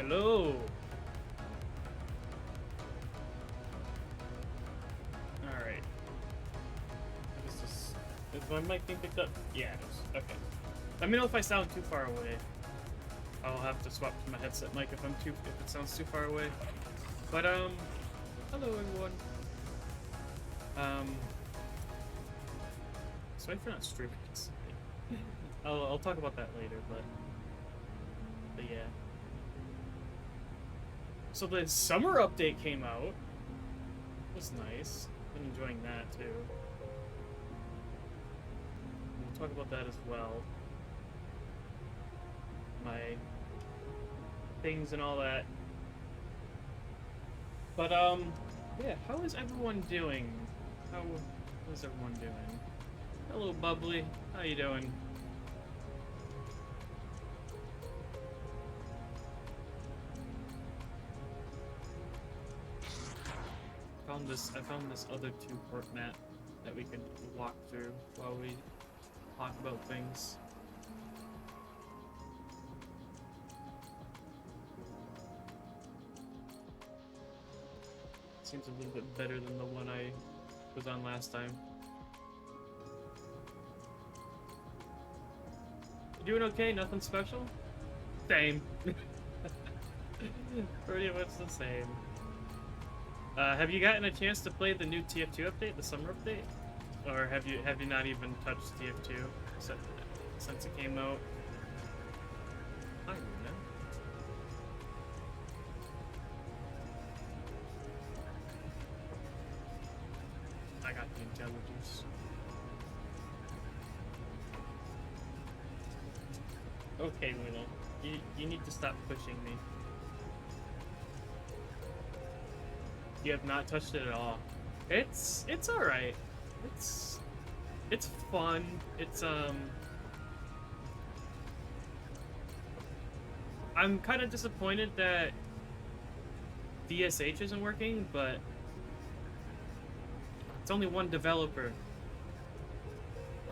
Hello. All right. Is this? Is my mic being picked up? Yeah, it is. Okay. Let me know if I sound too far away. I'll have to swap to my headset mic if it sounds too far away. But hello everyone. Sorry for not streaming. I'll talk about that later, but yeah. So the summer update came out. It was nice. Been enjoying that too. We'll talk about that as well. My things and all that. But yeah, how is everyone doing? How is everyone doing? Hello, Bubbly. How you doing? I found this other two-part map that we can walk through while we talk about things. Seems a little bit better than the one I was on last time. You doing okay? Nothing special? Same. Pretty much the same. Have you gotten a chance to play the new TF2 update, the summer update? Or have you not even touched TF2 since it came out? I don't know. I got the intelligence. Okay, Luna. You need to stop pushing me. You have not touched it at all. It's alright. It's fun. It's I'm kind of disappointed that VSH isn't working, but it's only one developer.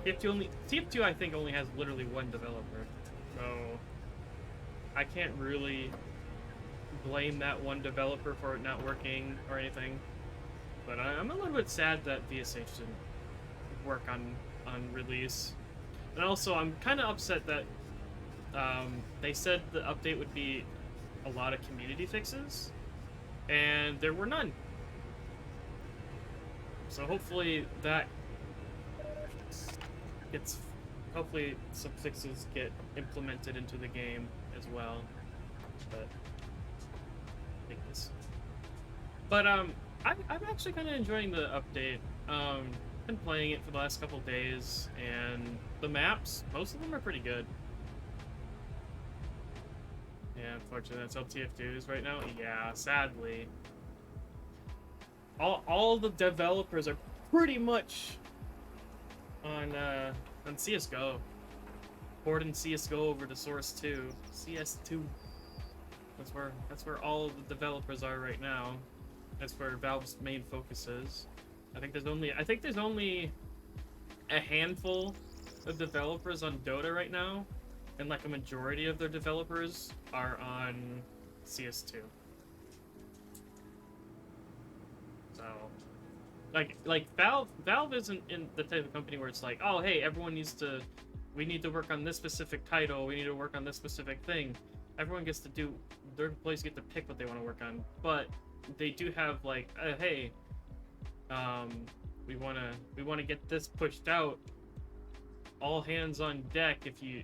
TF2 I think only has literally one developer. So I can't really blame that one developer for it not working or anything, but I'm a little bit sad that VSH didn't work on release, and also I'm kind of upset that they said the update would be a lot of community fixes, and there were none. So hopefully hopefully some fixes get implemented into the game as well. But I'm actually kind of enjoying the update. Been playing it for the last couple days, and the maps, most of them are pretty good. Yeah, unfortunately, that's how TF2 is right now. Yeah, sadly, all the developers are pretty much on CS:GO. Porting CS:GO over to Source 2, CS2. That's where all the developers are right now. That's where Valve's main focus is. I think there's only a handful of developers on Dota right now, and like a majority of their developers are on CS2. So, like Valve isn't in the type of company where it's like, oh hey, we need to work on this specific title, we need to work on this specific thing. Everyone gets to do, their employees get to pick what they want to work on, but they do have like, hey, we want to get this pushed out, all hands on deck if you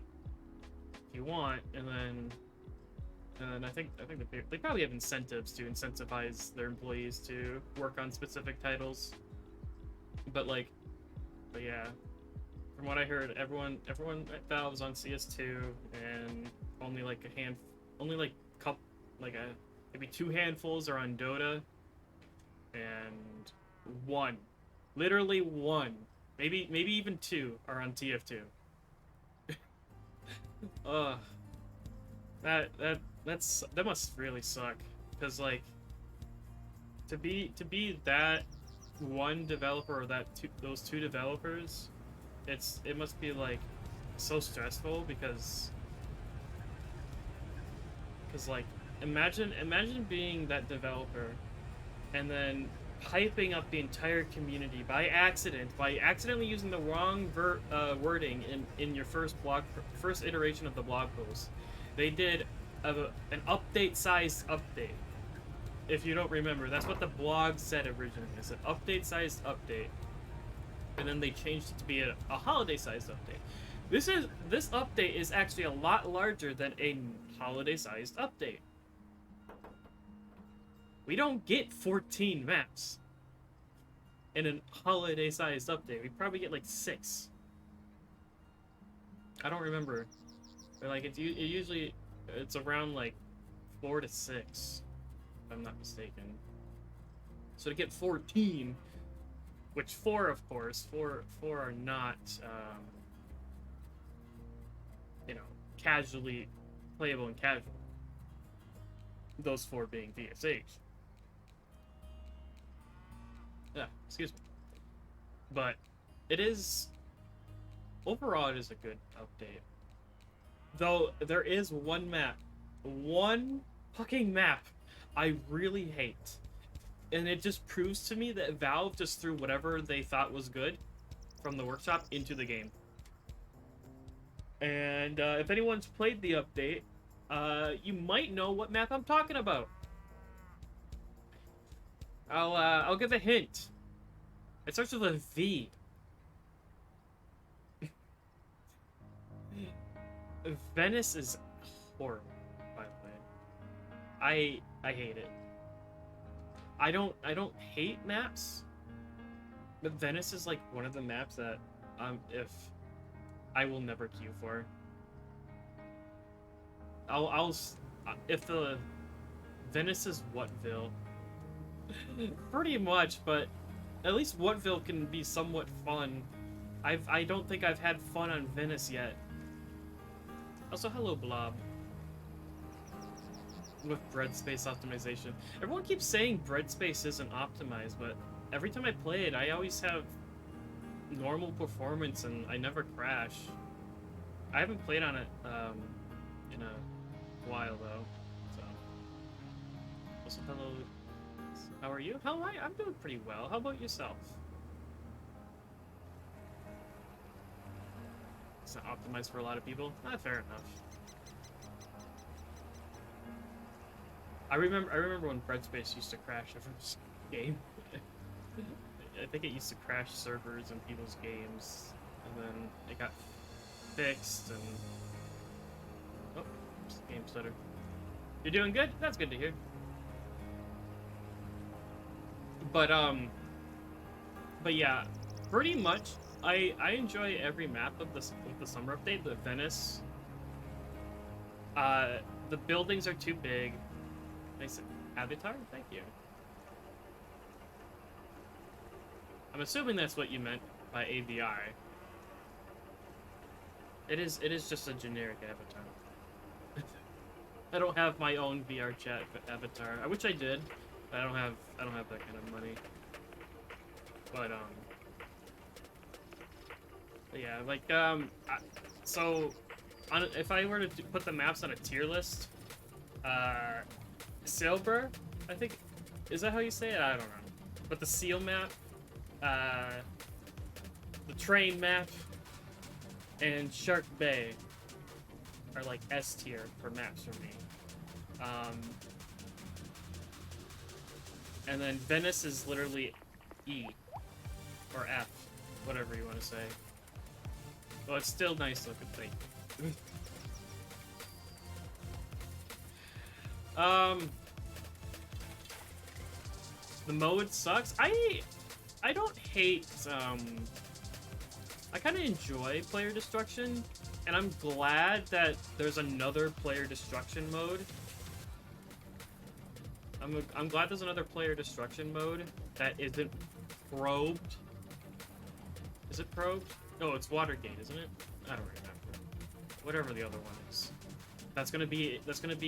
want, and then I think they probably have incentives to incentivize their employees to work on specific titles, but yeah, from what I heard, everyone at Valve's on CS2, and only maybe two handfuls are on Dota, and literally one, maybe even two are on TF2. That must really suck, because like to be that one developer or those two developers, it must be like so stressful because like Imagine being that developer and then hyping up the entire community by accident, by accidentally using the wrong wording in your first iteration of the blog post. They did an update-sized update. If you don't remember, that's what the blog said originally. It's an update-sized update, and then they changed it to be a holiday-sized update. This update is actually a lot larger than a holiday-sized update. We don't get 14 maps in a holiday-sized update. We probably get like 6. I don't remember, but like it usually it's around like 4 to 6, if I'm not mistaken. So to get 14, which 4, of course, 4 are not, you know, casually playable and casual. Those 4 being VSH. Yeah, excuse me. But it is, overall, it is a good update. Though there is one fucking map I really hate. And it just proves to me that Valve just threw whatever they thought was good from the workshop into the game. And if anyone's played the update, you might know what map I'm talking about. I'll give a hint. It starts with a V. Venice is horrible, by the way. I hate it. I don't hate maps, but Venice is like one of the maps that if I will never queue for. If the Venice is Whatville. Pretty much, but at least Whatville can be somewhat fun. I don't think I've had fun on Venice yet. Also, hello, Blob. With bread space optimization. Everyone keeps saying bread space isn't optimized, but every time I play it, I always have normal performance and I never crash. I haven't played on it in a while, though. So. Also, hello. How are you? How am I? I'm doing pretty well. How about yourself? It's not optimized for a lot of people. Fair enough. I remember when Breadspace used to crash every game. I think it used to crash servers in people's games, and then it got fixed. And oh, game stutter. You're doing good. That's good to hear. But yeah, pretty much, I enjoy every map of the summer update. The Venice. The buildings are too big. Nice avatar. Thank you. I'm assuming that's what you meant by AVI. It is just a generic avatar. I don't have my own VR chat avatar. I wish I did. But I don't have that kind of money. But yeah, like so if I were to put the maps on a tier list, Silver, I think, is that how you say it? I don't know. But the Seal map, the Train map, and Shark Bay are like S tier for maps for me. And then Venice is literally E or F, whatever you want to say. Well, it's still nice looking thing. The mode sucks. I don't hate, I kind of enjoy player destruction, and I'm glad that there's another player destruction mode. I'm glad there's another player destruction mode that isn't probed. Is it probed? No, it's Watergate, isn't it? I don't remember. Whatever the other one is. That's gonna be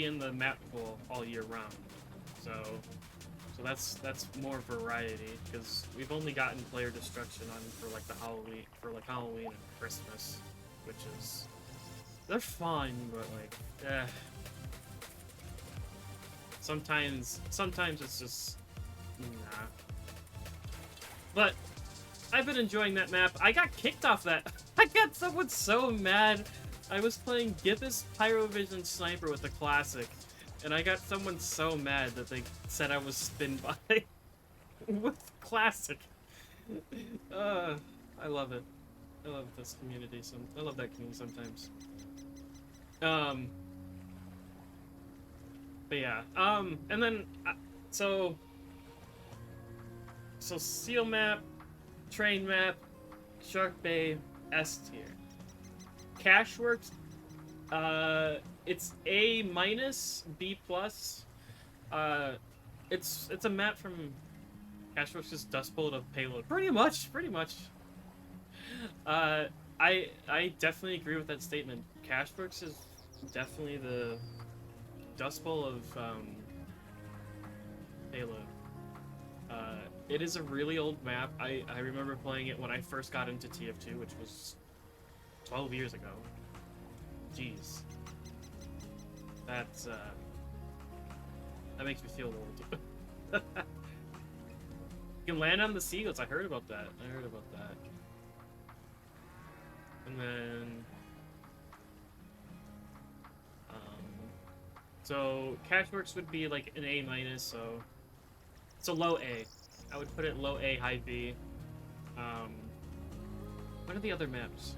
in the map pool all year round. So that's more variety, because we've only gotten player destruction on for like Halloween and Christmas, which is, they're fun, but like, Sometimes it's just nah. But I've been enjoying that map. I got kicked off that. I got someone so mad. I was playing Gibbous Pyrovision Sniper with the classic, and I got someone so mad that they said I was spin by with classic. I love it. I love this community. I love that community sometimes. But yeah. And then so Seal Map, Train Map, Shark Bay, S tier. Cashworks, it's A minus, B plus. It's a map from Cashworks' Dust Bowl of Payload. Pretty much. I definitely agree with that statement. Cashworks is definitely the Dust Bowl of Payload. It is a really old map. I remember playing it when I first got into TF2, which was 12 years ago. Jeez. That's, that makes me feel old. You can land on the seagulls. I heard about that. And then... so, Cashworks would be like an A minus, so... it's a low A. I would put it low A, high B. What are the other maps?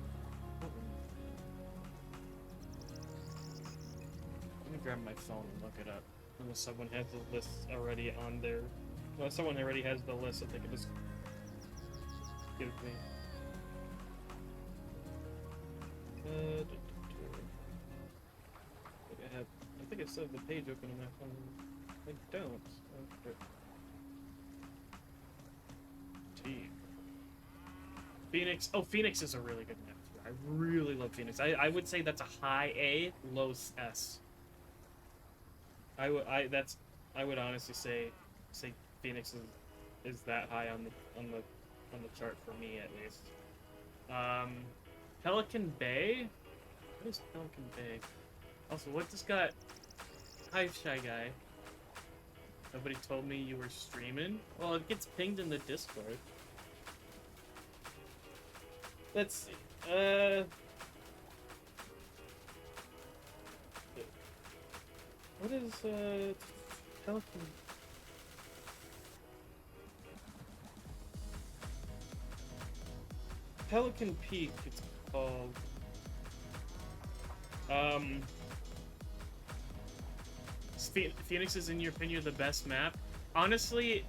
Let me grab my phone and look it up. Unless someone has the list already on their... well, someone already has the list that they can just give me. I think I still have the page open on my phone. I don't. Okay. T. Phoenix. Oh, Phoenix is a really good map. I really love Phoenix. I would say that's a high A, low S. I would honestly say Phoenix is that high on the chart for me at least. Pelican Bay. What is Pelican Bay? Also, what just got? Hi, Shy Guy. Nobody told me you were streaming. Well, it gets pinged in the Discord. Let's see. What is Pelican? Pelican Peak, it's called. Phoenix is, in your opinion, the best map. Honestly,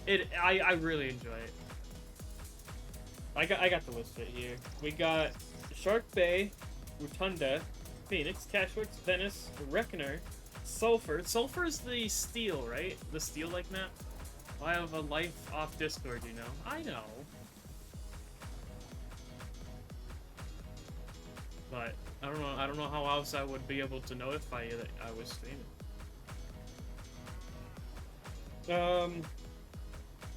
I really enjoy it. I got the list right here. We got Shark Bay, Rotunda, Phoenix, Cashworks, Venice, Reckoner, Sulfur. Sulfur is the steel, right? The steel-like map. I have a life off Discord, you know. I know. But I don't know how else I would be able to notify you that I was streaming.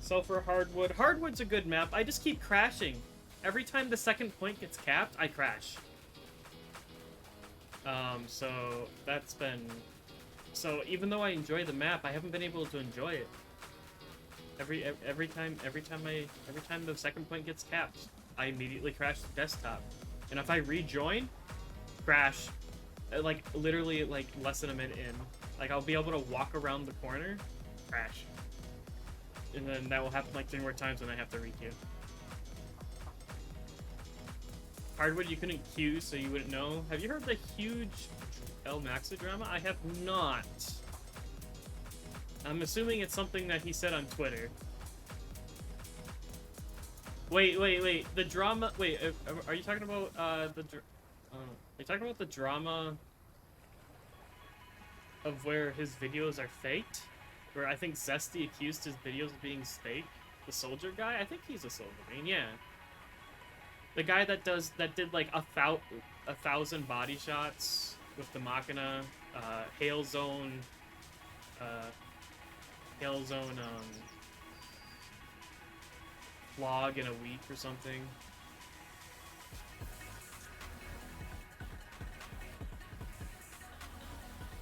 Sulfur, Hardwood. Hardwood's a good map. I just keep crashing. Every time the second point gets capped, I crash. So that's been... so even though I enjoy the map, I haven't been able to enjoy it. Every time the second point gets capped, I immediately crash the desktop. And if I rejoin, crash. Like, literally, like, less than a minute in. Like, I'll be able to walk around the corner, crash. And then that will happen, like, 3 more times when I have to re-queue. Hardwood, you couldn't queue, so you wouldn't know. Have you heard the huge El Maxa drama? I have not. I'm assuming it's something that he said on Twitter. Wait. The drama... wait, are you talking about, are you talking about the drama of where his videos are faked? Where I think Zesty accused his videos of being fake? The soldier guy? I think he's a soldier. I mean, yeah. The guy that did like 1,000 body shots with the Machina, Hail Zone, vlog in a week or something.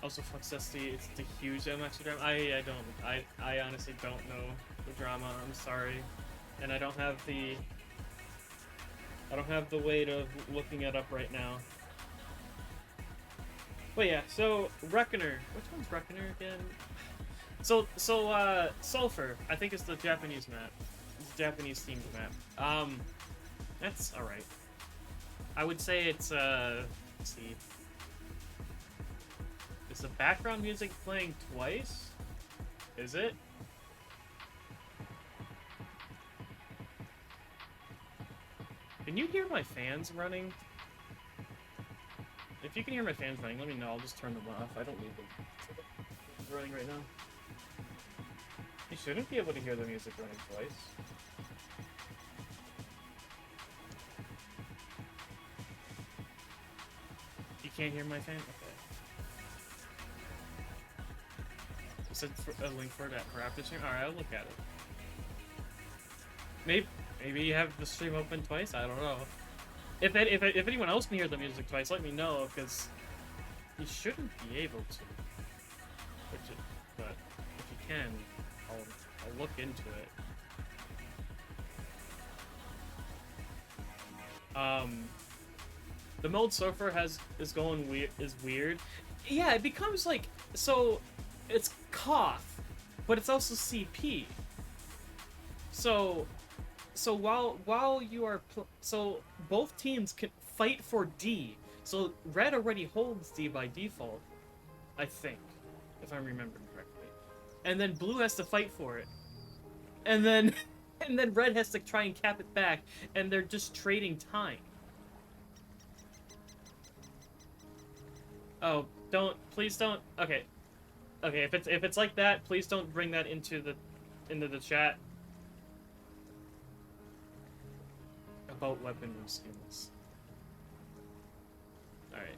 Also, fuck Cesty, it's the huge MX drama. I honestly don't know the drama. I'm sorry, and I don't have the weight of looking it up right now. But yeah, so Reckoner. Which one's Reckoner again? So Sulfur, I think is the Japanese map. It's a Japanese themed map. That's alright. I would say it's let's see. Is the background music playing twice? Is it? Can you hear my fans running? If you can hear my fans running, let me know. I'll just turn them off. I don't need them running right now. You shouldn't be able to hear the music running twice. You can't hear my fan? Okay. Is it a link for that for after stream? Alright, I'll look at it. Maybe you have the stream open twice? I don't know. If anyone else can hear the music twice, let me know, because you shouldn't be able to. But if you can, I'll look into it. The mode Surfer is weird. Yeah, it becomes like, so it's cough, but it's also CP. So while you are so both teams can fight for D. So red already holds D by default, I think, if I'm remembering correctly. And then blue has to fight for it. And then red has to try and cap it back, and they're just trading time. Oh, please don't. Okay, if it's like that, please don't bring that into the chat. About weapon skills. Alright.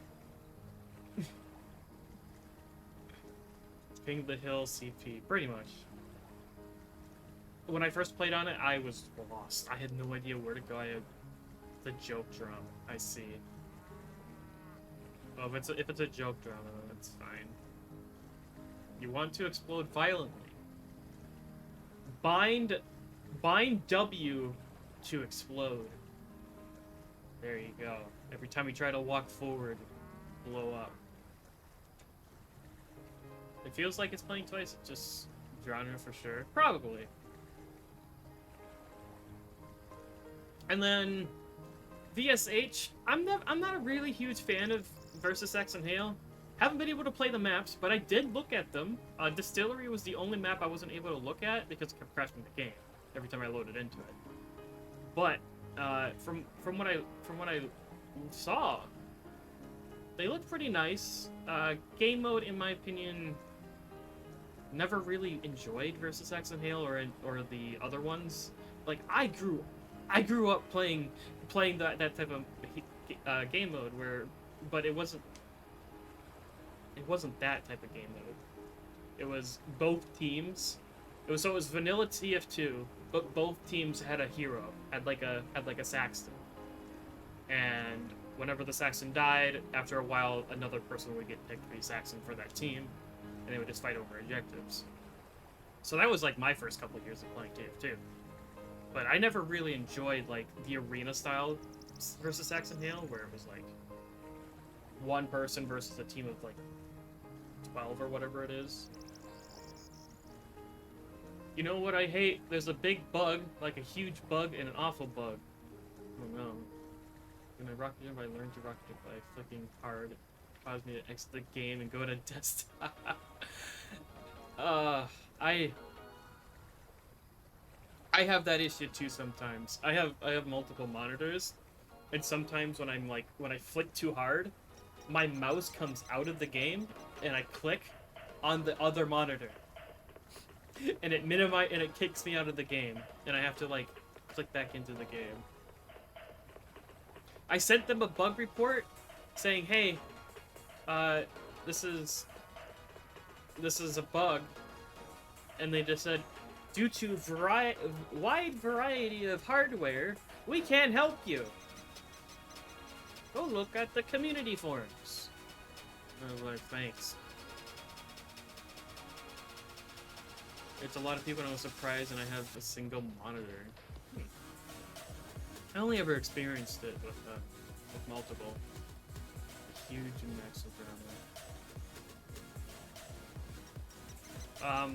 King the Hill CP, pretty much. When I first played on it, I was lost. I had no idea where to go. I had the joke drum. I see. Oh, if it's a joke drama, then that's fine. You want to explode violently. Bind W to explode. There you go. Every time you try to walk forward, blow up. It feels like it's playing twice. It's just genre for sure. Probably. And then VSH. I'm not a really huge fan of Versus X and Hail. Haven't been able to play the maps, but I did look at them. Distillery was the only map I wasn't able to look at because it kept crashing the game every time I loaded into it. But from what I saw, they look pretty nice. Game mode, in my opinion, never really enjoyed Versus X and Hail or the other ones. Like I grew up playing that type of game mode but it wasn't that type of game mode. It was both teams. It was vanilla TF2, but both teams had a hero, had like a Saxton. And whenever the Saxton died, after a while another person would get picked to be Saxton for that team, and they would just fight over objectives. So that was like my first couple of years of playing TF2. But I never really enjoyed like the arena style Versus X and Hail, where it was like one person versus a team of like 12 or whatever it is. You know what I hate? There's a big bug, like a huge bug and an awful bug. Oh no. When I rocket jump, I learned to rocket jump by flicking hard. It caused me to exit the game and go to desktop. I have that issue too sometimes. I have multiple monitors, and sometimes when I flick too hard, my mouse comes out of the game and I click on the other monitor. And it kicks me out of the game, and I have to like click back into the game. I sent them a bug report saying, "Hey, this is a bug," and they just said, "Due to wide variety of hardware, we can't help you. Go look at the community forums." I was like, "Thanks." It's a lot of people, and I was surprised, and I have a single monitor. I only ever experienced it with multiple. A huge and massive drama.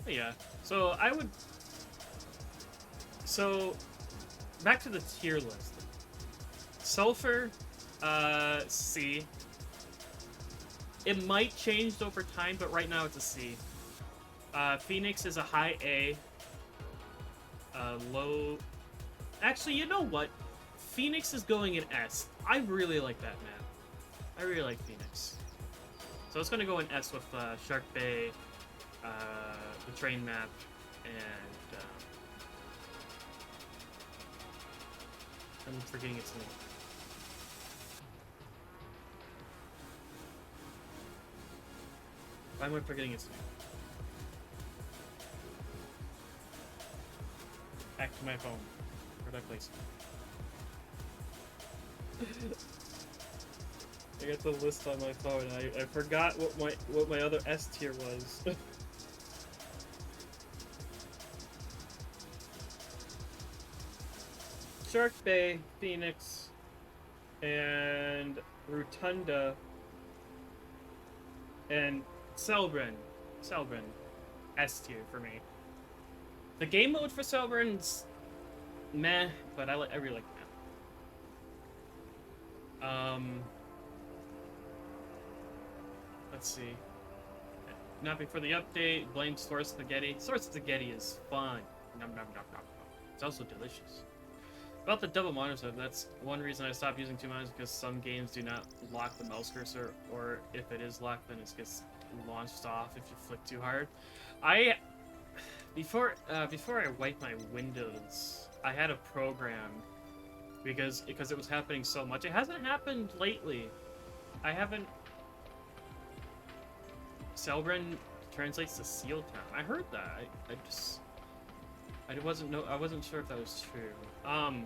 But yeah. So I would. So back to the tier list. Sulfur, C. It might change over time, but right now it's a C. Phoenix is a high A. Low... Actually, you know what? Phoenix is going in S. I really like that map. I really like Phoenix. So it's going to go in S with Shark Bay, the train map, and... I'm forgetting its name. Why am I forgetting its name? Back to my phone. Where'd I place it? I got the list on my phone. I forgot what my other S tier was. Shark Bay, Phoenix, and Rotunda, and Selbren. S tier for me. The game mode for Selbren's meh, but I really like that. Let's see. Not before the update. Blame Source Spaghetti. Source Spaghetti is fun. Nom nom nom nom nom. It's also delicious. About the double monitor setup, that's one reason I stopped using two monitors, because some games do not lock the mouse cursor, or if it is locked, then it gets launched off if you flick too hard. Before I wiped my Windows, I had a program because it was happening so much. It hasn't happened lately. I haven't. Selbren translates to Seal Town. I heard that. I wasn't sure if that was true. I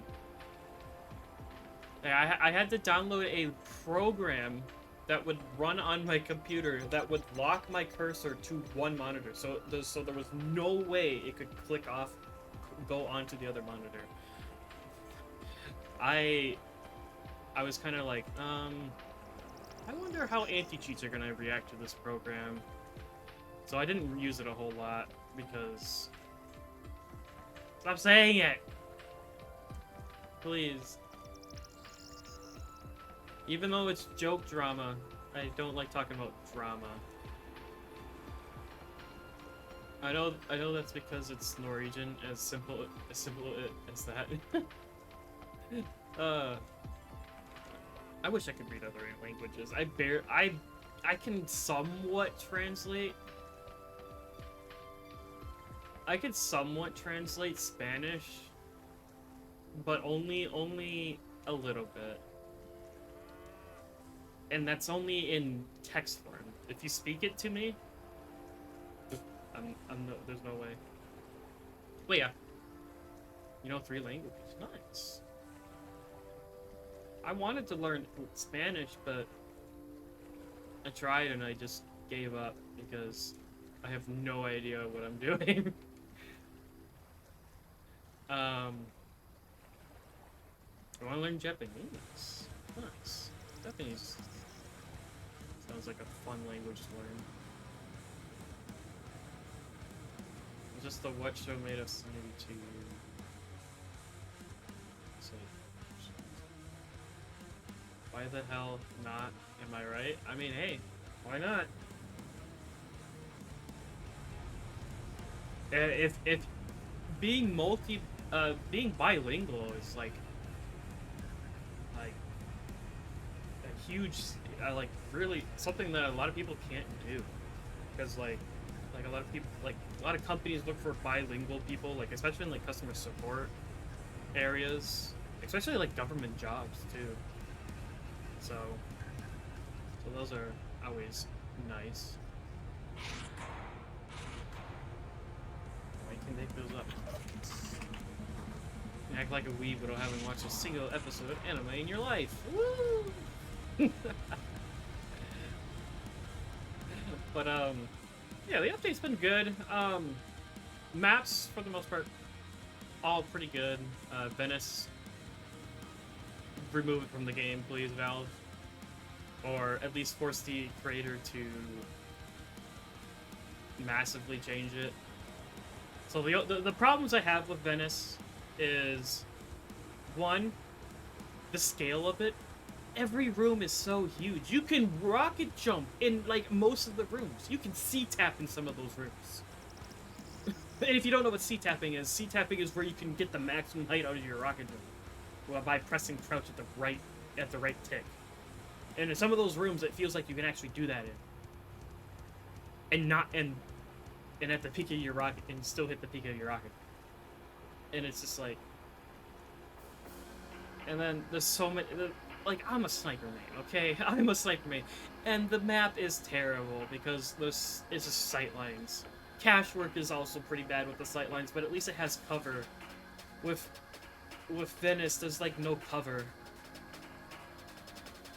had to download a program that would run on my computer that would lock my cursor to one monitor. So there was no way it could go onto the other monitor. I was kind of like, I wonder how anti-cheats are gonna react to this program. So I didn't use it a whole lot because. Stop saying it! Please. Even though it's joke drama, I don't like talking about drama. I know that's because it's Norwegian, as simple as that. I wish I could read other languages. I can somewhat translate. I could somewhat translate Spanish, but only a little bit. And that's only in text form. If you speak it to me, there's no way. But yeah, you know 3 languages. Nice. I wanted to learn Spanish, but I tried and I just gave up because I have no idea what I'm doing. I want to learn Japanese. Nice. Japanese sounds like a fun language to learn. Just the what show made us maybe to say. Why the hell not? Am I right? I mean, hey, why not? If being being bilingual is like a huge, like really something that a lot of people can't do, because like a lot of people, like a lot of companies look for bilingual people, like especially in like customer support areas, especially like government jobs too. So those are always nice. You can make those up. You act like a weeb without having watched a single episode of anime in your life. Woo! But yeah, the update's been good. Maps, for the most part, all pretty good. Venice, remove it from the game, please, Valve. Or at least force the creator to massively change it. So the problems I have with Venice is, one, the scale of it. Every room is so huge. You can rocket jump in, like, most of the rooms. You can C-tap in some of those rooms. And if you don't know what C-tapping is where you can get the maximum height out of your rocket jump by pressing crouch at the right tick. And in some of those rooms, it feels like you can actually do that in. And at the peak of your rocket, and still hit the peak of your rocket. And it's just like... And then there's so many... Like, I'm a sniper main, okay? I'm a sniper main. And the map is terrible because it's just sightlines. Cache work is also pretty bad with the sightlines, but at least it has cover. With Venice, there's, like, no cover.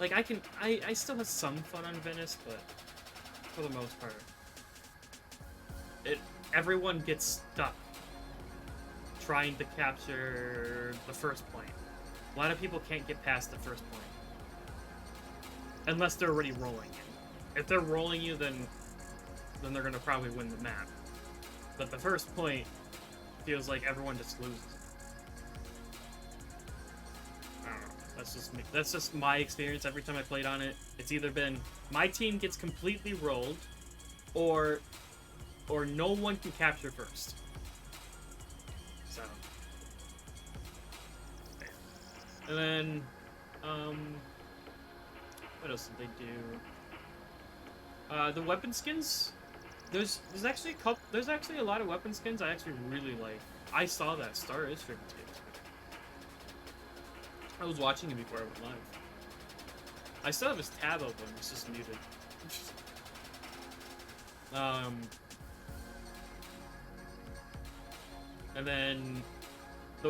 Like, I still have some fun on Venice, but for the most part, everyone gets stuck trying to capture the first point. A lot of people can't get past the first point. Unless they're already rolling you. If they're rolling you, then they're gonna probably win the map. But the first point feels like everyone just loses. I don't know. That's just me. That's just my experience every time I played on it. It's either been my team gets completely rolled, or no one can capture first. So. And then, what else did they do? The weapon skins. There's actually a lot of weapon skins I actually really like. I saw that Star is streaming too. I was watching it before I went live. I still have his tab open. It's just muted. And then,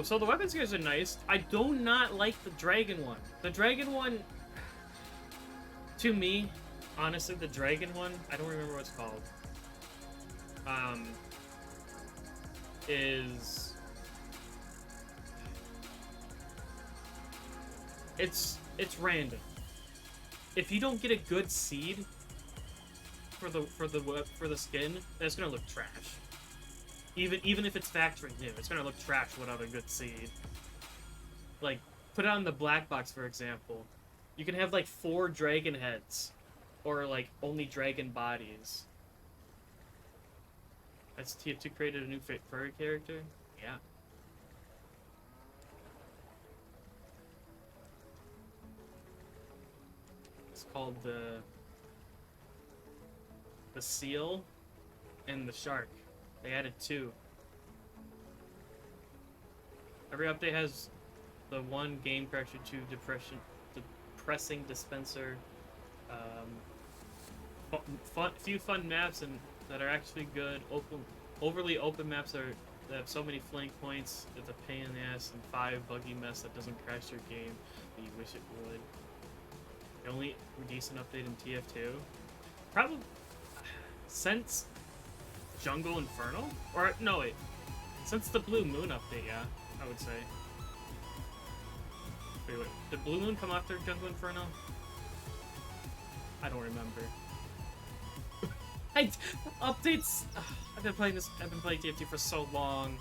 so the weapon skins are nice. I do not like the dragon one. The dragon one, to me, honestly, the dragon one, I don't remember what it's called. It's random. If you don't get a good seed for the skin, it's gonna look trash. Even if it's factory new, it's gonna look trash without a good seed. Like, put it on the black box, for example. You can have like 4 dragon heads, or like only dragon bodies. That's TF2 created a new furry character? Yeah. It's called the seal and the shark. They added 2. Every update has the 1 game correction, 2 depressing dispenser, few fun maps that are actually good. Overly open maps that have so many flank points. It's a pain in the ass, and 5 buggy mess that doesn't crash your game, but you wish it would. The only decent update in TF2, probably since Jungle Inferno? Or, no, wait. Since the Blue Moon update, yeah, I would say. Wait. Did Blue Moon come after Jungle Inferno? I don't remember. Updates... I've been playing TF2 for so long.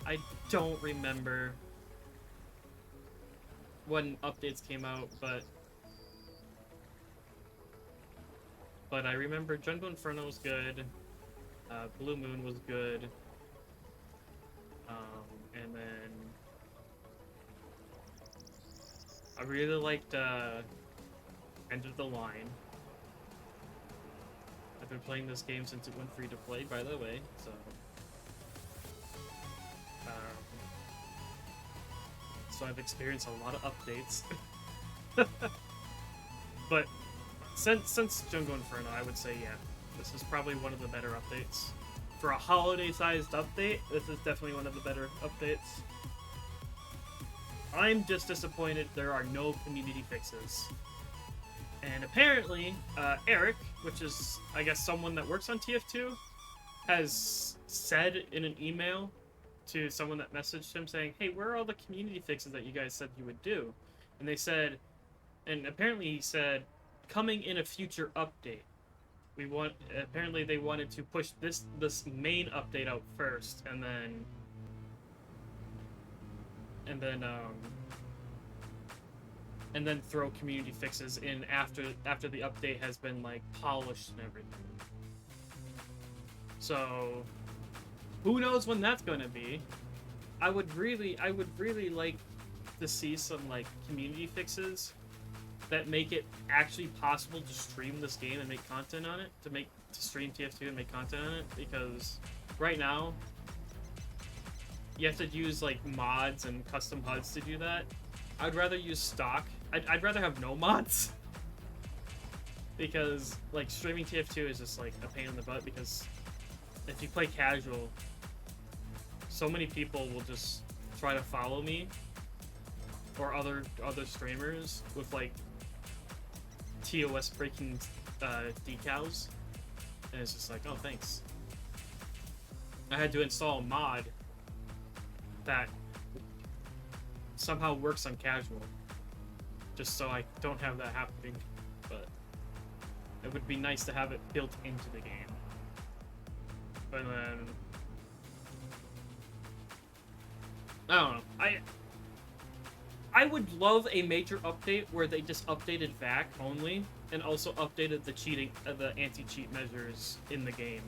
I don't remember when updates came out, but I remember Jungle Inferno was good. Blue Moon was good. And then I really liked End of the Line. I've been playing this game since it went free to play, by the way, so I've experienced a lot of updates. But since Jungle Inferno, I would say, yeah, this is probably one of the better updates. For a holiday-sized update, this is definitely one of the better updates. I'm just disappointed there are no community fixes. And apparently, Eric, which is, I guess, someone that works on TF2, has said in an email to someone that messaged him saying, "Hey, where are all the community fixes that you guys said you would do?" And they said, and apparently he said, "Coming in a future update." We want. Apparently, they wanted to push this main update out first, and then and then throw community fixes in after the update has been like polished and everything. So who knows when that's gonna be? I would really like to see some like community fixes that make it actually possible to stream this game and make content on it, to stream TF2 and make content on it, because right now you have to use like mods and custom HUDs to do that. I'd rather use stock. I'd rather have no mods. Because like streaming TF2 is just like a pain in the butt, because if you play casual, so many people will just try to follow me or other streamers with like TOS breaking decals, and it's just like, oh thanks. I had to install a mod that somehow works on casual, just so I don't have that happening. But it would be nice to have it built into the game. And then I don't know. I would love a major update where they just updated VAC only and also updated the cheating, the anti-cheat measures in the game.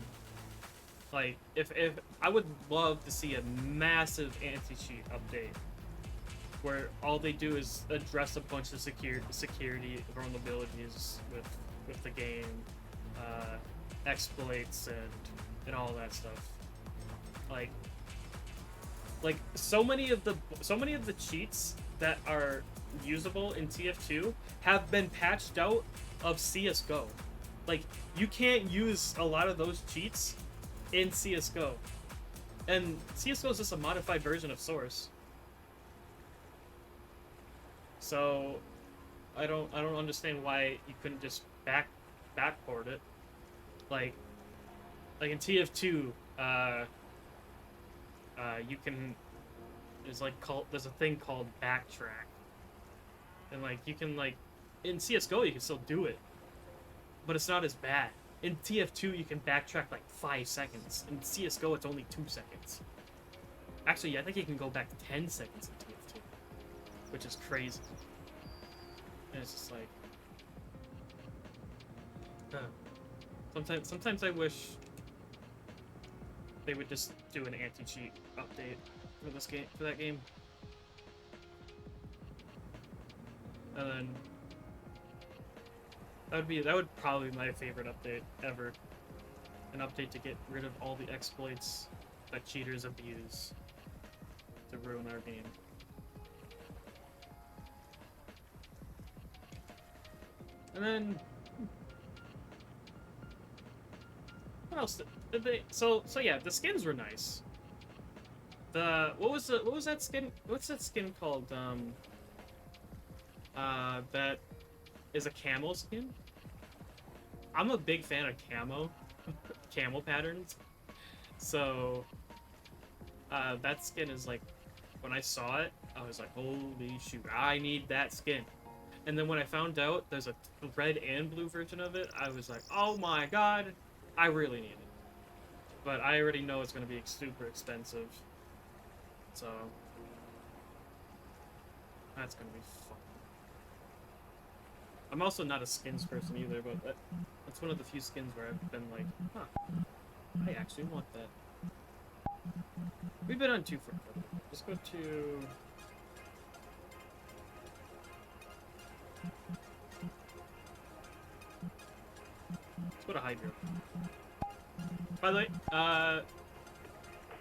Like, if I would love to see a massive anti-cheat update where all they do is address a bunch of security vulnerabilities with the game, exploits and all that stuff. Like so many of the cheats that are usable in TF2 have been patched out of CS:GO. Like, you can't use a lot of those cheats in CS:GO. And CS:GO is just a modified version of Source. So I don't understand why you couldn't just backport it. Like in TF2, you can there's a thing called backtrack, and like you can like in CS:GO you can still do it, but it's not as bad. In TF2 you can backtrack like 5 seconds. In CS:GO it's only 2 seconds. Actually, I think you can go back 10 seconds in TF2, which is crazy. And it's just like, sometimes I wish they would just do an anti-cheat update for this game, for that game. And then that would probably be my favorite update ever. An update to get rid of all the exploits that cheaters abuse to ruin our game. And then what else did they? So yeah, the skins were nice. What was that skin? What's that skin called? That is a camel skin. I'm a big fan of camel patterns. So that skin is like, when I saw it, I was like, holy shoot, I need that skin. And then when I found out there's a red and blue version of it, I was like, oh my god, I really need it. But I already know it's going to be super expensive. So that's going to be fun. I'm also not a skins person either, but that's one of the few skins where I've been like, huh, I actually want that. We've been on 2 for a bit. Let's go to... Let's go to Hydro. By the way,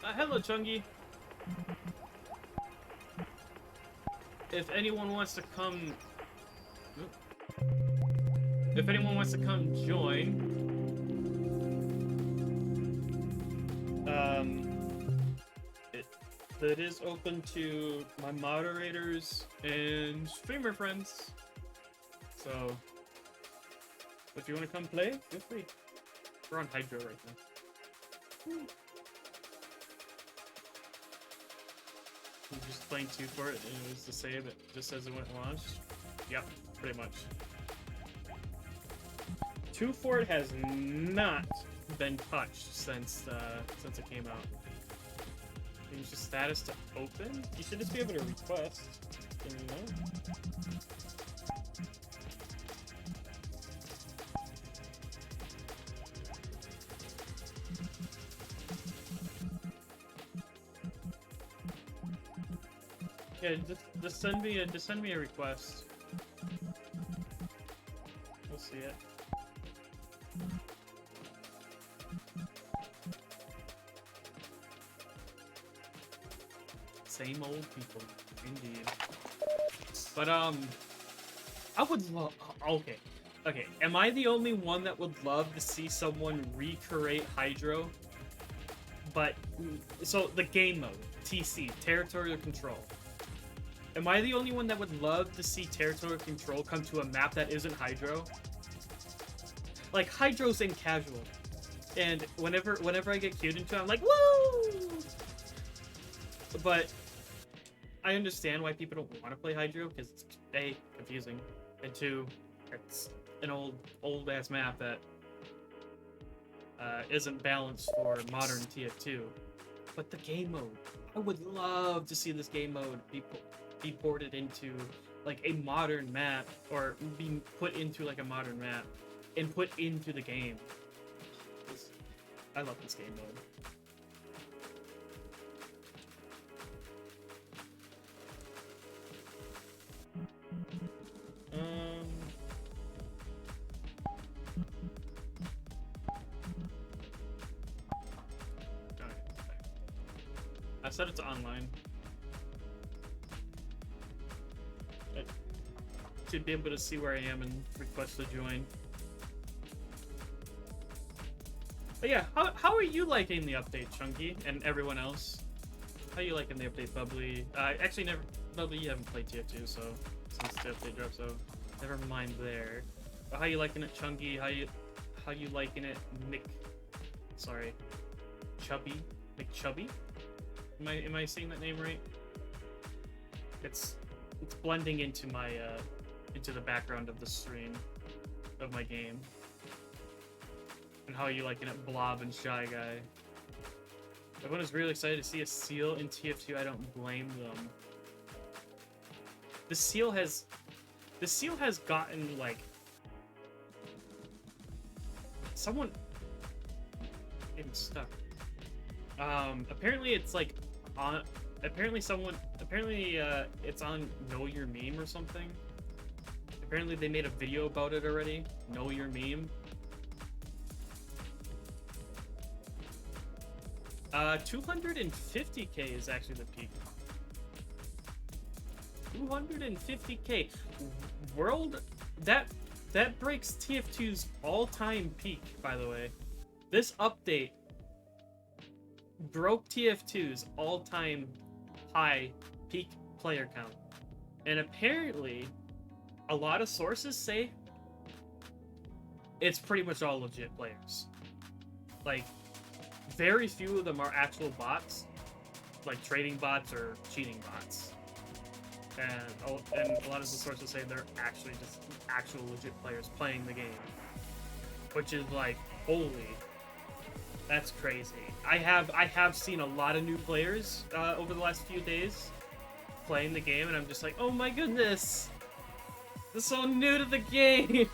hello Chungi. If anyone wants to come... If anyone wants to come join... It is open to my moderators and streamer friends. So, if you want to come play, feel free. We're on Hydro right now. I'm just playing 2 for it, and it was the same. It just says it went launched. Yep, pretty much. 2 for it has not been touched since it came out. Change the status to open. You should just be able to request. You know? Yeah, just send me a request. We'll see it. Same old people, indeed. But I would love. Okay, okay. Am I the only one that would love to see someone recreate Hydro? But so the game mode, TC, territorial control. Am I the only one that would love to see territorial control come to a map that isn't Hydro? Like, Hydro's in casual. And whenever I get queued into it, I'm like, woo! But I understand why people don't want to play Hydro, because it's A, confusing, and 2, it's an old-ass map that isn't balanced for modern TF2. But the game mode, I would love to see this game mode be ported into like a modern map, or be put into like a modern map and put into the game. I love this game mode. I said it's online. I should be able to see where I am and request to join. But yeah, how are you liking the update, Chunky, and everyone else? How are you liking the update, Bubbly? Actually, Bubbly, you haven't played TF2, so since the update dropped, so never mind there. But how you liking it, Chunky? How you liking it, Chubby? McChubby? Am I saying that name right? It's blending into my into the background of the stream of my game. And how are you liking it, Blob and Shy Guy? Everyone is really excited to see a seal in TF2. I don't blame them. The seal has gotten like someone getting stuck. Apparently it's like on. Apparently it's on Know Your Meme or something. Apparently they made a video about it already. Know Your Meme. 250k is actually the peak. 250k. World that breaks TF2's all-time peak, by the way. This update broke TF2's all-time high peak player count. And apparently, a lot of sources say it's pretty much all legit players. Like, very few of them are actual bots, like trading bots or cheating bots. And a lot of the sources say they're actually just actual legit players playing the game. Which is like, holy, that's crazy. I have seen a lot of new players over the last few days playing the game, and I'm just like, oh my goodness, they're so new to the game.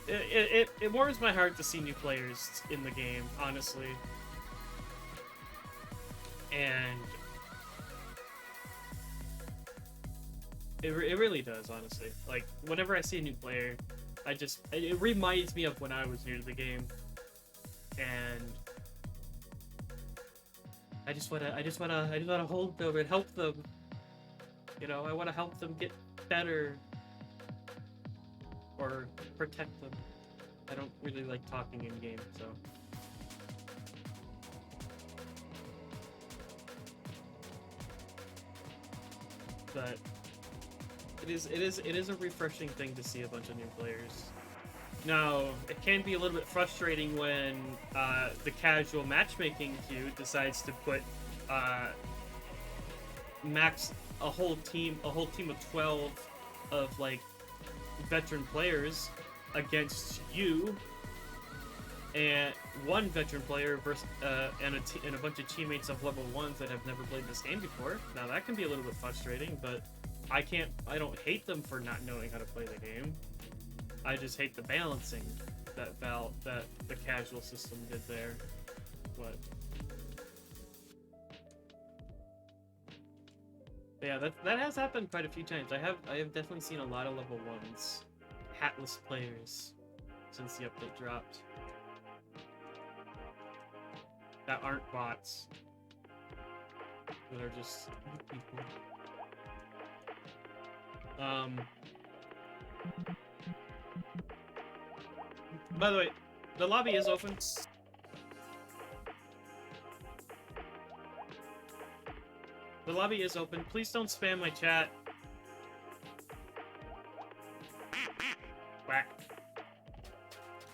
It warms my heart to see new players in the game, honestly. And it really does, honestly. Like, whenever I see a new player, it reminds me of when I was new to the game. And I just wanna hold them and help them. You know, I wanna help them get better. Or protect them. I don't really like talking in game, so. But it is a refreshing thing to see a bunch of new players. Now, it can be a little bit frustrating when the casual matchmaking queue decides to put max a whole team of 12 of like veteran players against you and one veteran player versus and a bunch of teammates of level 1s that have never played this game before. Now that can be a little bit frustrating, but I don't hate them for not knowing how to play the game. I just hate the balancing that the casual system did there. But yeah, that has happened quite a few times. I have definitely seen a lot of level 1s, hatless players since the update dropped. That aren't bots. That are just people. By the way, the lobby is open. The lobby is open. Please don't spam my chat. Whack.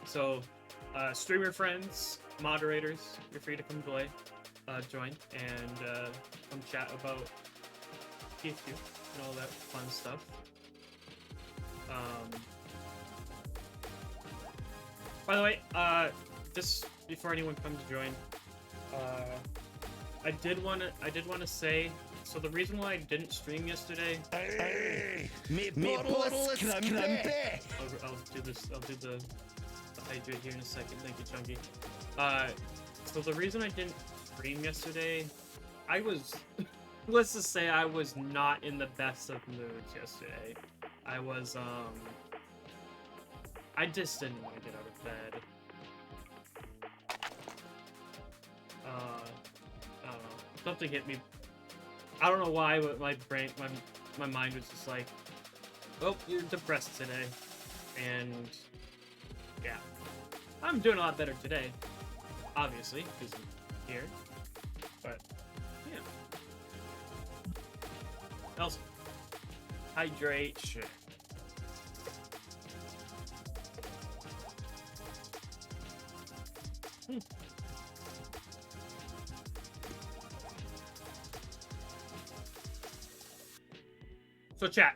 So, streamer friends, moderators, you're free to come join, and come chat about TF2 and all that fun stuff. By the way, just before anyone comes to join, I did want to say, so the reason why I didn't stream yesterday. Hey, me bottle is crumpy. I'll do the hydrate here in a second. Thank you, Chunky. So the reason I didn't stream yesterday, I was, let's just say I was not in the best of moods yesterday. I was, I just didn't want to get out of bed. I don't know. Something hit me. I don't know why, but my brain, my mind was just like, oh, you're depressed today. And, yeah. I'm doing a lot better today. Obviously, because I'm here. But, yeah. Also, hydrate. Shit. So chat,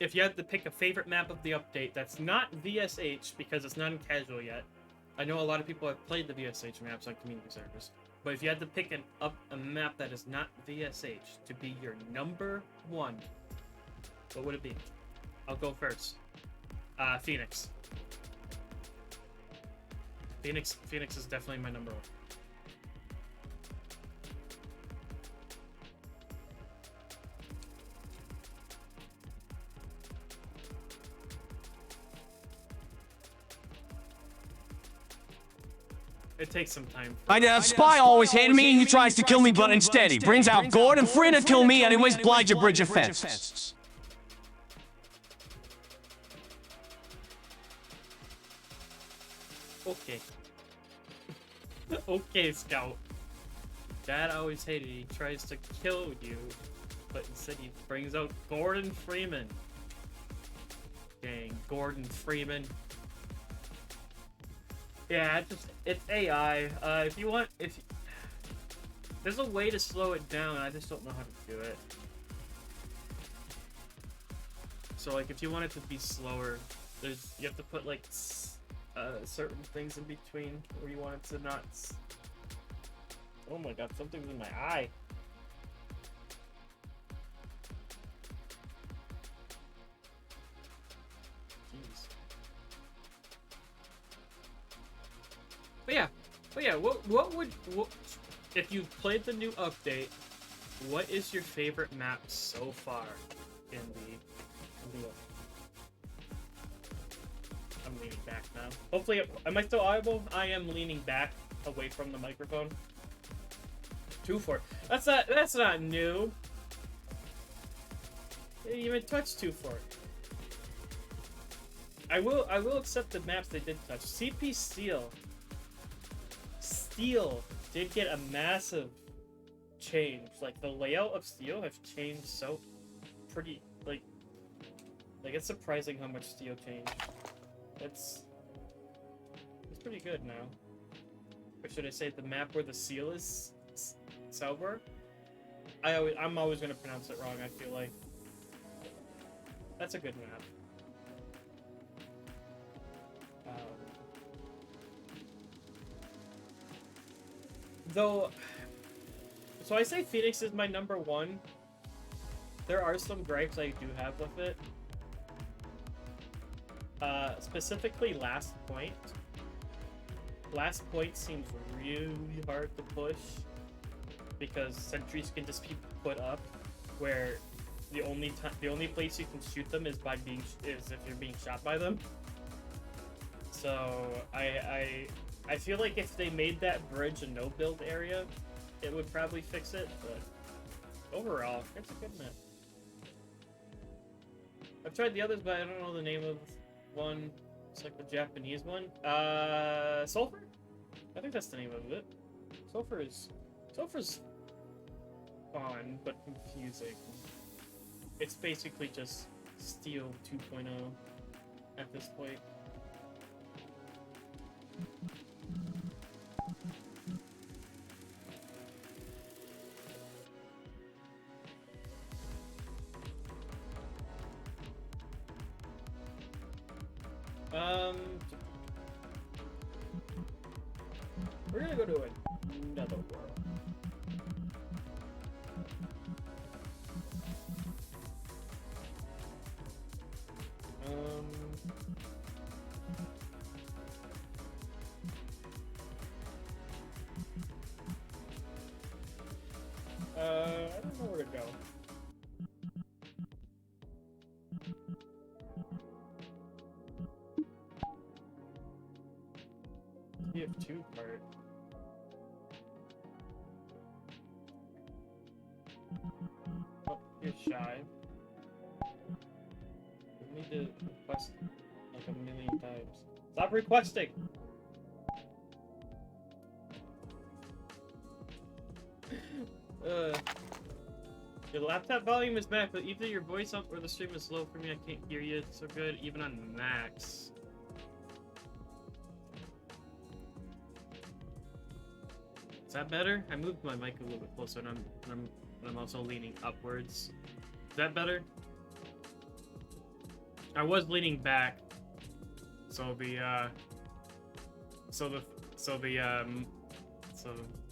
if you had to pick a favorite map of the update that's not VSH because it's not in casual yet, I know a lot of people have played the VSH maps on community servers, but if you had to pick a map that is not VSH to be your number one, what would it be? I'll go first. Phoenix. Phoenix is definitely my number one. It takes some time. A spy always hated me. He tries to kill me, but instead he brings out Gordon free to kill me, and he always blind your bridge of fence. Okay. Okay, Scout. Dad always hated he tries to kill you, but instead he brings out Gordon Freeman. Dang, Gordon Freeman. Yeah, it's AI. If there's a way to slow it down, I just don't know how to do it. So like, if you want it to be slower, you have to put like certain things in between where you want it to not. Oh my god, something's in my eye. But yeah, what if you played the new update, what is your favorite map so far in the I'm leaning back now. Hopefully, am I still audible? I am leaning back away from the microphone. 2-4. That's not new. You didn't even touch 2-4. I will accept the maps they did touch. CP Steel did get a massive change. Like, the layout of Steel have changed so pretty, like it's surprising how much Steel changed. It's pretty good now. Or should I say the map where the seal is? Sauber? I'm always gonna pronounce it wrong, I feel like. That's a good map. Though, so I say Phoenix is my number one. There are some gripes I do have with it. Specifically Last Point. Last Point seems really hard to push because sentries can just be put up where the only place you can shoot them is if you're being shot by them. So I feel like if they made that bridge a no build area, it would probably fix it, but overall, it's a good map. I've tried the others, but I don't know the name of one. It's like the Japanese one. Sulfur? I think that's the name of it. Sulfur's fun, but confusing. It's basically just Steel 2.0 at this point. We're gonna go to another world. I don't know where to go. TF2 part. Oh, you're shy. We need to request like a million times. Stop requesting! Your laptop volume is back, but either your voice up or the stream is low for me. I can't hear you so good, even on max. Is that better? I moved my mic a little bit closer, and I'm also leaning upwards. Is that better? I was leaning back, so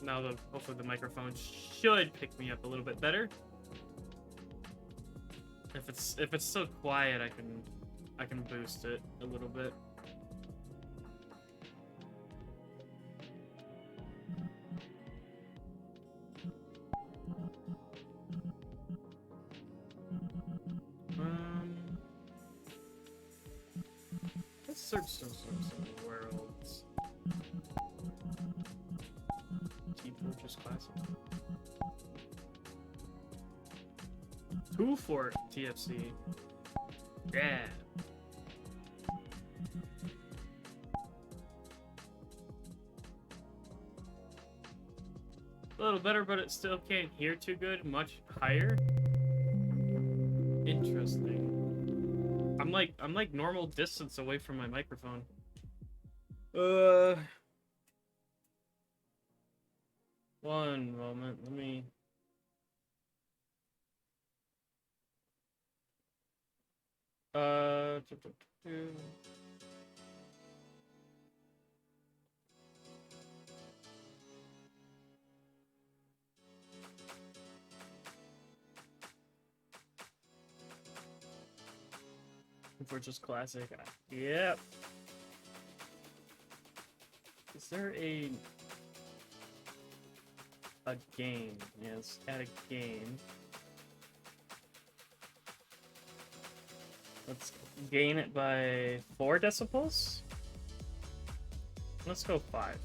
now hopefully the microphone should pick me up a little bit better. If it's so quiet, I can boost it a little bit. Let's search some worlds. T2 just classic. 2 for TFC. Yeah. A little better, but it still can't hear too good. Much higher. Interesting. I'm like normal distance away from my microphone. One moment. Let me. For just classic. Yep. Is there a game? Yes, add a game. Let's gain it by 4 decibels. Let's go 5.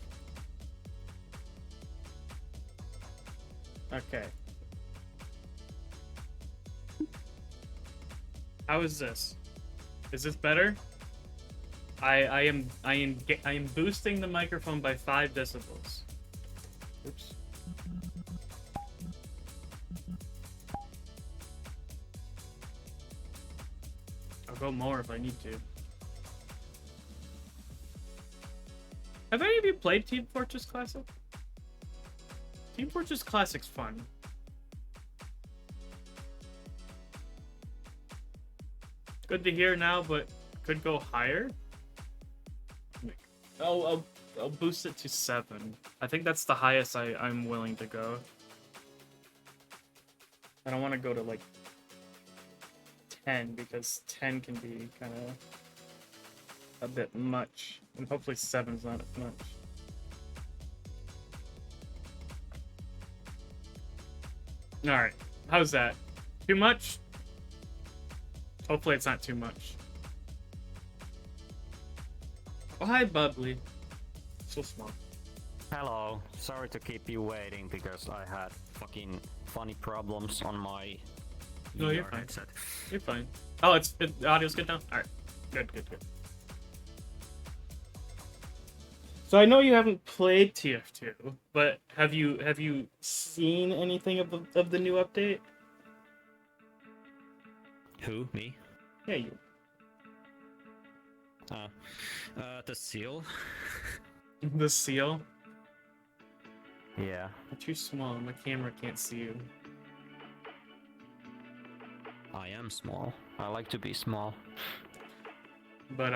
Okay. How is this? Is this better? I am boosting the microphone by 5 decibels. Oops. I'll go more if I need to. Have any of you played Team Fortress Classic? Team Fortress Classic's fun. Good to hear now, but could go higher. I'll boost it to 7. I think that's the highest I'm willing to go. I don't want to go to like 10 because 10 can be kind of a bit much, and hopefully 7's not as much. All right, how's that? Too much? Hopefully it's not too much. Oh, hi, Bubbly. So small. Hello, sorry to keep you waiting because I had fucking funny problems on my No, you're VR fine. headset. You're fine. Oh, the audio's good now? Alright. Good. So I know you haven't played TF2, but have you seen anything of the new update? Who? Me? Yeah, you. The seal? The seal? Yeah, You're too small. My camera can't see you. I am small. I like to be small. But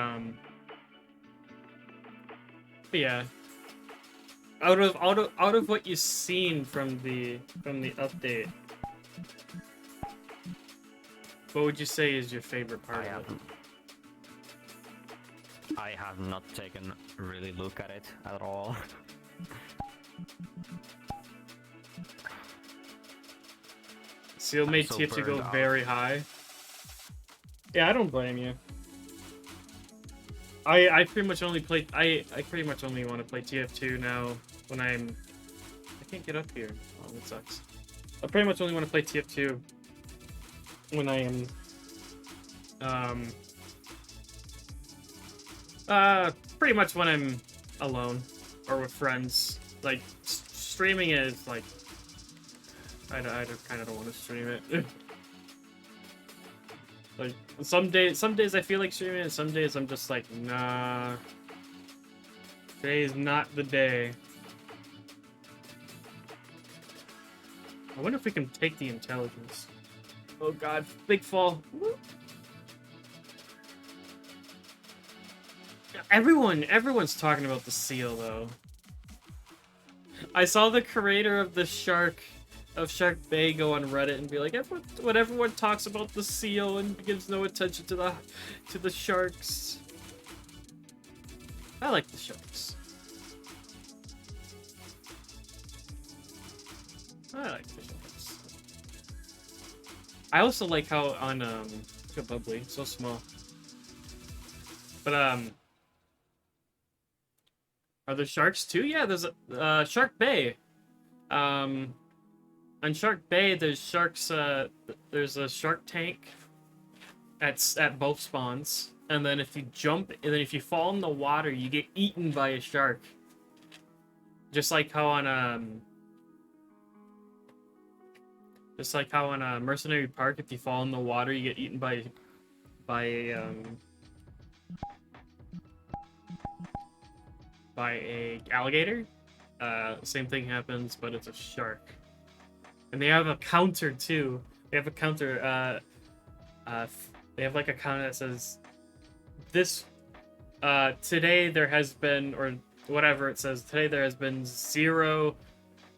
yeah. Out of what you've seen from the update, what would you say is your favorite part of it? I have not taken a really look at it at all. Seal made so TF2 go burned out. very high. Yeah, I don't blame you. I pretty much only play I pretty much only want to play TF2 now when I can't get up here. Oh, that sucks. I pretty much only want to play TF2 when I am pretty much when I'm alone or with friends. Like streaming is like I kind of don't want to stream it. Like some days I feel like streaming, and some days I'm just like, nah. Today is not the day. I wonder if we can take the intelligence. Oh god, big fall. Woo. Everyone's talking about the seal though. I saw the creator of the Shark Bay go on Reddit and be like, when everyone talks about the seal and gives no attention to the sharks. I like the sharks. I like the sharks. I also like how on look at Bubbly, so small. But are there sharks too? Yeah, there's a Shark Bay. On Shark Bay, there's sharks. There's a shark tank at both spawns, and then if you jump, and then if you fall in the water, you get eaten by a shark. Just like how on Mercenary Park, if you fall in the water, you get eaten by a alligator. Same thing happens, but it's a shark. And they have a counter too. They have a counter. They have like a counter that says, "This today there has been," or whatever it says. Today there has been 0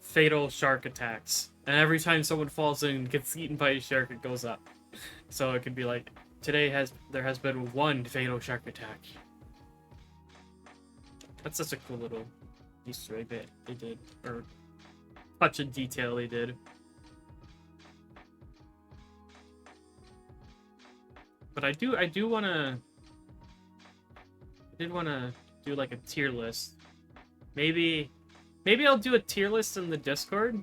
fatal shark attacks. And every time someone falls in and gets eaten by a shark, it goes up. So it could be like, there has been 1 fatal shark attack. That's such a cool little Easter egg that they did, or touch of detail they did. But I did want to do like a tier list. Maybe I'll do a tier list in the Discord.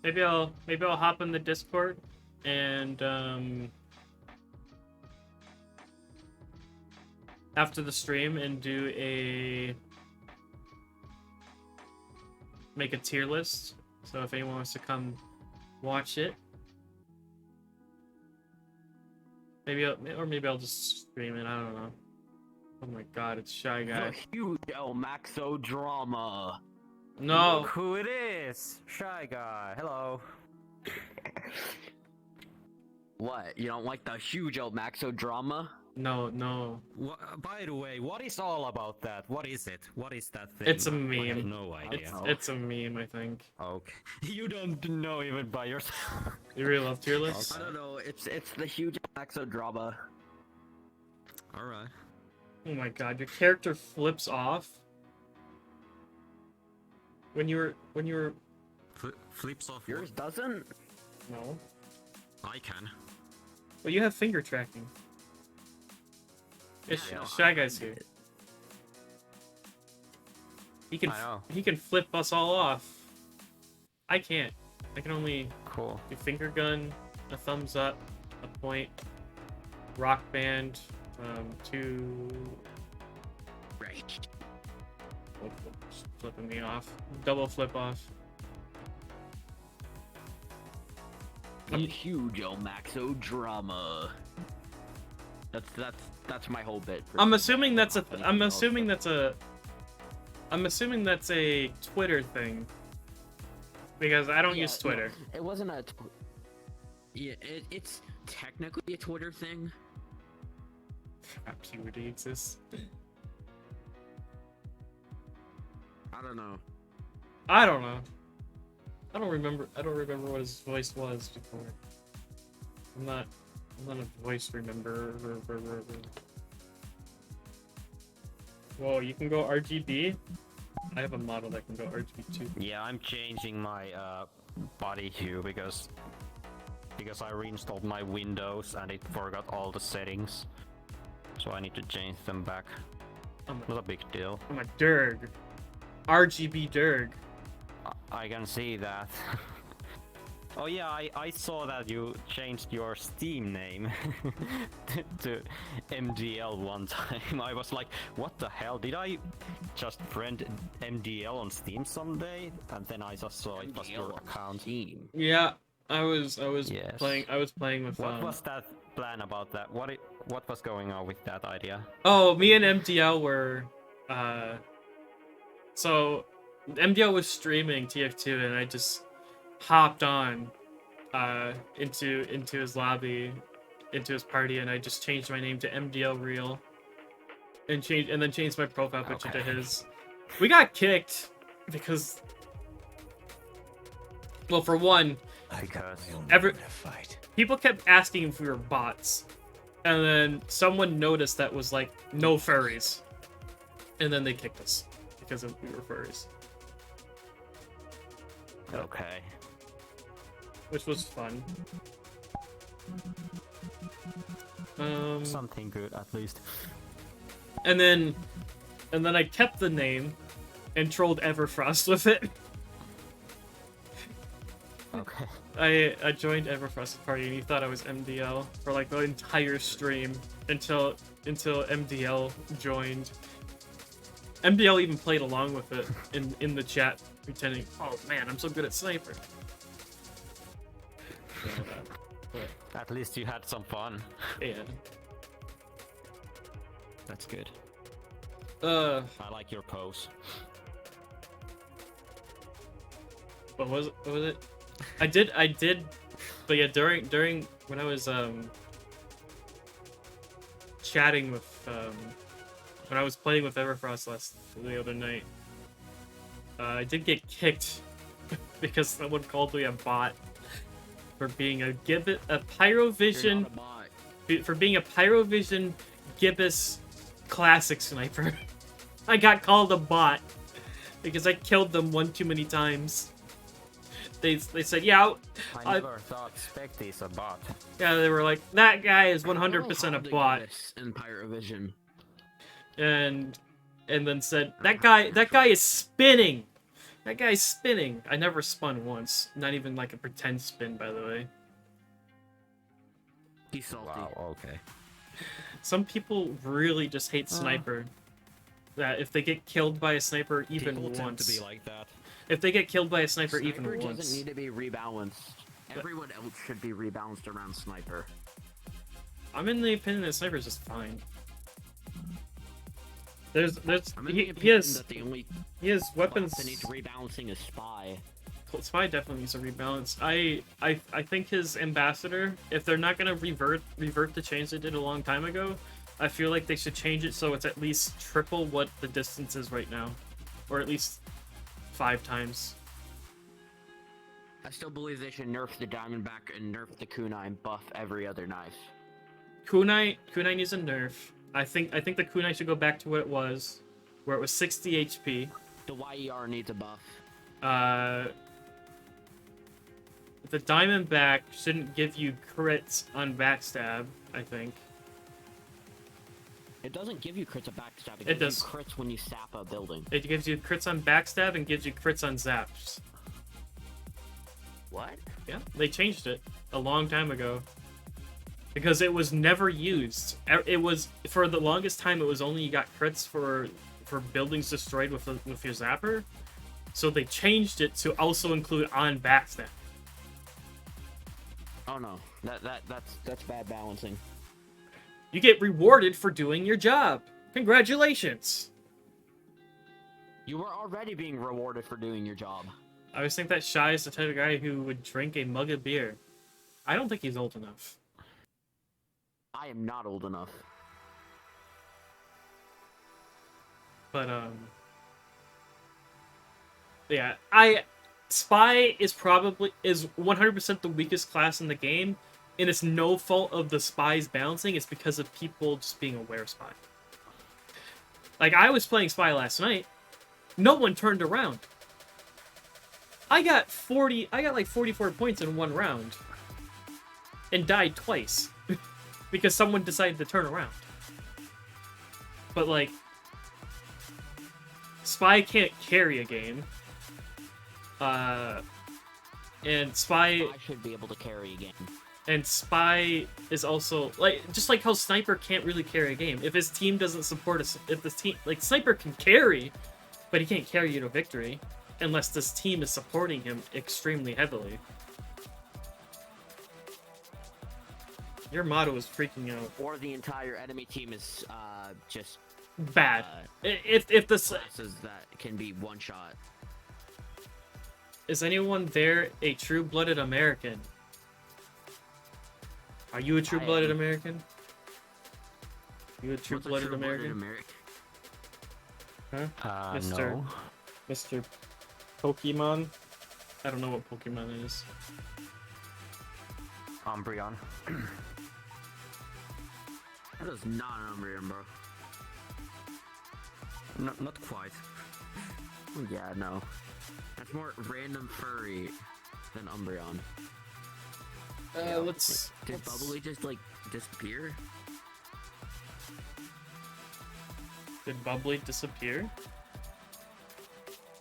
Maybe I'll hop in the Discord and after the stream and make a tier list. So if anyone wants to come watch it, maybe I'll just stream it. I don't know. Oh my god, it's Shy Guy. The huge El Maxo drama. No. Look who it is. Shy Guy. Hello. What? You don't like the huge El Maxo drama? No, no. By the way, what is all about that? What is it? What is that thing? It's a I have meme. no idea. It's a meme, I think. Okay. You don't know even by yourself. You really love tier lists? I don't know. It's the huge El Maxo drama. All right. Oh my god, your character flips off when you were Flips off. Yours doesn't? no. I can. Well, you have finger tracking. It's Yeah, Shy Guy's here. He can I know. he can flip us all off. I can't. I can only Cool. do finger gun, a thumbs up, a point, rock band, two. Right. Flipping me off. Double flip off. The huge El Maxo drama. That's my whole bit. I'm assuming that's a. I'm assuming that's a Twitter thing. Because I don't use Twitter. No, it wasn't a. Yeah, it's technically a Twitter thing. Puberty exists. I don't know. I don't know. I don't remember what his voice was before. I'm not a voice remember. Whoa, you can go RGB? I have a model that can go RGB too. Yeah, I'm changing my body hue because I reinstalled my Windows and it forgot all the settings. So I need to change them back. Not a big deal. I'm a Derg. RGB Derg. I can see that. Oh yeah, I saw that you changed your Steam name to MDL one time. I was like, what the hell? Did I just friend MDL on Steam someday? And then I just saw it was your account. Team. Yeah, I was Yes. playing with What was that plan about that? What was going on with that idea? Oh, me and MDL were so MDL was streaming TF2 and I just hopped on into his lobby, into his party, and I just changed my name to MDL Real and then changed my profile picture to his. We got kicked because, well, for one, Because people kept asking if we were bots, and then someone noticed that was like no furries, and then they kicked us because we were furries. okay. Which was fun. Something good at least. And then I kept the name and trolled Everfrost with it. Okay. I joined Everfrost's party and he thought I was MDL for like the entire stream until MDL joined. MDL even played along with it in the chat, pretending, "Oh man, I'm so good at sniper." At least you had some fun. Yeah. That's good. I I like your pose. What was it? I did, but yeah, during when I was chatting with when I was playing with Everfrost the other night, I did get kicked because someone called me a bot for being a Pyrovision for being a Pyrovision Gibbous classic sniper. I got called a bot because I killed them one too many times. They said, yeah, I never thought Specty's a bot. yeah, they were like, that guy is 100% a bot, In Pyrovision. and then said, that guy is spinning. That guy's spinning. I never spun once, not even like a pretend spin, by the way. He's salty. Wow, okay. Some people really just hate sniper. That if they get killed by a sniper even People tend once, to be like that. if they get killed by a sniper even Sniper once, doesn't need to be rebalanced. Everyone else should be rebalanced around Sniper. I'm in the opinion that sniper is just fine. There's I'm he, in the he opinion has that the only he has weapons. that needs rebalancing is Spy. Spy definitely needs a rebalance. I think his ambassador, if they're not gonna revert the change they did a long time ago, I feel like they should change it so it's at least triple what the distance is right now, or at least 5 times. I still believe they should nerf the Diamondback and nerf the Kunai and buff every other knife. Kunai needs a nerf. I think the Kunai should go back to what it was, where it was 60 HP. The YER needs a buff. The Diamondback shouldn't give you crits on backstab, I think. It doesn't give you crits at backstab. It gives does. you crits when you sap a building. It gives you crits on backstab and gives you crits on zaps. What? Yeah, they changed it a long time ago. Because it was never used. It was, for the longest time, it was only you got crits for buildings destroyed with your zapper. So they changed it to also include on backstab. Oh no, that's bad balancing. You get rewarded for doing your job. Congratulations. You were already being rewarded for doing your job. I always think that Shy is the type of guy who would drink a mug of beer. I don't think he's old enough. I am not old enough. But, yeah, Spy is 100% the weakest class in the game, and it's no fault of the Spy's balancing, it's because of people just being aware of Spy. Like, I was playing Spy last night, no one turned around. I got like 44 points in one round, and died twice, because someone decided to turn around. But, like, Spy can't carry a game. And Spy... I should be able to carry a game. And Spy is also... just like how Sniper can't really carry a game. If his team doesn't support us... If this team... Like, Sniper can carry, but he can't carry you to victory. Unless this team is supporting him extremely heavily. Your motto is freaking out. Or the entire enemy team is, just... Bad. If the... classes that can be one-shot. Is anyone there a true-blooded American? Are you a true-blooded American? You a true-blooded American? Huh? No. Mr. Pokemon? I don't know what Pokemon is. Umbreon. That is not an Umbreon, bro. Not quite. Yeah, no. That's more random furry than Umbreon. Did Bubbly just, like, disappear? Did Bubbly disappear?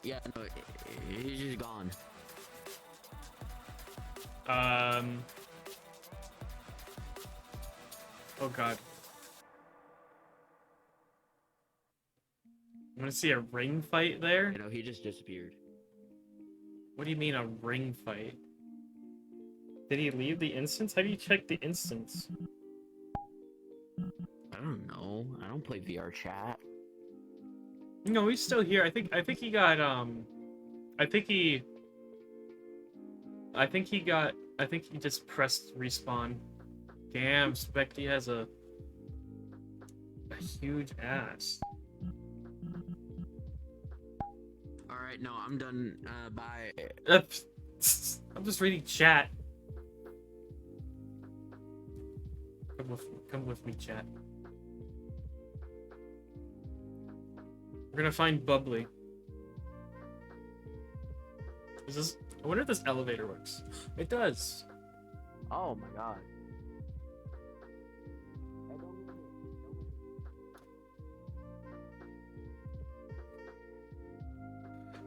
Yeah, no, he's just gone. Oh god. I'm gonna see a ring fight there? You know, he just disappeared. What do you mean a ring fight? Did he leave the instance? How do you check the instance? I don't know. I don't play VR chat. No, he's still here. I think he got I think he just pressed respawn. Damn, Specty has a huge ass. Alright, no, I'm done. Bye. I'm just reading chat. Come with me, chat. We're gonna find Bubbly. Is this? I wonder if this elevator works. It does. Oh my god.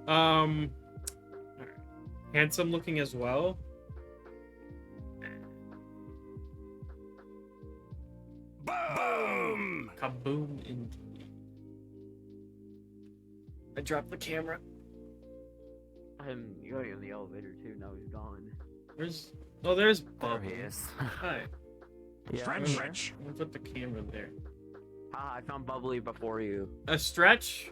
Alright. Handsome looking as well. Boom! Kaboom indeed. I dropped the camera. I'm going in the elevator too, now he's gone. Where's... Oh, there's There Bubbly. he is. Hi. Yeah, Stretch, I'm here. stretch. I'm gonna put the camera there. Ah, I found Bubbly before you. A stretch.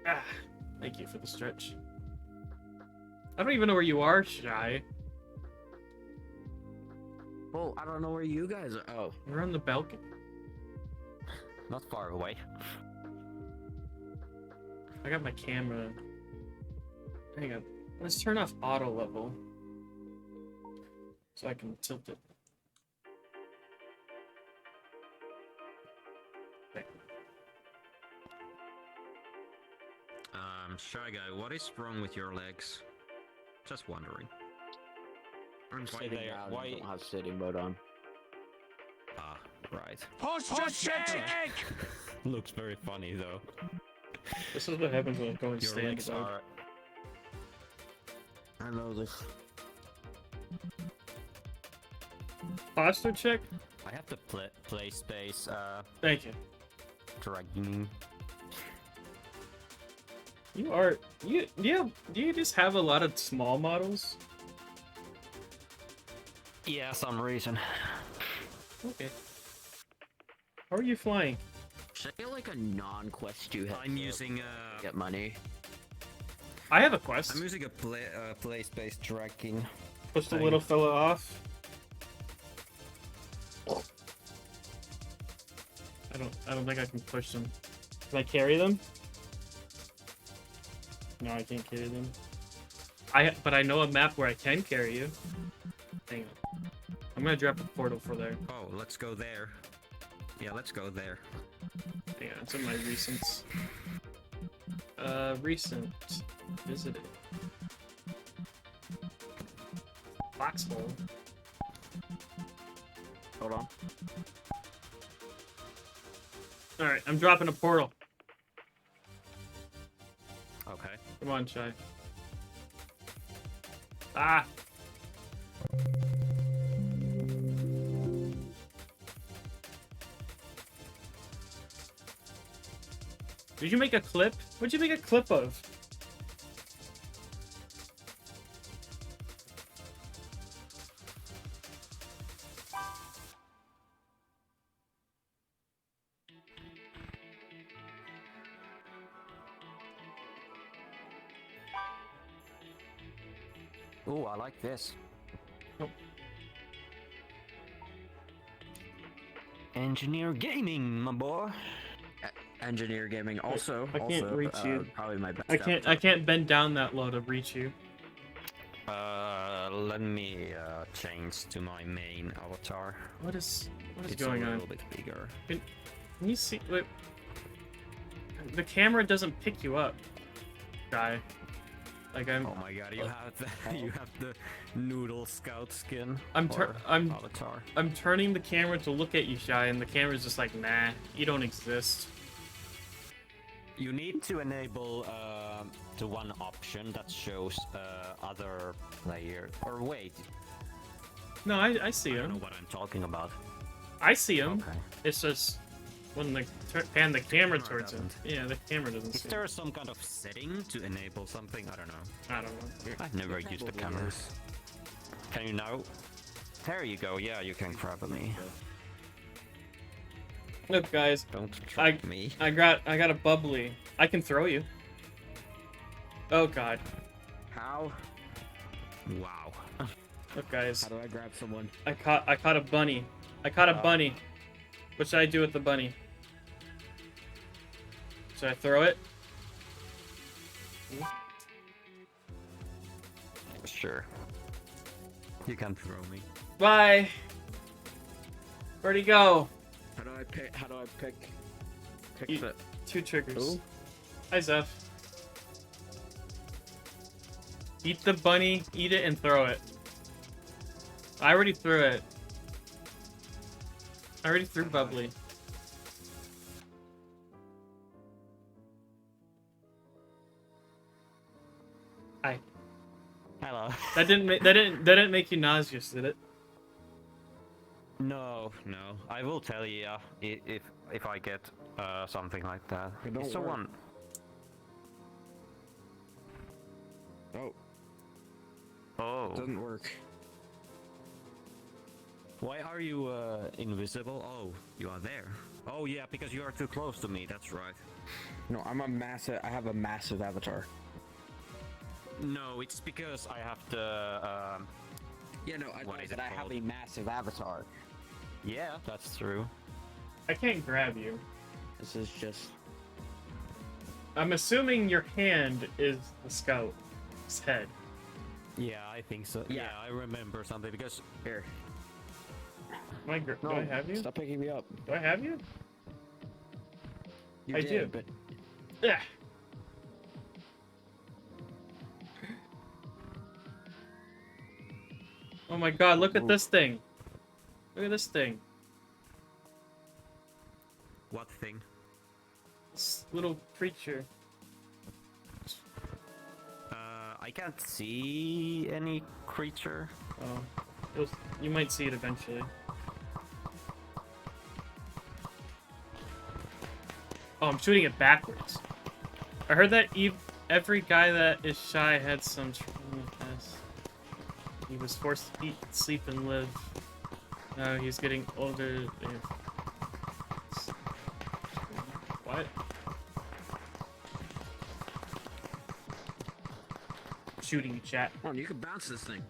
Ah, thank you for the stretch. I don't even know where you are, Shy. Well, I don't know where you guys are. Oh. We're on the balcony. Not far away. I got my camera. Hang on. Let's turn off auto level. So I can tilt it. Okay. Shy Guy, what is wrong with your legs? Just wondering. I'm Say sitting there, down. why- I don't have sitting mode on. Ah, right. Posture check! Looks very funny though. This is what happens when I'm going Your stand legs mode. are. I know this. Posture check? I have the play space Thank you. dragging. You are do you just have a lot of small models? Yeah, some reason. Okay. How are you flying? Should I get like a non-quest you have? I'm using Get money. I have a quest. I'm using a play space tracking. Push the thing. little fella off. I don't think I can push them. Can I carry them? No, I can't carry them. But I know a map where I can carry you. Hang on. I'm gonna drop a portal for there. Oh, let's go there. Yeah, let's go there. Hang on, it's in my recents. Recent. Visited. Foxhole. Hold on. Alright, I'm dropping a portal. Okay. Come on, Shy. Ah! Did you make a clip? What'd you make a clip of? Ooh, I like this. Oh. Engineer Gaming, my boy. Engineer gaming. Also, I can't also, reach you. Probably my best. I can't bend down that low to reach you. Let me change to my main avatar. What is It's going a on? little bit bigger. Can you see? Wait. The camera doesn't pick you up, guy. Like Oh my god, you have the you have the noodle scout skin. I'm or I'm avatar. I'm turning the camera to look at you, Shy, and the camera's just like, nah, you don't exist. You need to enable the one option that shows other player. Or wait, No, I see I don't know him. what I'm talking about. I see him. Okay. It's just when the pan the camera camera towards him. doesn't. Yeah, the camera doesn't Is see. there some kind of setting to enable something? I don't know. I don't know. I've never used the probably cameras. Can you now? There you go. Yeah, you can grab me. Look, guys, Don't trap me. I got a bubbly. I can throw you. Oh God. How? Wow. Look, guys. How do I grab someone? I caught a bunny. I caught a bunny. What should I do with the bunny? Should I throw it? Sure. You can throw me. Bye. Where'd he go? How do I pick? How do I pick? Pick You- the. 2 triggers. Who? Hi, Zeph. Eat the bunny, eat it, and throw it. I already threw it. I already threw bubbly. Hi. Hello. That didn't make you nauseous, did it? No, no. I will tell you if I get something like that. It don't It's the work. one. Oh, Oh. doesn't work. Why are you invisible? Oh, you are there. Oh yeah, because you are too close to me. That's right. No, I have a massive avatar. No, it's because I have the. Yeah, no, I What know is that it I have called? a massive avatar. Yeah, that's true. I can't grab you. This is just... I'm assuming your hand is the scout's head. Yeah, I think so. Yeah. Yeah, I remember something because Here. Do I have you? Stop picking me up. Do I have you? You I did, do. but... Yeah. Oh my god, look at this thing. Look at this thing. what thing? This little creature. I can't see any creature. Oh. You might see it eventually. Oh, I'm shooting it backwards. I heard that every guy that is shy had some trauma in the past. He was forced to eat, sleep, and live. Now he's getting older. What? Shooting you, chat. Come on, you can bounce this thing.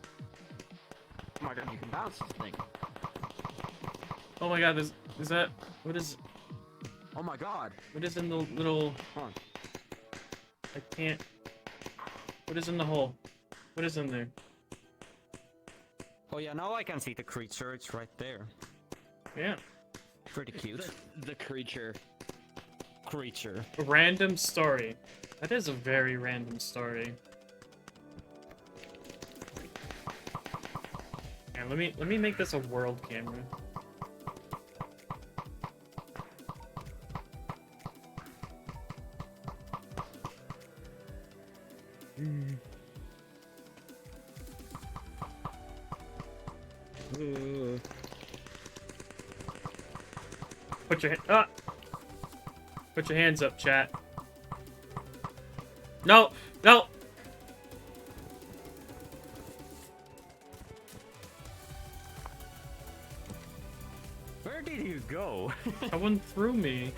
Oh my god, you can bounce this thing. Oh my god, is that... What is... Oh my god. What is in the little... Come on. I can't... What is in the hole? What is in there? Oh yeah, now I can see the creature. It's right there. Yeah. Pretty cute. The creature. Creature. A random story. That is a very random story. Yeah, let me make this a world camera. Put your hands up, chat. No, no. Where did you go? Someone threw me.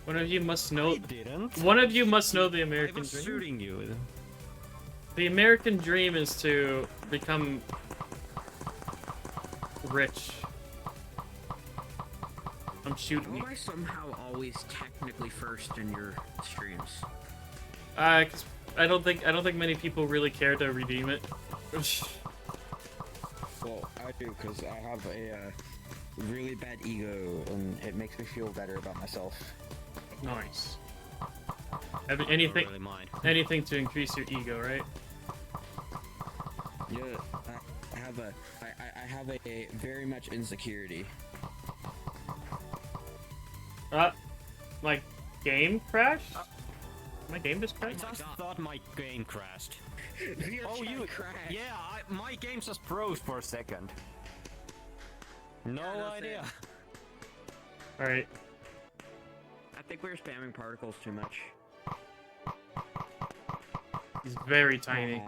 One of you must know. I didn't. One of you must know the I American was dream. shooting you. The American dream is to become rich. I'm shooting How you. am I somehow always technically first in your streams? 'Cause I don't think many people really care to redeem it. Well, I do, because I have a really bad ego, and it makes me feel better about myself. Nice. Don't Anything, really mind. anything to increase your ego, right? Yeah, I have a very much insecurity. My game crashed? My game just I crashed? just thought my game crashed. Your Oh, chat you? crashed. Yeah, my game just froze for a second. No no, idea. Alright. I think we're spamming particles too much. He's very tiny.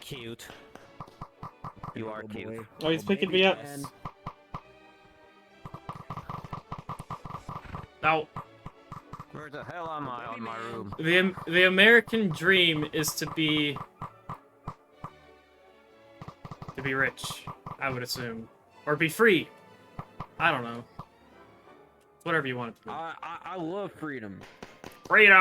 Cute. You are Little cute. boy. Oh, he's Little picking baby me up. man. Now, Where the hell am I on my room? the American dream is to be rich, I would assume. Or be free. I don't know. It's whatever you want it to be. I love freedom. Freedom!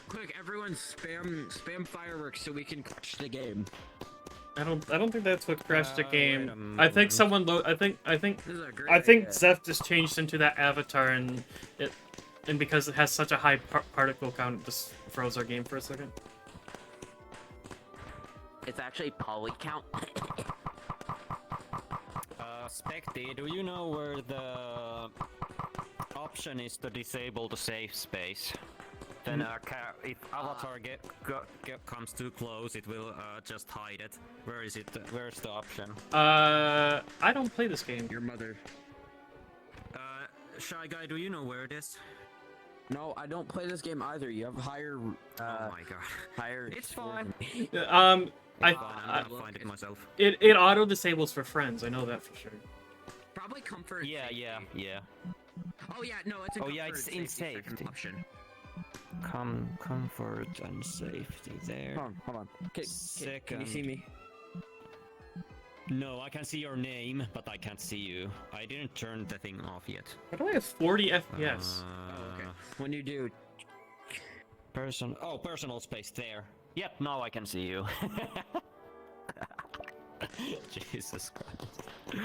Quick, everyone spam fireworks so we can crush the game. I don't think that's what crashed the Wait a game. I think moment. someone I think This is a great I think idea. Zeph just changed into that avatar and because it has such a high particle count, it just froze our game for a second. It's actually poly count. Specty, do you know where the option is to disable the safe space? Then if avatar comes too close, it will just hide it. Where is it? Where's the option? I don't play this game. Your mother. Shy guy, do you know where it is? No, I don't play this game either. You have higher. Oh my god. Higher. It's fine. I'm I'm gonna find it myself. it auto disables for friends. I know that for sure. Probably comfort. Yeah. Oh yeah, no, it's a Oh, comfort yeah, it's in second safety. option. Comfort and safety there. Hold on. Can you see me? No, I can see your name, but I can't see you. I didn't turn the thing off yet. Why do I have 40 FPS? Oh, okay. When you do, Personal space there. Yep, now I can see you. Jesus Christ.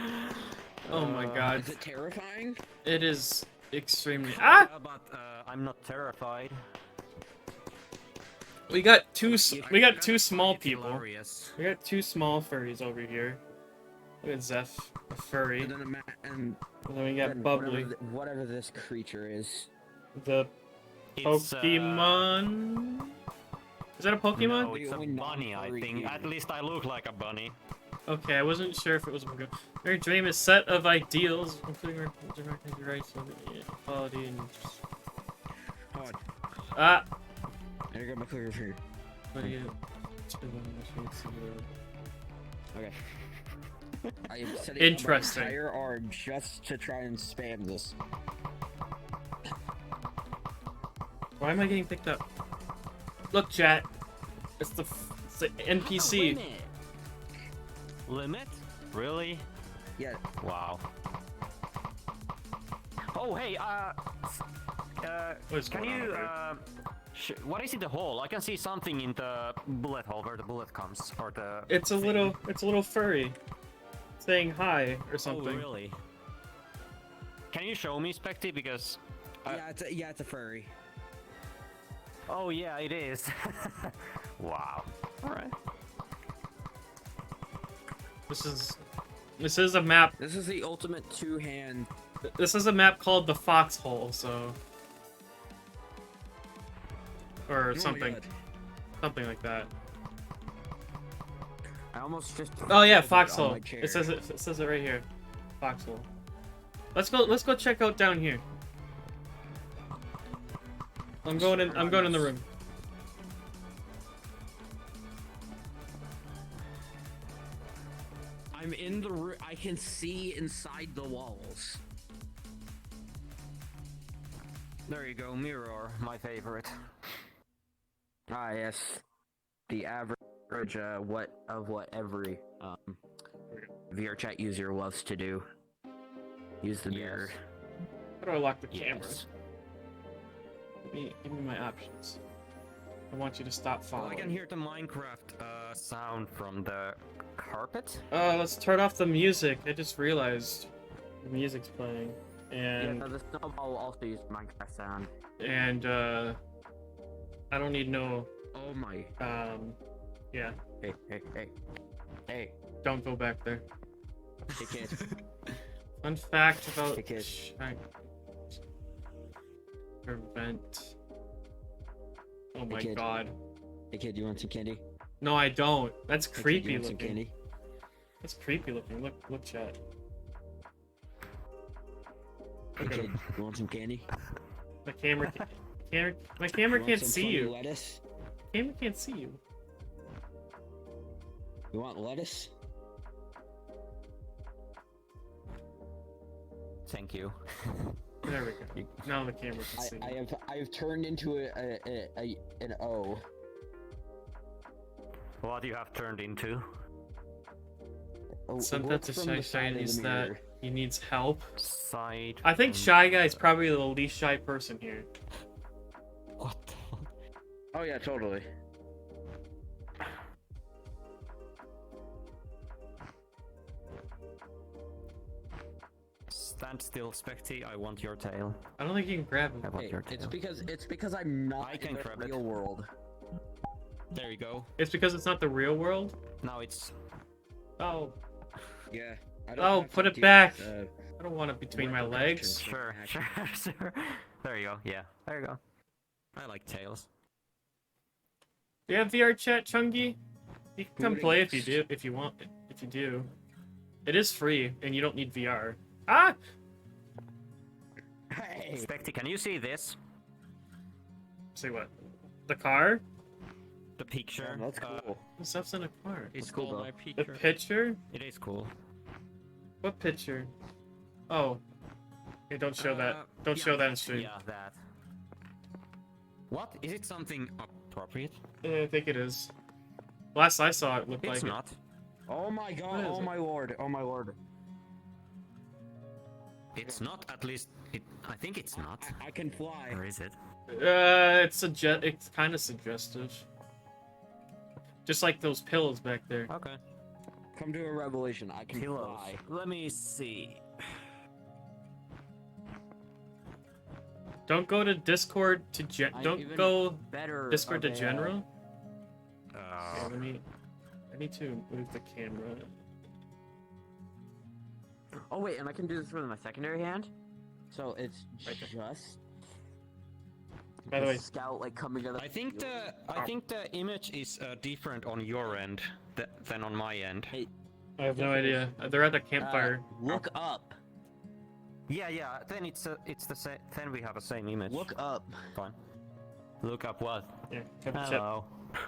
Oh my god. is it terrifying? It is extremely. But I'm not terrified. We got two. We got two I small find it people. hilarious. We got two small furries over here. Look at Zeph, a furry. And then, And then we got then Bubbly, whatever this creature is. the It's, Pokemon. Is that a Pokemon? No, it's a We bunny, I non-furry think. here. At least I look like a bunny. Okay, I wasn't sure if it was a Pokemon. Your dream is set of ideals, including your rights, equality, and just... Hold on. Ah. I gotta get my clicker here. What do you? Okay. I am setting Interesting. up my entire arm just to try and spam this. Why am I getting picked up? Look, chat. It's the NPC. Limit? Really? Yeah. Wow. Oh, hey, What is can going on you, over what is in the hole? I can see something in the bullet hole where the bullet comes, or the... It's a little furry, saying hi or Oh, something. really? Can you show me, Specty? Because... It's a furry. Oh, yeah, it is. Wow. Alright. This is a map. This is the ultimate two-hand. This is a map called the Foxhole, so. Or Oh my something. God. Something like that. I almost just. Oh yeah, on Foxhole. my chair. It says it right here. Foxhole. Let's go check out down here. I'm going in the room. I'm in the room. I can see inside the walls. There you go, mirror, my favorite. Ah, yes. The average what every VR chat user loves to do. Use the mirror. How do I lock the camera? Yes. Give me my options. I want you to stop Oh, following. I can hear the Minecraft sound from the carpet. Let's turn off the music. I just realized the music's playing, and Yeah, the snowball will also use Minecraft sound. I don't need no. Oh my. Yeah. Hey. Don't go back there. Hey, kid. Fun fact about Hey, kid. prevent. Oh my kid. god. Hey, kid, you want some candy? No, I don't. That's Hey, kid, creepy you want some looking. candy? That's creepy looking. Look, chat. Hey, Look at kid, him. you want some candy? My camera, my camera You want can't some see funny you. Lettuce? Camera can't see you. You want lettuce? Thank you. There we go. Now the camera can see. I've turned into an O. What you have turned into? Sent that Look to from Shy the Shy side of needs the that mirror. he needs help. Side. I think Shy Guy is probably the least shy person here. What the fuck? Oh yeah, totally. Stand still, Specty. I want your tail. I don't think you can grab him. I want Hey, your tail. it's because I'm not I in can the grab it. real world. There you go. It's because it's not the real world. Now it's... Oh, Yeah. Oh, put it back. I don't want it between my Work legs. actions. Sure. There you go. Yeah, there you go. I like tails. Do you have VR chat, Chungi? You can come Booting play if you next. do. If you want. If you do. It is free, and you don't need VR. Ah! Hey. Specty, can you see this? Say what? The car? The picture. Damn, that's cool. What stuff's in a car? It's cool though. The picture? It is cool. What picture? Oh. Hey, don't show that. Don't Yeah, show that in stream. Yeah, that. What? Is it something appropriate? Yeah, I think it is. Last I saw it looked It's like not. Oh my god, What is oh it? my lord, oh my lord. It's not. At least I think it's not. I can fly. Or is it? It's kind of suggestive. Just like those pillows back there. Okay. Come to a revelation, I can Pillows. fly. Let me see. Don't go to Discord to I'm don't even go Better Discord to of a, general. Okay, I need to move the camera. Oh wait, and I can do this with my secondary hand? So it's Right there. just By the way, scout like coming to the I think field. the image is different on your end than on my end. Hey, I have no idea. They're at the campfire. look up. Yeah, yeah. Then it's the same. Then we have the same image. Look up. Fine. Look up what? Yeah, have a chip. Hello.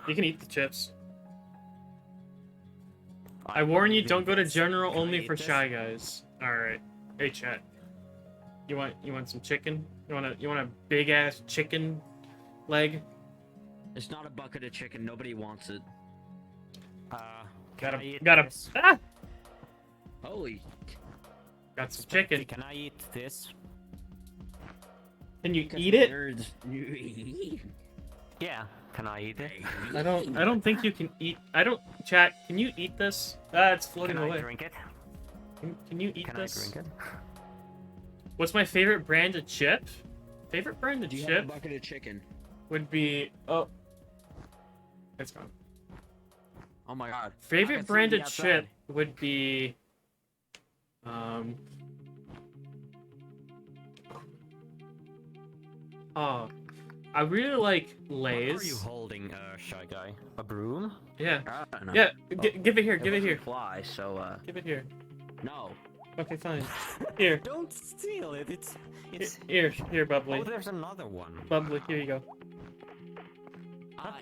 You can eat the chips. I warn you, don't go to general Can I only eat for this? shy guys. Alright. Hey chat. You want some chicken? You want a big ass chicken leg? It's not a bucket of chicken, nobody wants it. Can I Got eat a this? Holy. got some chicken. Can I eat this? Can you eat it? Nerds. Yeah. Can I eat it? I don't think you can eat. Chat, can you eat this? It's floating Can away. I drink it? Can you eat Can this? I drink it? What's my favorite brand of chip? Favorite brand of Do you have a chip bucket of chicken? would be it's gone. Oh my god. I Favorite can see brand the of chip outside. would be oh, I really like What are you Lay's. holding, shy guy? A broom? Yeah, I don't know. yeah. Give it here. Give it lets me here. Fly, so Give it here. no. Okay, fine. Here, Don't steal it. It's. here, bubbly, Oh, there's another one. bubbly. Here you go.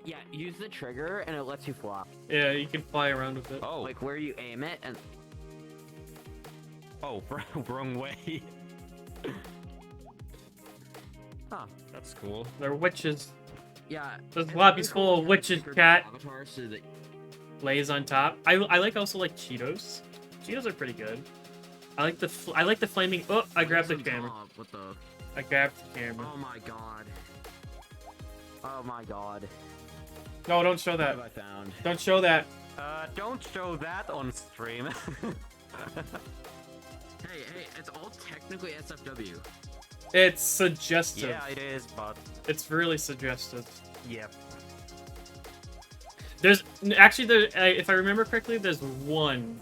Yeah, use the trigger and it lets you fly. Yeah, you can fly around with it. Oh. Like where you aim it and Oh, wrong way. Ah, that's cool. They're witches. yeah. This it's lobby's really full cool of to have witches, secret cat. avatars so that Lays on top. I also like Cheetos. Cheetos are pretty good. I like the flaming. Oh, I grabbed the on camera. top, What the? I grabbed the camera. Oh my god. Oh my god. No, don't show What that. have I found? Don't show that. Don't show that on stream. Hey, it's all technically SFW. It's suggestive. Yeah, it is, but It's really suggestive. yep. There's actually if I remember correctly, there's one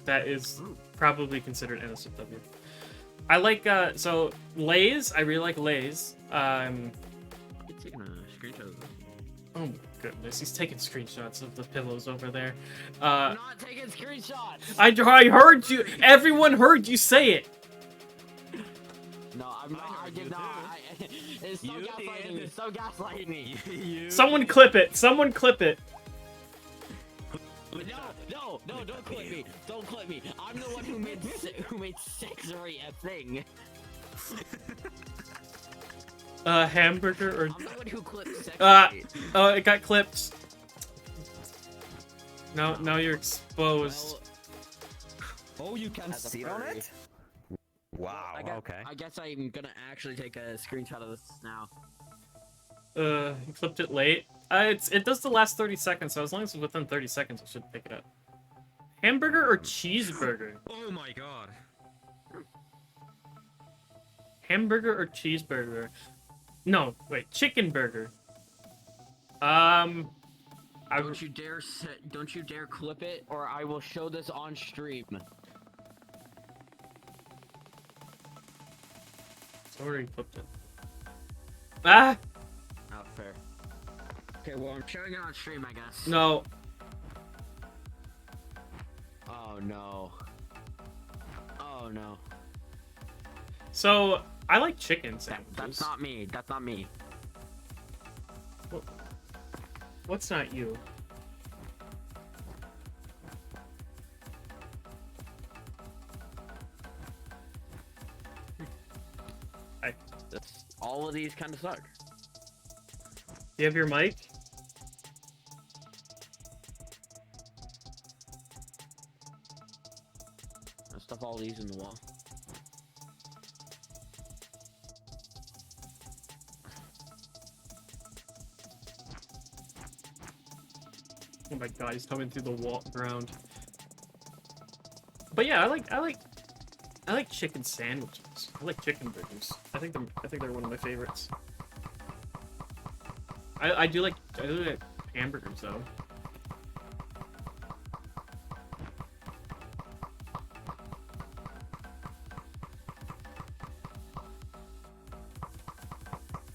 that is probably considered NSFW. I like so Lay's. I really like Lay's. It's taking a screenshot of this. Oh my goodness, he's taking screenshots of the pillows over there. I'm not taking screenshots! I heard you. Everyone heard you say it. No, I'm not. I did not. It's so You gaslighting did. me. So gaslighting me. Someone clip it. Someone clip it. No, don't clip me. Don't clip me. I'm the one who made sexury a thing. Hamburger or I'm the one who clipped sexury. oh, it got clipped. Now you're exposed. Well, Oh, you can As a sit on furry. it? Wow, okay. I guess I'm gonna actually take a screenshot of this now. You clipped it late. It does the last 30 seconds, so as long as it's within 30 seconds, it should pick it up. Hamburger or cheeseburger? Oh my god. Hamburger or cheeseburger? No, wait, chicken burger. Don't you dare clip it, or I will show this on stream. Already clipped it. Ah! Not fair. Okay, well I'm showing it on stream, I guess. No. Oh no. Oh no. So, I like chicken sandwiches. That's not me. That's not me. What's not you? Hi. All of these kind of suck. Do you have your mic? I stuff all these in the wall. Oh my god, he's coming through the wall ground. But yeah, I like chicken sandwiches. I like chicken burgers. I think they're one of my favorites. I do like hamburgers though.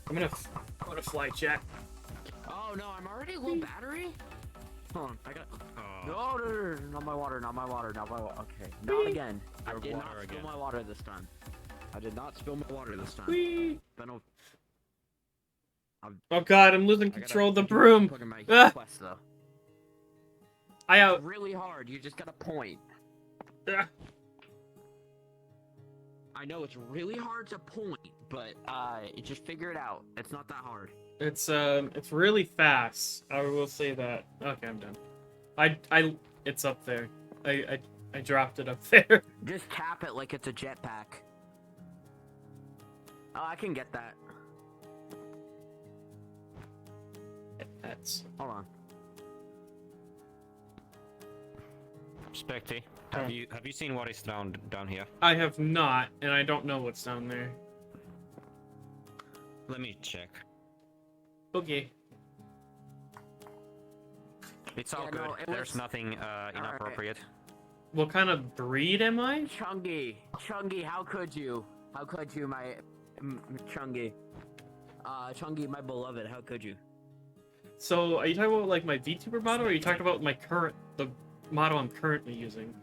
I'm gonna fly check. Oh no, I'm already low battery? Hold on, I got. No, not my water, not my water, not my water. Okay, not again. I did not spill my water this time. I did not spill my water this time. Whee! Been Oh god, I'm losing control of the broom. Ah! Quest, though. I out. It's really hard. You just gotta point. Ah. I know it's really hard to point, but just figure it out. It's not that hard. It's really fast. I will say that. Okay, I'm done. It's up there. I dropped it up there. Just tap it like it's a jetpack. Oh, I can get that. That's. Hold on. Specty, have you seen what is down here? I have not, and I don't know what's down there. Let me check. Okay. It's all Yeah, good. no, it There's was- nothing inappropriate. What kind of breed am I? Chungy, how could you? How could you, my Chungy? Chungy, my beloved, how could you? So, are you talking about like my VTuber model, or are you talking about the model I'm currently using?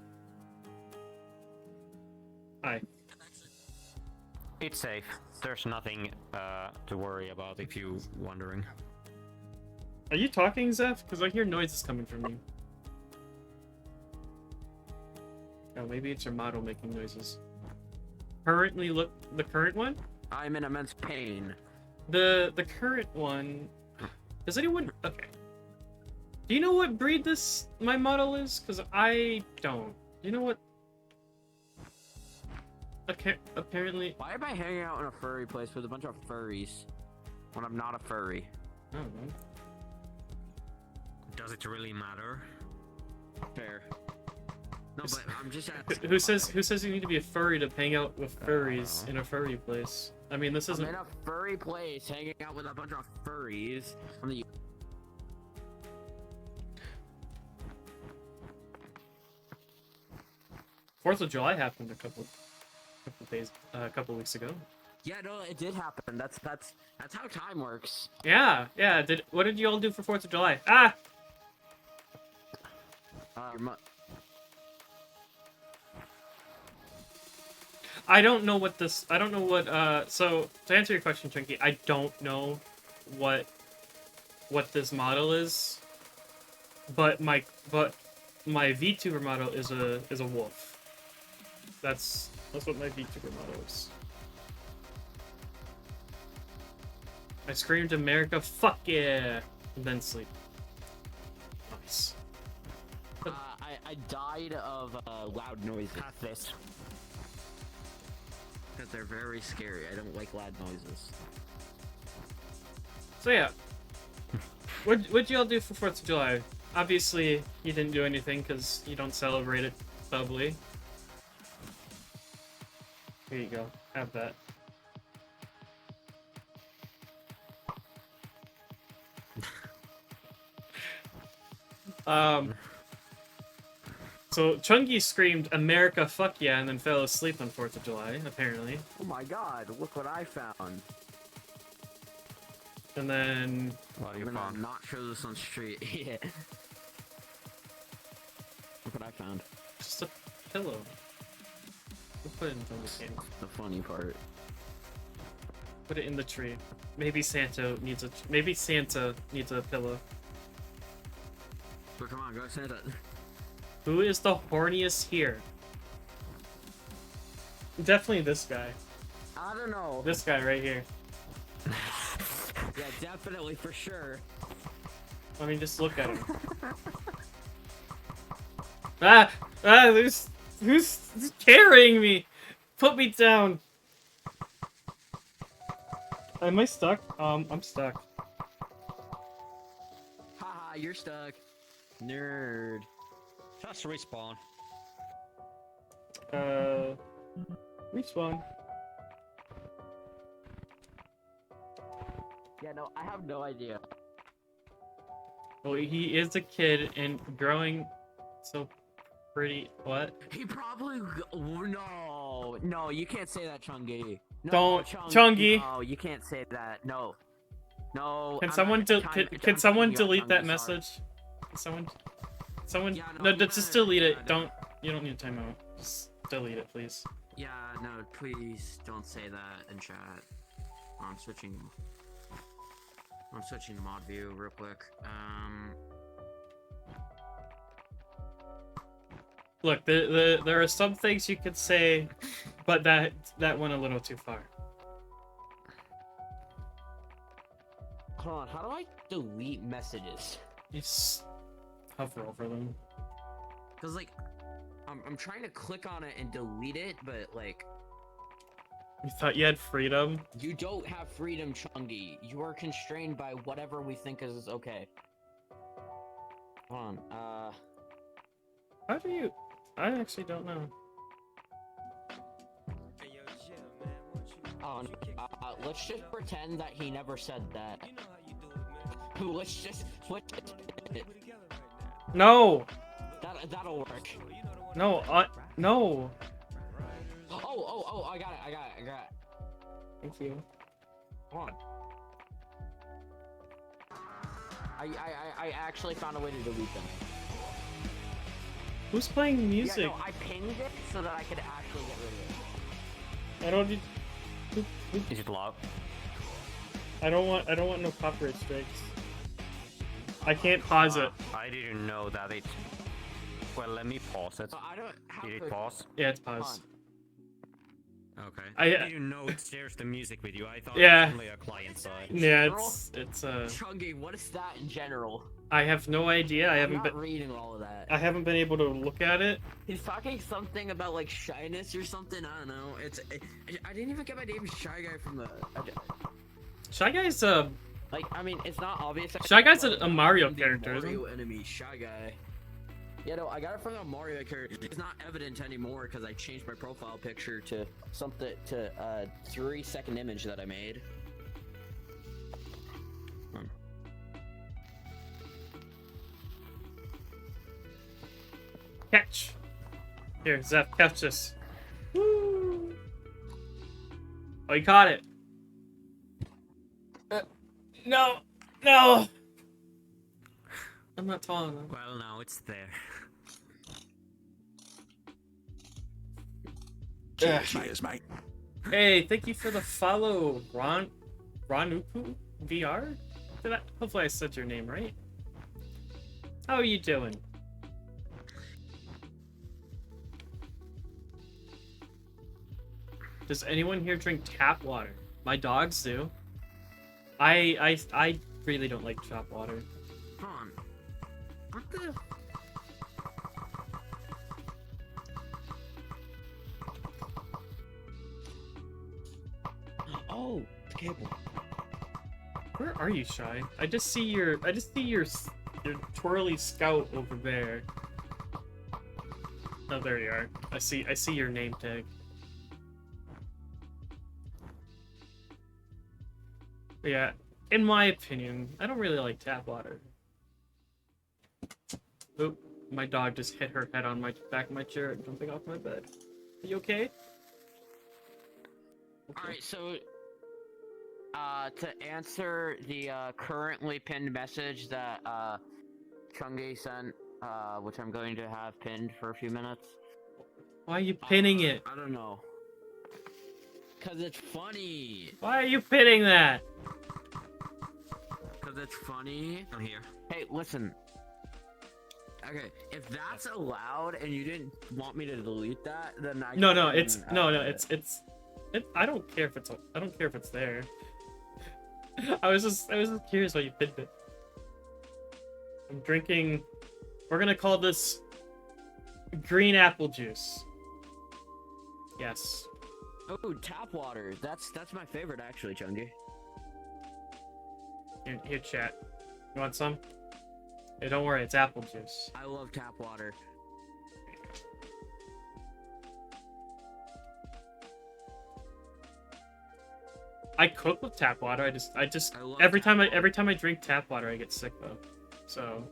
Hi. It's safe. There's nothing to worry about if you're wondering. Are you talking, Zeph? Because I hear noises coming from you. Oh, maybe it's your model making noises. Currently, look, the current one? I'm in immense pain. The current one. Does anyone? Okay. Do you know what breed my model is? Because I don't. Do you know what? Okay, apparently. Why am I hanging out in a furry place with a bunch of furries when I'm not a furry? I don't know. Does it really matter? Fair. No, but I'm just asking. Who says you need to be a furry to hang out with furries in a furry place? I mean, this I'm isn't. in a furry place hanging out with a bunch of furries. On the 4th of July happened a couple weeks ago. Yeah, no, it did happen. That's how time works. Yeah. What did you all do for 4th of July? Ah! I don't know what so to answer your question, Chunky, I don't know what this model is. But my VTuber model is a wolf. That's what my VTuber model is. I screamed America, fuck yeah, and then sleep. Nice. I died of loud noises. Have this. Because they're very scary. I don't like loud noises. So yeah, what'd you all do for 4th of July? Obviously, you didn't do anything because you don't celebrate it bubbly. Here you go. Have that. So Chunky screamed "America, fuck yeah!" and then fell asleep on 4th of July, apparently. Oh my god! Look what I found. And then What you I'm gonna found? not show this on street. Yeah. Look what I found. just a pillow. We'll put it in the camera. The funny part. Put it in the tree. Maybe Santa needs a pillow. But come on, go say that. Who is the horniest here? Definitely this guy. I don't know. This guy right here. Yeah, definitely for sure. I mean, just look at him. Ah! Ah! Who's carrying me? Put me down. Am I stuck? I'm stuck. Haha, you're stuck. Nerd. Just respawn. Respawn. Yeah, no, I have no idea. Well, he is a kid and growing so pretty. What? He probably. Oh, no, you can't say that, Chungi. No, Don't, Chungi. No, you can't say that. No. No. Can I'm someone not trying- can I'm someone telling you, delete that Chungi, message? Can someone Yeah, no, no, just delete it. yeah, You don't need a timeout. Just delete it, please. Yeah, no, please don't say that in chat. I'm switching to mod view real quick. Look, there are some things you could say, but that went a little too far. Hold on, how do I delete messages? You hover over them. Cause like, I'm trying to click on it and delete it, but like, You thought you had freedom? you don't have freedom, Chungi. You are constrained by whatever we think is okay. Hold on, How do you? I actually don't know. oh, let's just pretend that he never said that. let's just No, that'll work. no, no. Oh, I got it. Thank you. Hold on. I actually found a way to delete them. Who's playing music? Yeah, no, I pinged it so that I could actually get rid of it. I don't need. Is it loud? I don't want no copyright strikes. I can't pause it. I didn't know that it. Well, let me pause it. I don't have Did it to- pause? Yeah, it's paused. Okay. I- I didn't know it shares the music with you. I thought Yeah. it was only a client side. Yeah, General? it's Chungi, what is that in general? I have no idea. I I'm haven't not been. reading all of that. I haven't been able to look at it. He's talking something about like shyness or something. I don't know. I didn't even get my name Shy Guy from the. Shy Guy's Like, I mean, it's not obvious. Shy Guy's a Mario The character, isn't he? Mario enemy, Shy Guy. Yeah, no, I got it from the Mario character. It's not evident anymore because I changed my profile picture to something to 3-second image that I made. Catch. Here, Zeph, catch this. Woo! Oh, you caught it. No, no. I'm not tall enough. Well, now it's there. Cheers, mate. Hey, thank you for the follow, Ranupu VR. Hopefully I said your name right. How are you doing? Does anyone here drink tap water? My dogs do. I really don't like tap water. Hold on. What the? Oh, the cable. Where are you, Shy? I just see your twirly scout over there. Oh, there you are. I see your name tag. Yeah, in my opinion, I don't really like tap water. Oop, my dog just hit her head on my back of my chair, jumping off my bed. Are you okay? Alright, so to answer the currently pinned message that Chungi sent, which I'm going to have pinned for a few minutes. Why are you pinning it? I don't know. Cause it's funny. Why are you pinning that? Cause it's funny. I'm here. Hey, listen. Okay, if that's allowed and you didn't want me to delete that, then I No, can, it's I don't care if it's there. I was just curious why you picked it. I'm drinking. We're gonna call this green apple juice. Yes. Oh, tap water. That's my favorite actually, Chungy. Here, chat. You want some? Hey, don't worry, it's apple juice. I love tap water. I cook with tap water. I love every tap time I drink tap water, I get sick though. So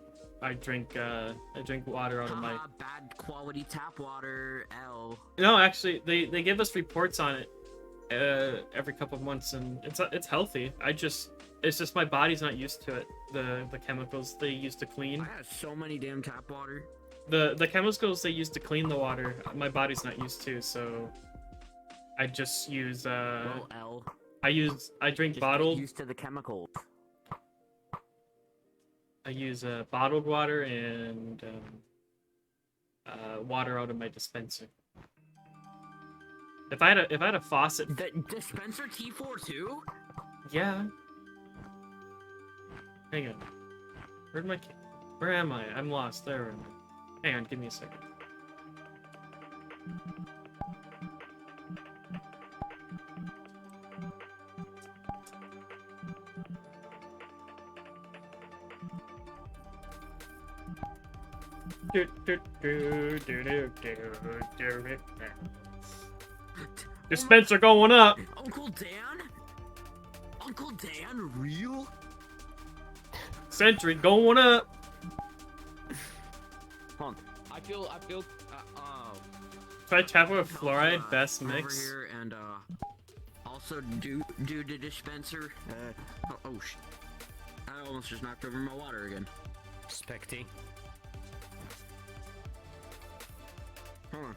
I drink water out of my. Bad quality tap water. L. No, actually, they give us reports on it every couple of months, and it's healthy. It's just my body's not used to it. The chemicals they use to clean. I have so many damn tap water. The chemicals they use to clean the water, my body's not used to, so I just use Well, L. I drink Just bottled. get used to the chemicals. I use bottled water and water out of my dispenser. If I had a faucet, The dispenser T4 too? yeah. Hang on. Where am I? I'm lost. There am I. Hang on, give me a second. Dispenser going up. Uncle Dan? Uncle Dan, real? Sentry going up. Hold on. I feel, Try tap with Tell fluoride, some, best over mix. here and also do the dispenser. I almost just knocked over my water again. Specty. Hold on.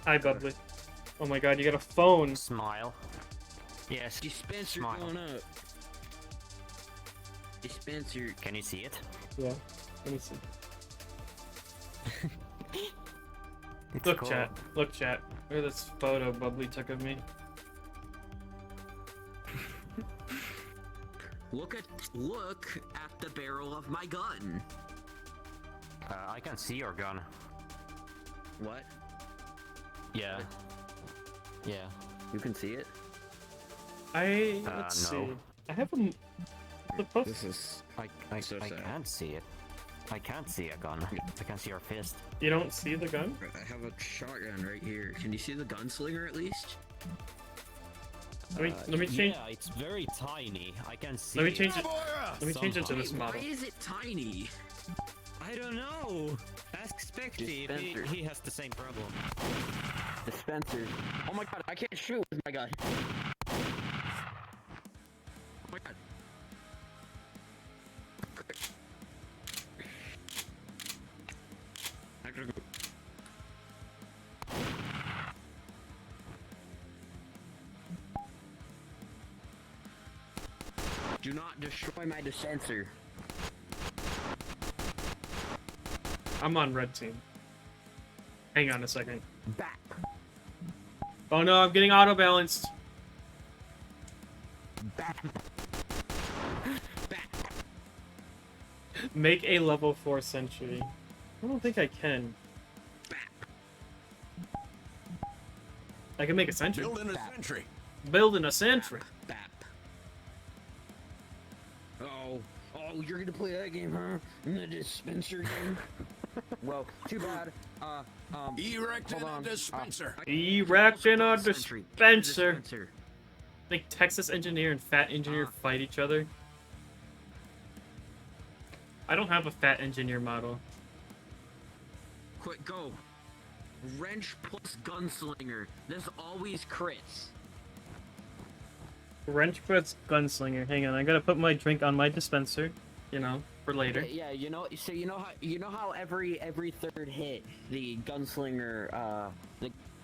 Hi, Bubbly. Oh my god, you got a phone. Smile. Yes. Dispenser Smile. going up. Dispenser. Can you see it? Yeah. Let me see. It's Look, cool. chat. Look, chat. Look at this photo Bubbly took of me. Look at the barrel of my gun. I can see your gun. What? Yeah. Yeah. You can see it? Let's no. see. I have a. This is I so sad. can't see it. I can't see a gun. I can see your fist. You don't see the gun? I have a shotgun right here. Can you see the gunslinger at least? Let me change. Yeah, it's very tiny. I can see. Let me change it. Let me change it to Somehow. this model. Why is it tiny? I don't know. Ask Specty. Dispenser. He has the same problem. Dispenser. Oh my god, I can't shoot with my gun. Oh my god. I gotta go. Do not destroy my dispenser. I'm on red team. Hang on a second. Back. Oh no, I'm getting auto balanced. Back. Back. Make a level 4 sentry. I don't think I can. I can make a sentry. Building a sentry. Building a sentry. Bap. Oh, you're gonna play that game, huh? In the dispenser game? Well, too bad. Erecting Hold on. a dispenser. Erecting a Sentry. dispenser. Dispenser. Like Texas engineer and fat engineer fight each other. I don't have a fat engineer model. Quick, go. Wrench plus gunslinger. There's always crits. Wrench puts gunslinger. Hang on, I gotta put my drink on my dispenser. You know, for later. Yeah, you know. So you know how every third hit the gunslinger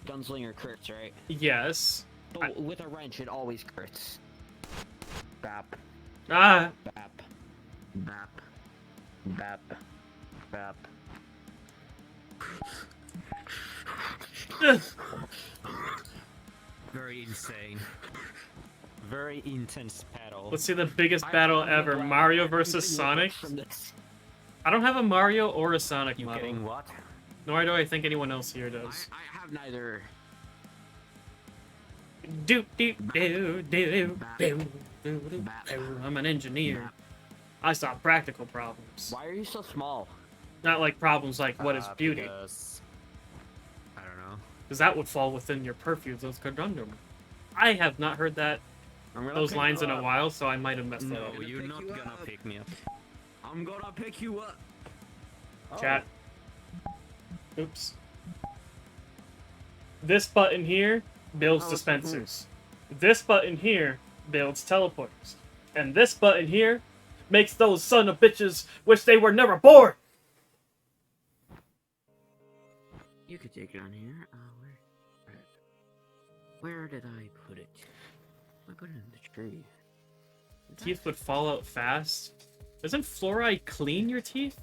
crits, right? Yes. But with a wrench, it always crits. Bap. Ah. Bap. Bap. Bap. Bap. Ugh. Very insane. Very intense battle. Let's see the biggest battle ever: Mario versus Sonic. From this. I don't have a Mario or a Sonic You model. getting what? Nor do I think anyone else here does. I have neither. Do do do do do do. I'm an engineer. I solve practical problems, Why are you so small? not like problems like what is beauty, Because... I don't know. because that would fall within your purview. Those conundrum. I have not heard that those lines in a while, so I might have messed that No, up. you're pick not you gonna up. pick me up. I'm gonna pick you up. Oh. Chat. Oops. This button here builds Oh, dispensers. This button here builds teleporters. And this button here makes those son of bitches wish they were never born! You could take it on here. Where did I put it? I put it in the tree. Teeth would fall out fast. Doesn't fluoride clean your teeth?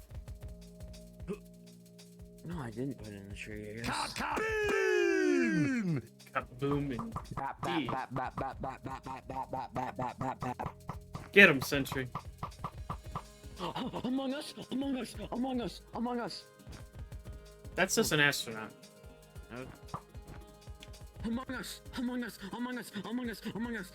No, I didn't put it in the tree. I guess. Boom! Kaboom and Bap, D. bap, bap, bap, bap, bap, bap, bap, bap, bap, bap, bap, bap. Get him, Sentry. Among Us! Among Us! Among Us! Among Us! That's just an astronaut. Among Us! Among Us! Among Us! Among Us! Among Us!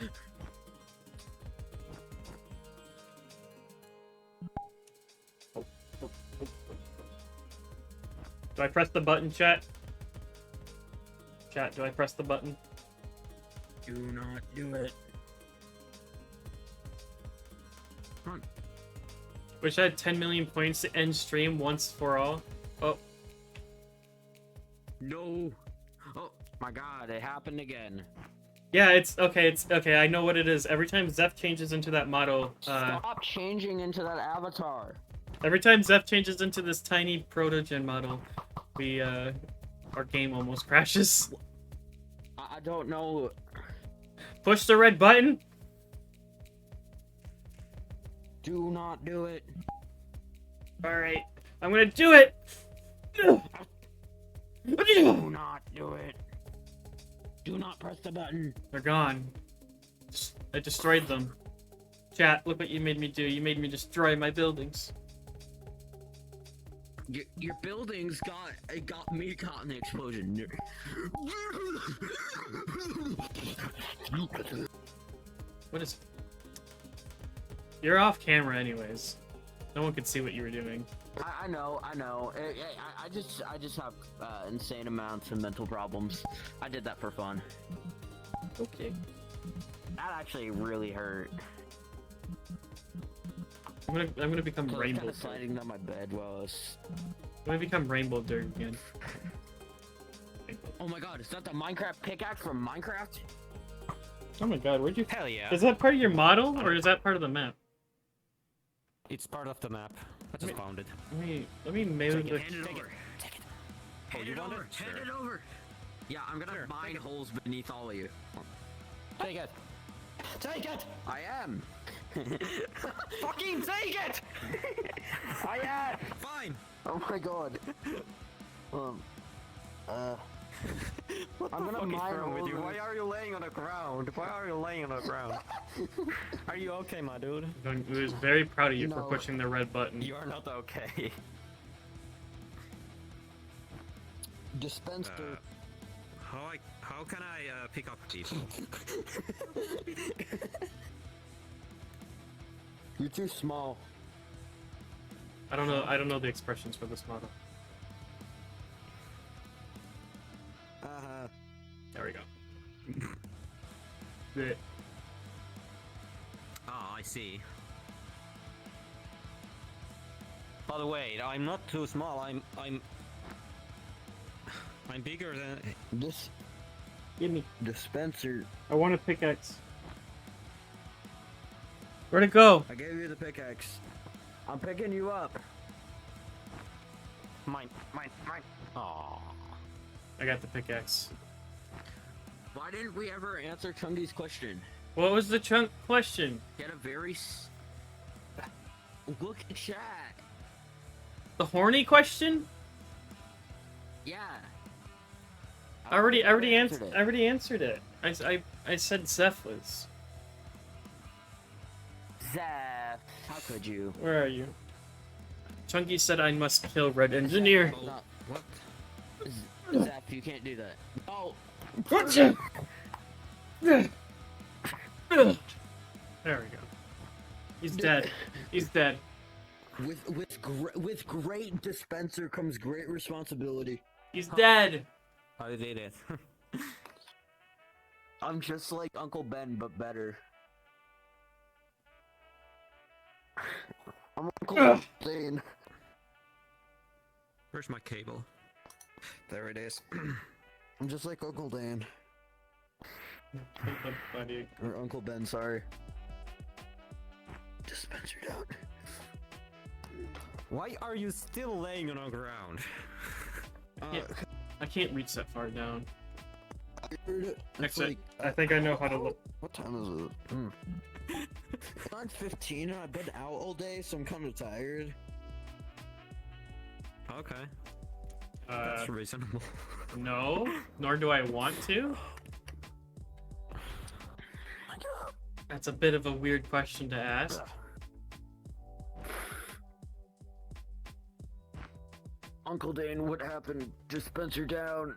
Do I press the button, chat? Chat, do I press the button? Do not do it. Run. Wish I had 10 million points to end stream once for all. Oh, No! Oh my god, it happened again. yeah, it's okay, I know what it is. Every time Zeph changes into that model, Stop changing into that avatar. every time Zeph changes into this tiny protogen model, we, our game almost crashes. I don't know. Push the red button! Do not do it. Alright, I'm gonna do it! Do not do it. Do not press the button. They're gone. I destroyed them. Chat, look what you made me do. You made me destroy my buildings. Your buildings got me caught in the explosion. What is... You're off camera anyways. No one could see what you were doing. I know. I just have insane amounts of mental problems. I did that for fun. Okay. That actually really hurt. I'm gonna become So I was rainbow kind of dirt. sliding down my bed while I was... I'm gonna become rainbow dirt again. Oh my god, is that the Minecraft pickaxe from Minecraft? Oh my god, where'd you... Hell yeah. Is that part of your model, or is that part of the map? It's part of the map. I just found it. Let me maybe... Hand it over. Take it. Hand it over. Hand it over. Yeah, I'm gonna mine holes beneath all of you. Take it. Take it! I am. Fucking take it! I am. Fine! Oh my god. What I'm the gonna fuck is mine wrong with you? holes. Why are you laying on the ground? Why are you laying on the ground? Are you okay, my dude? I was very proud of you for No. pushing the red button. You are not okay. Dispenser. How can I pick up these? You're too small. I don't know the expressions for this model. There we go. Good. Ah, I see. By the way, I'm not too small. I'm bigger than... This Give me. dispenser. I want a pickaxe. Where'd it go? I gave you the pickaxe. I'm picking you up. mine. Aww. I got the pickaxe. Why didn't we ever answer Chungy's question? What was the chunk question? He had a very... Look at chat. The horny question? Yeah. I already answered. it. I already answered it. I said Zeph was. Zeph. How could you? Where are you? Chunky said I must kill Red Engineer. No, What? Zeph, you can't do that. Oh. There we go. He's dead. He's dead. With great dispenser comes great responsibility. He's dead. I did it. I'm just like Uncle Ben, but better. I'm Uncle Ben. Where's my cable? There it is. I'm just like Uncle Dan. Or Uncle Ben, sorry. Dispenser down. Why are you still laying on the ground? I can't reach that far down. I heard it. It's Actually, like, I think I know how to look. what time is it? It's 9:15 and I've been out all day, so I'm kind of tired. Okay, that's reasonable. No, nor do I want to. That's a bit of a weird question to ask. Uncle Dan, what happened? Dispenser down.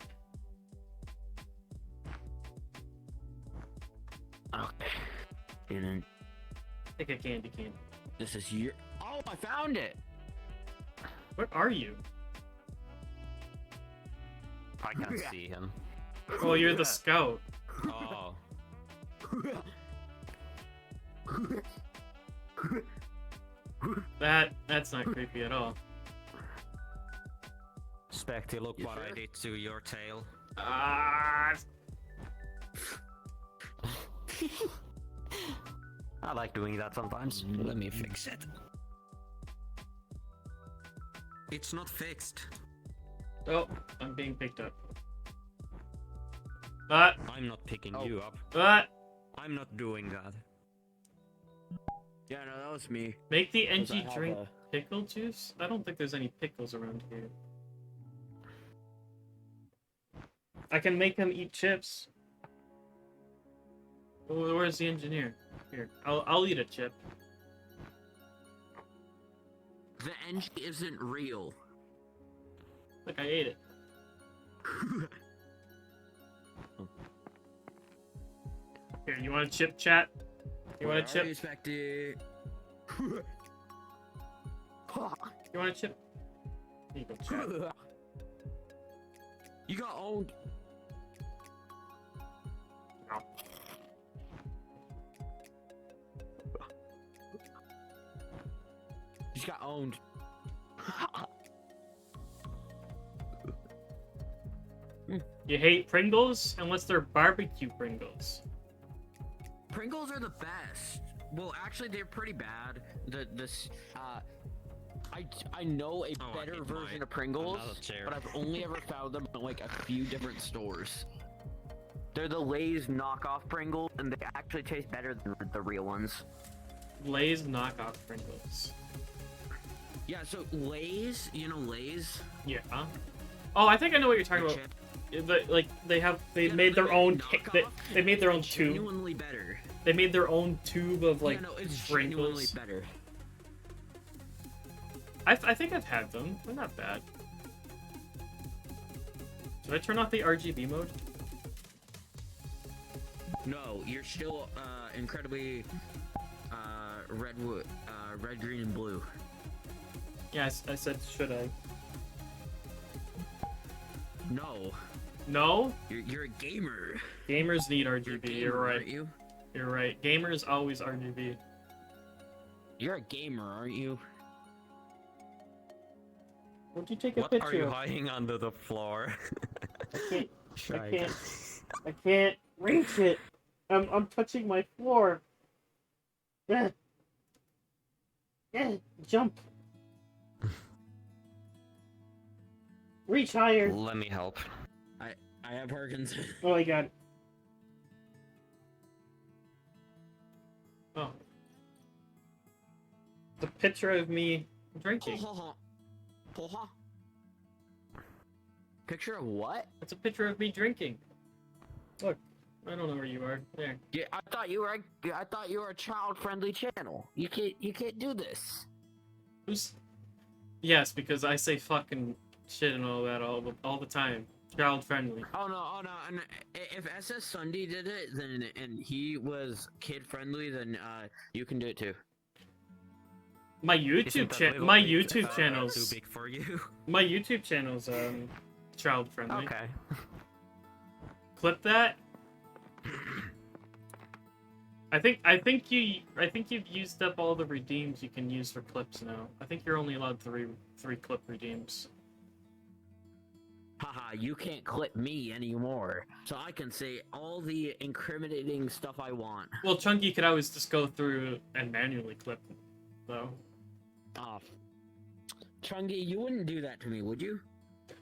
Okay. And then Take a candy cane. this is your. Oh, I found it. Where are you? I can't see him. Oh, you're the scout. Oh. That's not creepy at all. Specty, look You what I sure? did to your tail. Ah, I like doing that sometimes. Let me fix it. It's not fixed. oh, I'm being picked up. I'm not picking Oh. you up. I'm not doing that. Yeah, no, that was me. Make the 'Cause I NG have drink a- pickle juice? I don't think there's any pickles around here. I can make him eat chips. Oh, where's the engineer? Here, I'll eat a chip. The NG isn't real. Look, I ate it. Here, you want a chip, chat? You want a chip? Specty? You want a chip? Here you go, chat. You got owned. You got owned. You hate Pringles? Unless they're barbecue Pringles. Pringles are the best. Well, actually, they're pretty bad. I know a Oh, I better hit version my- of Pringles, another chair. but I've only ever found them in like a few different stores. They're the Lay's knockoff Pringles, and they actually taste better than the real ones. Lay's knockoff Pringles. Yeah, so Lay's, you know Lay's? Yeah. Oh, I think I know what you're talking The about. chip? They Yeah, made their they're own knockoff, they made their own it's tube. genuinely better. They made their own tube of like yeah, no, it's genuinely Pringles. better. I think I've had them. They're not bad. Should I turn off the RGB mode? No, you're still incredibly red, green, and blue. Yeah, I said should I? No, No? you're a gamer. Gamers need You're a RGB. gamer, You're right. aren't you? You're right. Gamers always RGB. You're a gamer, aren't you? Won't you take a What are picture? you hiding under the floor? I Shy can't. guy. I can't reach it. I'm touching my floor. Yeah. Yeah. Jump. Reach higher. Let me help. I have Parkinson's. Oh my god. Oh. The picture of me drinking. Because Picture of what? It's a picture of me drinking. Look, I don't know where you are. There. Yeah, I thought you were a child-friendly channel. You can't do this. Who's? Yes, because I say fucking shit and all that all the time. Child friendly. Oh no. And if SS Sunday did it, then and he was kid-friendly, then you can do it too. My Isn't YouTube that channel. little My bit, YouTube channel's. too big for you. My YouTube channel's child friendly. Okay. Clip that. I think you've used up all the redeems you can use for clips now. I think you're only allowed three clip redeems. Haha, you can't clip me anymore. So I can say all the incriminating stuff I want. Well, Chunky could always just go through and manually clip, though. Off. Chungy, you wouldn't do that to me, would you?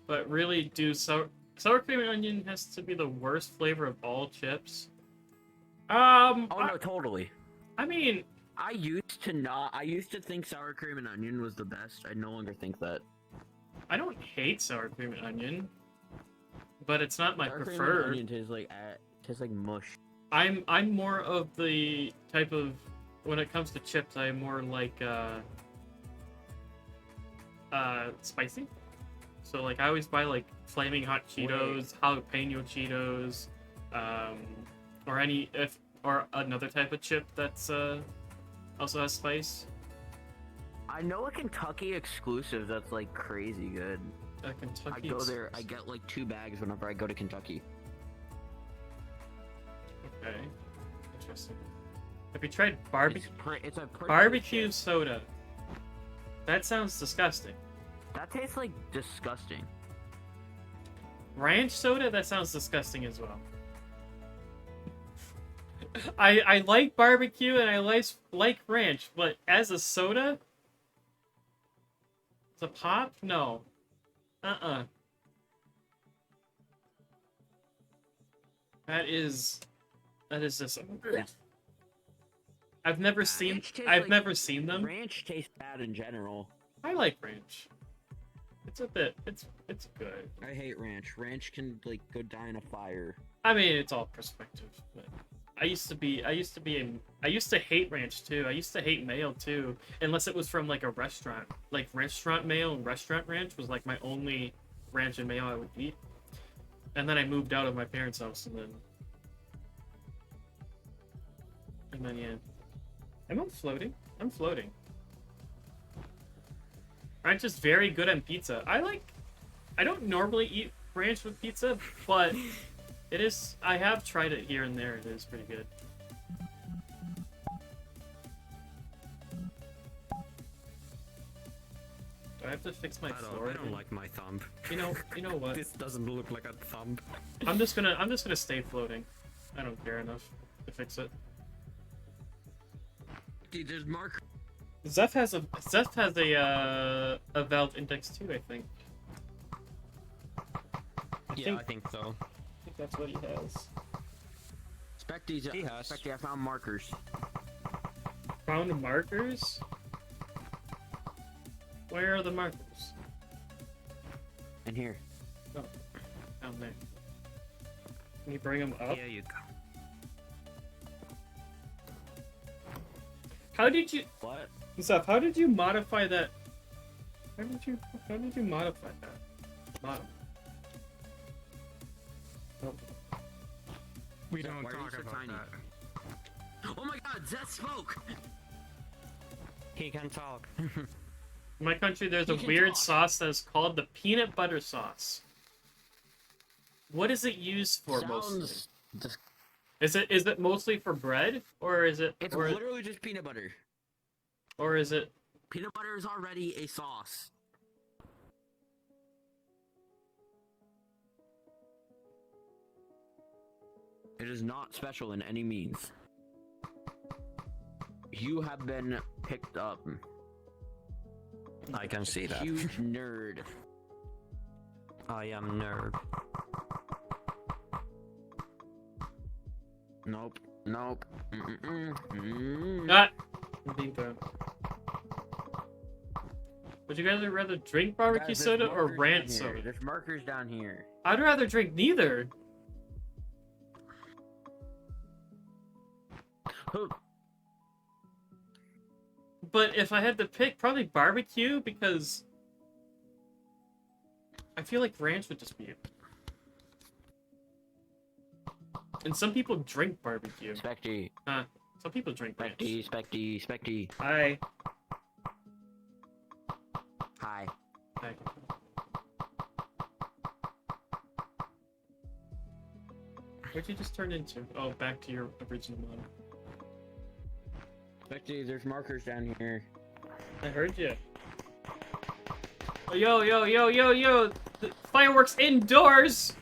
But really, sour cream and onion has to be the worst flavor of all chips. Oh no, totally. I mean, I used to think sour cream and onion was the best. I no longer think that. I don't hate sour cream and onion, but it's not my Sour cream and preferred. onion tastes like mush. I'm more of the type of, when it comes to chips, I'm more like spicy. So like I always buy like flaming hot Cheetos, jalapeno Cheetos, or another type of chip that's also has spice. I know a Kentucky exclusive that's like crazy good. Kentucky. I go there, I get like 2 bags whenever I go to Kentucky. Okay, interesting. Have you tried barbecue? It's a pretty Barbecue good chip. soda. That sounds disgusting. That tastes like disgusting. Ranch soda? That sounds disgusting as well. I like barbecue and I like ranch, but as a soda? As a pop? No. That is just. I've never seen them. Ranch tastes bad in general. I like ranch. It's good. I hate ranch. Ranch can like go die in a fire. I mean, it's all perspective. But I used to hate ranch too. I used to hate mayo too, unless it was from like a restaurant. Like restaurant mayo and restaurant ranch was like my only ranch and mayo I would eat. And then I moved out of my parents' house, and then yeah. Am I floating? I'm floating. Ranch is very good on pizza. I don't normally eat ranch with pizza, but it is. I have tried it here and there. It is pretty good. Do I have to fix my floor? I don't like my thumb. You know what? This doesn't look like a thumb. I'm just gonna stay floating. I don't care enough to fix it. Dude, there's Mark. Zeph has a valve index too, I think. I think so. I think that's what he has. He has. Specty, I found markers. Found markers? Where are the markers? In here. Oh, down there. Can you bring them up? Here you go. How did you, What? Zeph? How did you modify that? How did you modify that? Oh. We Zeph, don't why are you talk so about tiny? that. Oh my God, Zeth spoke. He can talk. In my country, there's a You can weird talk. sauce that is called the peanut butter sauce. What is it used for mostly? Sounds. Is it mostly for bread, or is it? It's or, literally just peanut butter. or is it? Peanut butter is already a sauce. It is not special in any means. You have been picked up. I can see that. Huge nerd. I am nerd. Nope. Nope. Mm-mm-mm. Mm. Ah! I'm being thrown. Would you guys rather drink barbecue Guys, soda there's or markers ranch down here. soda? There's markers down here. I'd rather drink neither. But if I had to pick, probably barbecue, because I feel like ranch would just be it. And some people drink barbecue. Specty. Some people drink ranch. Specty. Hi. Hi. Hi. What'd you just turn into? Oh, back to your original model. Specty, there's markers down here. I heard you. Oh, yo! The fireworks indoors!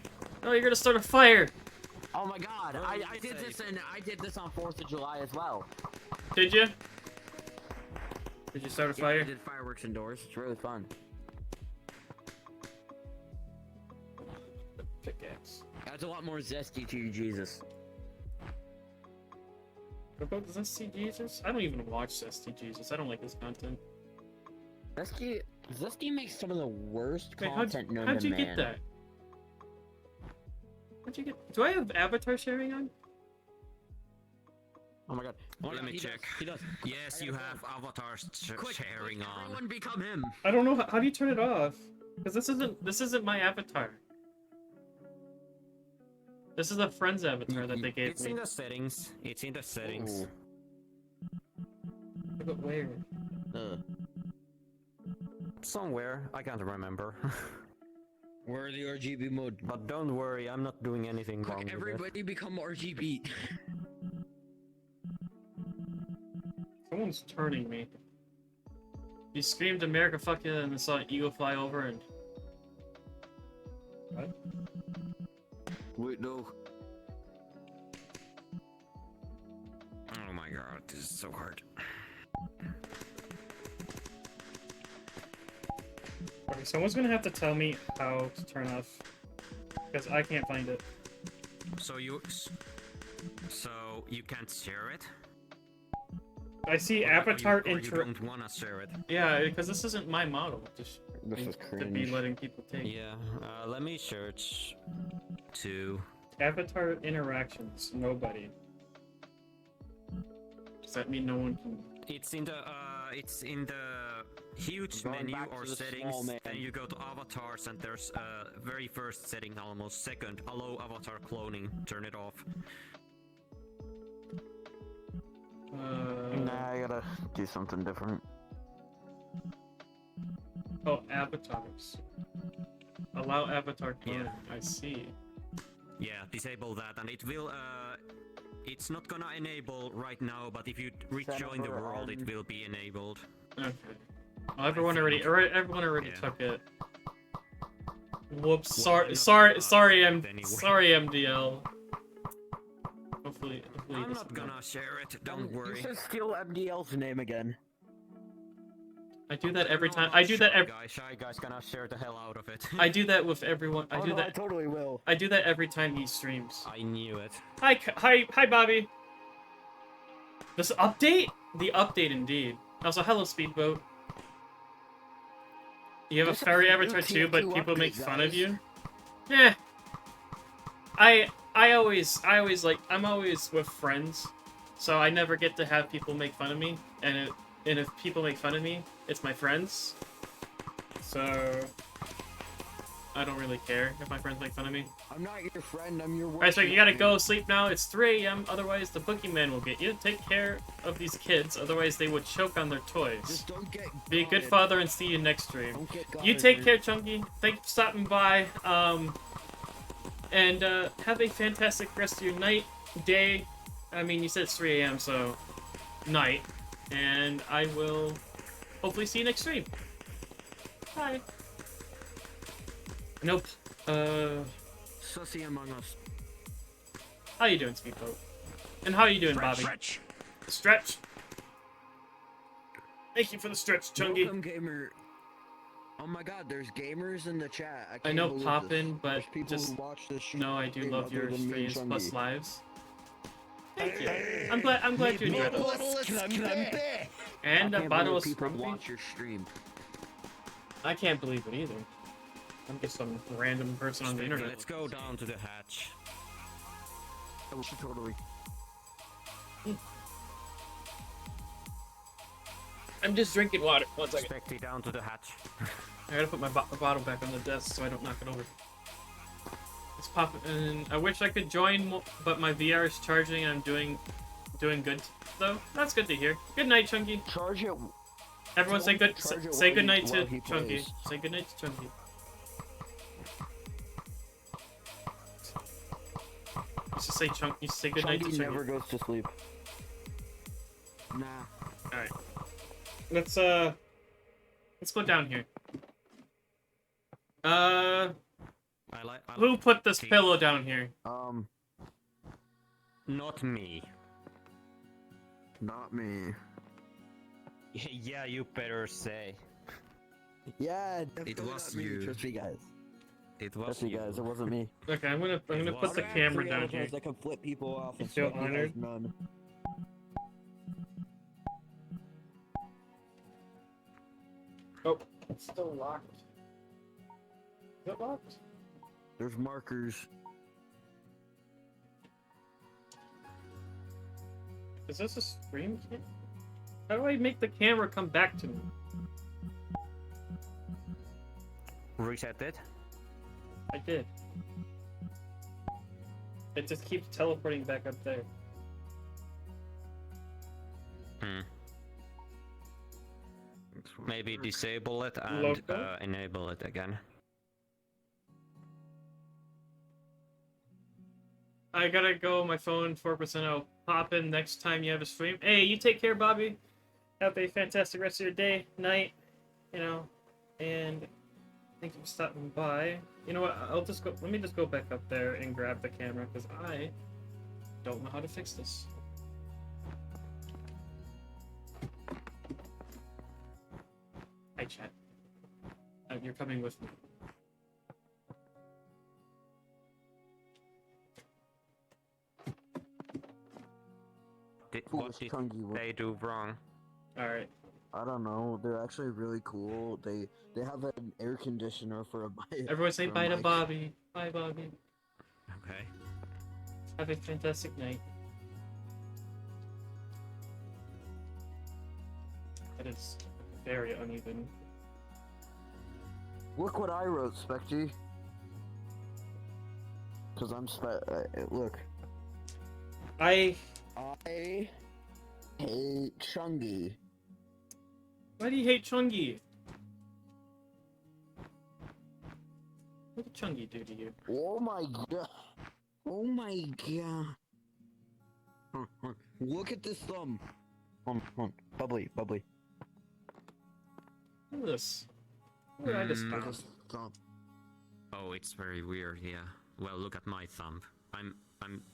Oh, you're gonna start a fire! Oh my god, I did this and I did this on 4th of July as well. Did you? Did you start a Yeah, fire? I did fireworks indoors. It's really fun. Pickaxe. Adds a lot more zesty to you, Jesus. What about Zesty Jesus? I don't even watch Zesty Jesus. I don't like his content. Zesty makes some of the worst Wait, content known how'd to you man. get that? How'd you get? Do I have avatar sharing on? Oh my god. Oh my Let god, me he check. Does. He does. Yes, you have avatar sharing on. Everyone become him. I don't know. How do you turn it off? Because this isn't my avatar. This is a friend's avatar that they gave It's me. in the settings. It's in the settings. Ooh. But where? Somewhere, I can't remember. Where are the RGB mode? But don't worry, I'm not doing anything wrong Quick, with it. everybody become RGB. Someone's turning me. You screamed America fuck you and saw an eagle fly over and... What? Wait, no. Oh my god, this is so hard. Okay, someone's gonna have to tell me how to turn off. Because I can't find it. So you can't share it? I see Or avatar you intro... don't wanna share it? Yeah, because this isn't my model. Just This is to be cringe. letting people take. Yeah, let me search to... Avatar interactions. Nobody. Does that mean no one can... It's in the huge Going menu back or to the settings, small man. then you go to avatars and there's very first setting, almost second, allow avatar cloning, turn it off. Nah, I gotta do something different. Oh, avatars. Allow avatar cloning. Yeah. I see. Yeah, disable that, and it will, it's not gonna enable right now, but if you rejoin the Server world, it on. will be enabled. Okay. Well, everyone already Yeah. took it. Whoops. Well, Sorry, not sorry, anyway. sorry, MDL. Hopefully I'm this not is gonna share it, don't You worry. should steal MDL's name again. I do that every No, time. not I do that Shy every. Guy. Shy Guy's gonna share the hell out of it. I do that with everyone. I do I that. totally will. I do that every time he streams. I knew it. Hi, Bobby. This update? The update, indeed. Also, hello, Speedboat. You have a There's fairy a avatar new too, but TF2 people make update, fun of guys. you. Yeah. I always like, I'm always with friends, so I never get to have people make fun of me. And if people make fun of me, it's my friends. So I don't really care if my friends make fun of me. I'm not your friend, I'm your Alright, so you gotta go sleep now. It's 3 a.m. Otherwise, the boogeyman will get you. Take care of these kids, otherwise they would choke on their toys. Just don't get Be a good guarded. father and see you next stream. Don't get You guarded, take dude. care, Chunky. Thank you for stopping by. And have a fantastic rest of your night, day. I mean, you said it's 3 a.m., so night. And I will hopefully see you next stream. Bye. Nope. Sussy Among Us. How you doing, Speedboat? And how you doing, Bobby? Stretch. Thank you for the stretch, Chunky. Welcome, gamer. Oh my god, there's gamers in the chat. I can't know believe Poppin', this. but There's people just who watch this stream. no, I do love your other than me and streams plus Chungy. lives. Thank you. I'm glad you enjoyed it. And a I can't bottle believe of people scrumpy. watch your stream. I can't believe it either. I'm just some random person on the internet. Let's go down to the hatch. Oh, totally. I'm just drinking water. One second. Specty down to the hatch. I gotta put my bottle back on the desk so I don't knock it over. Let's pop it in. I wish I could join, but my VR is charging and I'm doing good though. That's good to hear. Good night, Chunky. Charge it. Everyone say good. Charge it Say while good night while to he Chunky. plays. Say good night to Chunky. Let's just say Chunky. Say good night to Chunky Chunky. never goes to sleep. Nah. All right. Let's go down here. Who put this pillow down here? Not me. Not me. Yeah, you better say. Yeah, definitely was not me. you. Trust me, guys. It Trust was me, you. guys. It wasn't me. Okay, I'm gonna was put the you. camera Three down other here. guys that can flip people off and Feel stuff. You honored. guys none. Oh, it's still locked. Is it locked? There's markers. Is this a stream cam? How do I make the camera come back to me? Reset it. I did. It just keeps teleporting back up there. Maybe disable it and Local? enable it again. I gotta go. My phone 4%. I'll pop in next time you have a stream. Hey, you take care, Bobby. Have a fantastic rest of your day, night, you know, and thank you for stopping by. You know what? I'll just go. Let me just go back up there and grab the camera because I don't know how to fix this. Hi, chat. You're coming with me. What did Chunky one. they do wrong? All right. I don't know. They're actually really cool. They have an air conditioner for a bike. Everyone say bye to Bobby. Bye, Bobby. Okay. Have a fantastic night. That is very uneven. Look what I wrote, Specty. Cause I'm look. I I hate Chungy. Why do you hate Chungy? What did Chungy do to you? Oh my god. Oh my god. Look at this thumb. Hold on. Bubbly. Look at this. What did I just Look at found? this thumb. Oh, it's very weird. Yeah. Well, look at my thumb. I'm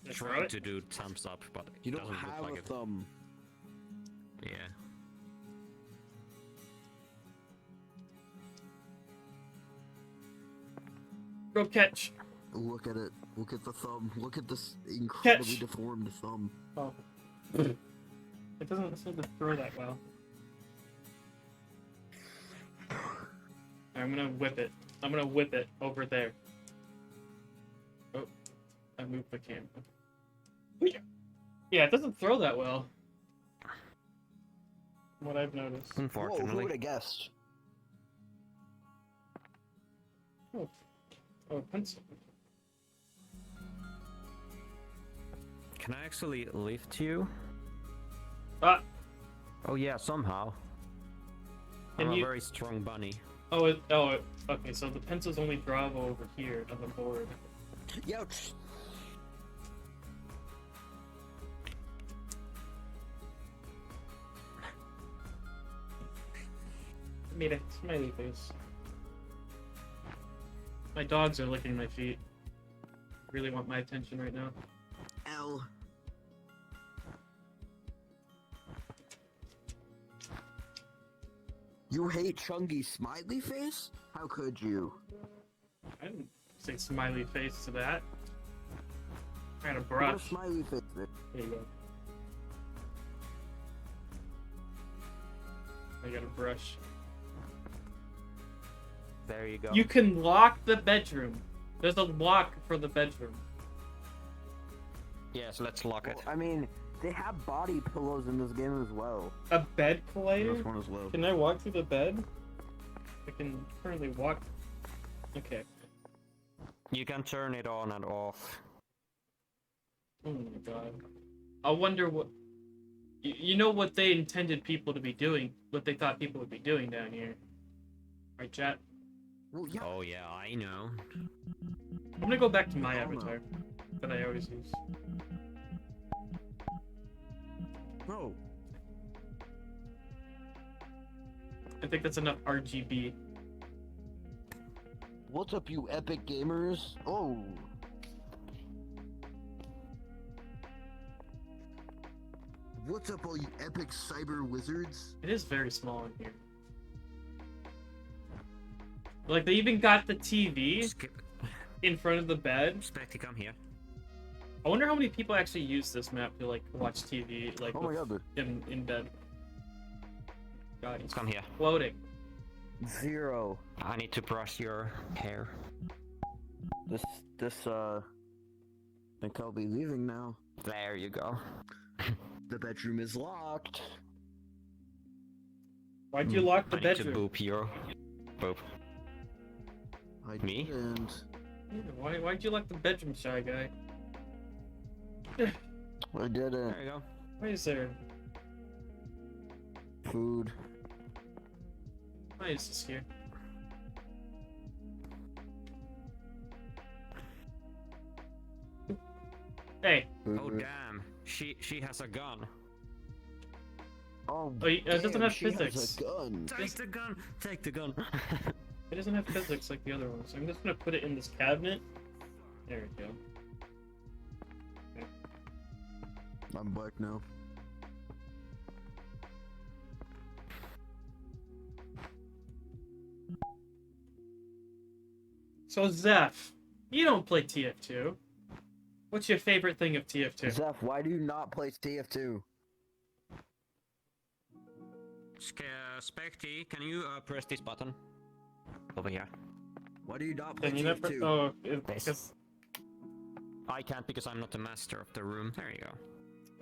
That's trying right. to do thumbs up, but it You don't doesn't have look like a it. thumb. Yeah. Go catch. Look at it. Look at the thumb. Look at this incredibly Catch. deformed thumb. Oh. It doesn't seem to throw that well. I'm gonna whip it. I'm gonna whip it over there. Oh, I moved the camera. Yeah, it doesn't throw that well. From what I've noticed. Whoa, who Unfortunately. would have guessed? Oh, pencil. Can I actually lift you? Ah! Oh yeah, somehow. Can I'm you- a very strong bunny. Okay, so the pencils only drive over here on the board. Youch! I made a smiley face. My dogs are licking my feet. Really want my attention right now. L. You hate Chungy's smiley face? How could you? I didn't say smiley face to that. I got a What a brush. smiley face. There you go. I got a brush. There you go. You can lock the bedroom. There's a lock for the bedroom. Yes, let's lock it. Well, I mean, they have body pillows in this game as well. A bed collider? This one as well. Can I walk through the bed? I can currently walk. Okay. You can turn it on and off. Oh my god. I wonder what. You know what they intended people to be doing? What they thought people would be doing down here. Right, chat? Well, yeah. Oh yeah, I know. I'm gonna go back to my avatar that I always use. Bro. I think that's enough RGB. What's up, you epic gamers? Oh. What's up, all you epic cyber wizards? It is very small in here. Like, they even got the TV Skip. in front of the bed. Specty, come here. I wonder how many people actually use this map to, like, watch TV, like, Oh my god, in bed. God, he's Come here. floating. 0. I need to brush your hair. I think I'll be leaving now. There you go. The bedroom is locked. Why'd you lock the I need to bedroom? boop your... Boop. I Me? didn't. Yeah, why'd you lock the bedroom, shy guy? I didn't. There you go. Why is there? Food. Why is this here? Hey. Oh damn. She has a gun. Oh, It doesn't damn, have she has physics. a gun. Take the gun. Take the gun. It doesn't have physics like the other ones. So I'm just gonna put it in this cabinet. There we go. I'm back now. So Zeph, you don't play TF2. What's your favorite thing of TF2? Zeph, why do you not play TF2? Specty, can you Press this button. Over here. Why do you not play Can you never? TF2? Oh, This. because. I can't because I'm not the master of the room. There you go.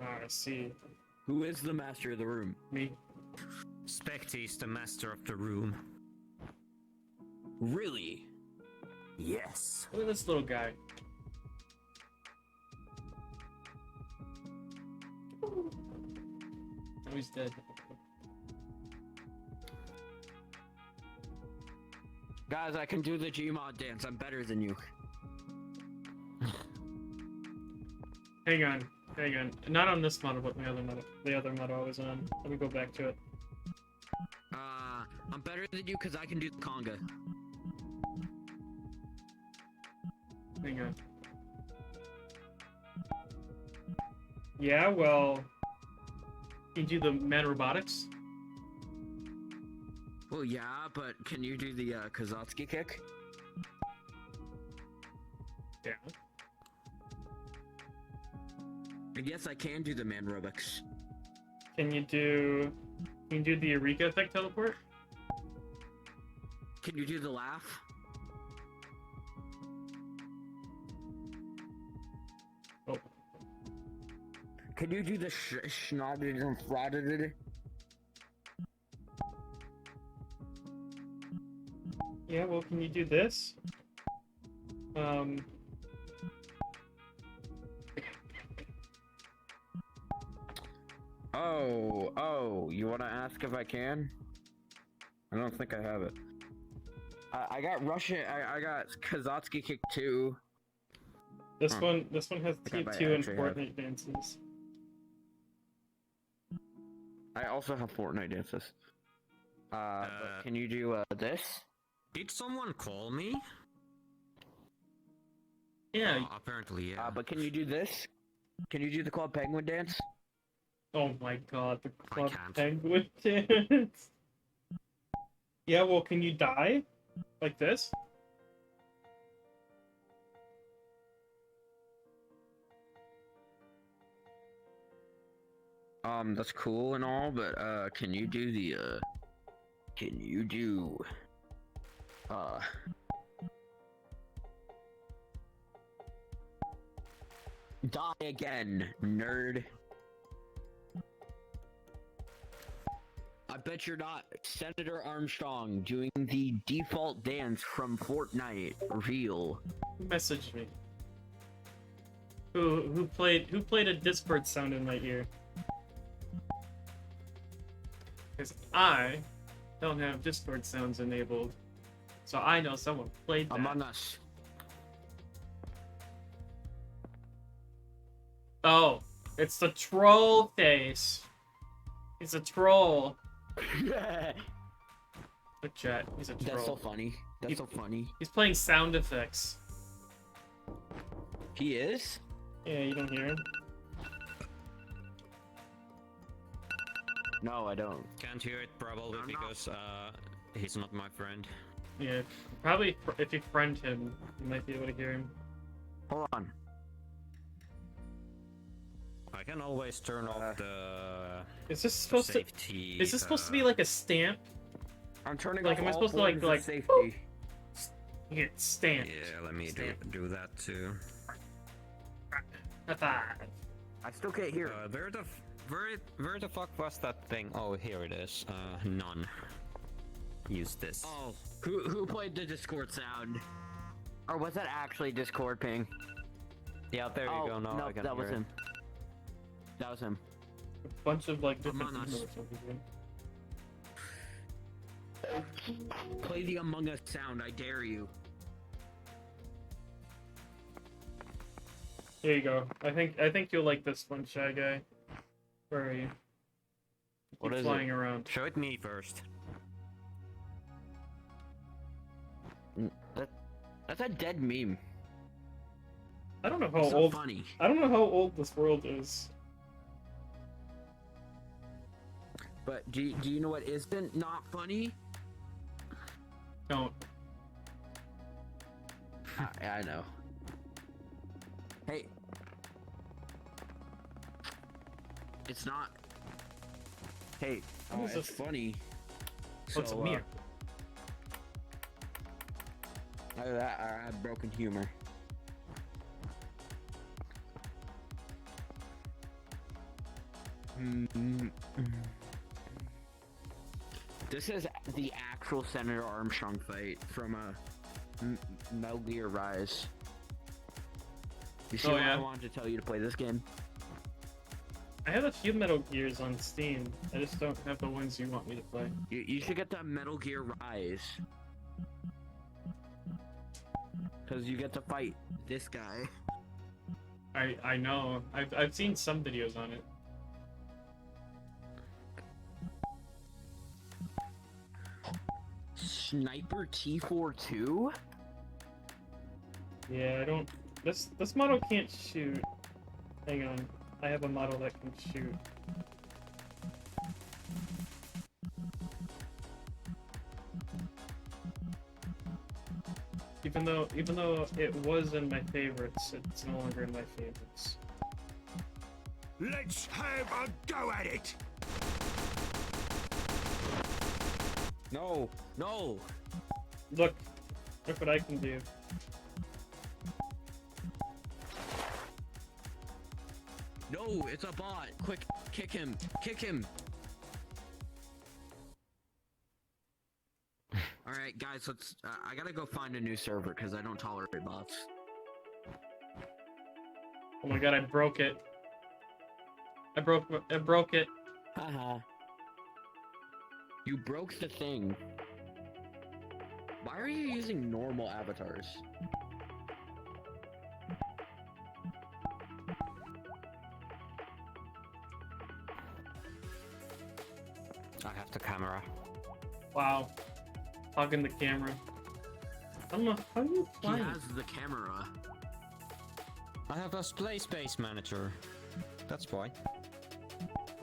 Oh, I see. Who is the master of the room? Me. Specty is the master of the room. Really? Yes. Look at this little guy. Oh, he's dead. Guys, I can do the Gmod dance. I'm better than you. Hang on. Not on this model, but the other model I was on. Let me go back to it. I'm better than you because I can do the conga. Hang on. Yeah, well... You do the man robotics? Well, yeah, but can you do the Kazatsky kick? Yeah. I guess I can do the man robotics. Can you do the Eureka effect teleport? Can you do the laugh? Oh. Can you do the schnodded and frauded? Yeah, well, can you do this? Oh, you want to ask if I can? I don't think I have it. I got Russian, I got Kazatsky kick 2. This one has I might TF2 and actually have Fortnite dances. I also have Fortnite dances. But can you do this? Did someone call me? Yeah. Oh, apparently, yeah. But can you do this? Can you do the Club Penguin dance? Oh my god, the Club can't. Penguin dance. Yeah, well, can you die? Like this? That's cool and all, but can you do the can you do Uh. Die again, nerd. I bet you're not Senator Armstrong doing the default dance from Fortnite. Real. Message me. Who played a Discord sound in my ear? Because I don't have Discord sounds enabled, so I know someone played that. Among Us. Oh, it's the troll face. He's a troll. Look, chat. He's a troll. That's so funny. That's so funny. He's playing sound effects. He is? Yeah, you don't hear him. No, I don't. Can't hear it probably because he's not my friend. Yeah, probably if you friend him, you might be able to hear him. Hold on. I can always turn off the Is this supposed safety. to? Is this supposed to be like a stamp? I'm turning Like, off am I all supposed to, like, forms of like, safety. You get stamped. Yeah, let me Stamp. do that too. High five. I still can't hear. Where the fuck was that thing? Oh, here it is. None. Use this. Oh, who played the Discord sound? Or was that actually Discord ping? Yeah, there you go. Now no, I can that was hear it. him. That was him. A bunch of like different Among Us. emotes over here. Play the Among Us sound, I dare you. There you go. I think you'll like this one, Shy Guy. Where are you? What Keep is flying it? around. Show it me first. That's a dead meme. I don't know how So old. funny. I don't know how old this world is. But do you know what isn't not funny? Don't. I know. Hey. It's not. Hey, What is it's this? funny. What's a mirror? I have broken humor. This is the actual Senator Armstrong fight from Metal Gear Rise. You see Oh, why yeah? I wanted to tell you to play this game? I have a few Metal Gears on Steam. I just don't have the ones you want me to play. You should get the Metal Gear Rise. Because you get to fight this guy. I know. I've seen some videos on it. Sniper T42? Yeah, I don't. This model can't shoot. Hang on. I have a model that can shoot. Even though it was in my favorites, it's no longer in my favorites. Let's have a go at it! No! No! Look what I can do. No, it's a bot! Quick, kick him! Kick him! Alright, guys, let's. I gotta go find a new server because I don't tolerate bots. Oh my god, I broke it. I broke it. Haha. You broke the thing. Why are you using normal avatars? I have the camera. Wow. Hogging the camera. I don't know how you He play. has the camera. I have a play space manager. That's why.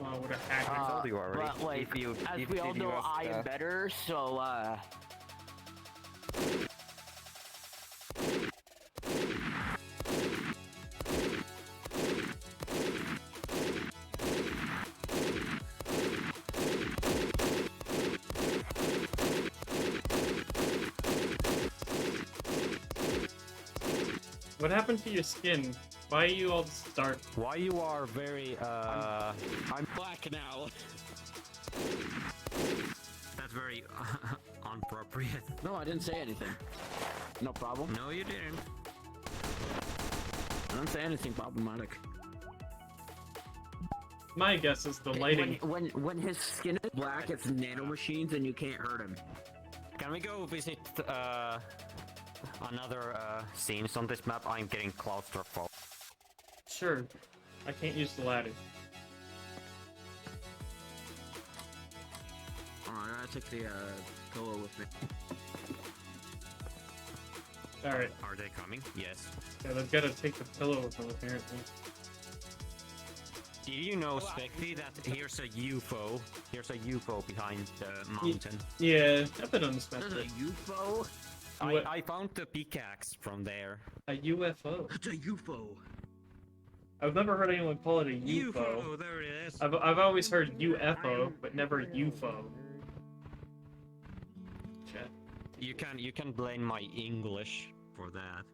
Oh, what a hacker. I told you already. But like, If you- as if- we all if you know, have, I am better, so What happened to your skin? Why are you all dark? Why you are very I'm black now. That's very inappropriate. No, I didn't say anything. No problem. No, you didn't. I didn't say anything problematic. My guess is the lighting. When his skin is black, it's nanomachines and you can't hurt him. Can we go visit another scenes on this map? I'm getting claustrophobic. Sure. I can't use the ladder. Oh, I gotta take the pillow with me. Alright. Are they coming? Yes. Yeah, they've got to take the pillow with them, apparently. Did you know, Specty, that here's a UFO? Here's a UFO behind the mountain. Yeah, I've been on this map. There's a UFO? I found the pickaxe from there. A UFO. It's a UFO. I've never heard anyone call it a UFO. UFO, there it is. I've always heard UFO, but never UFO. Chat. You can blame my English for that.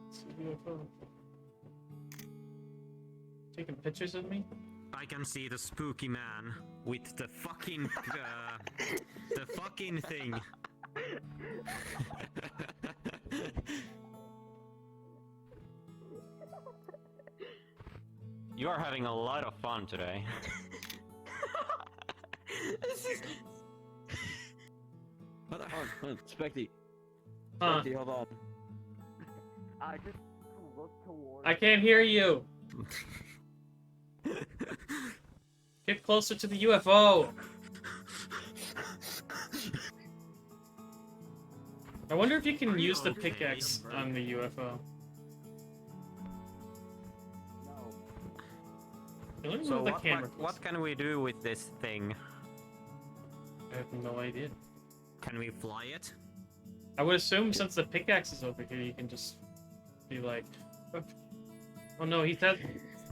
It's a UFO. Taking pictures of me? I can see the spooky man with the fucking the fucking thing. You are having a lot of fun today. Hold on, Specty. Huh. Specty, hold on. I just looked towards... I can't hear you! Get closer to the UFO! I wonder if you can use the pickaxe on the UFO. Let me So move the camera. what can we do with this thing? I have no idea. Can we fly it? I would assume since the pickaxe is over here, you can just be like, oh no, he said,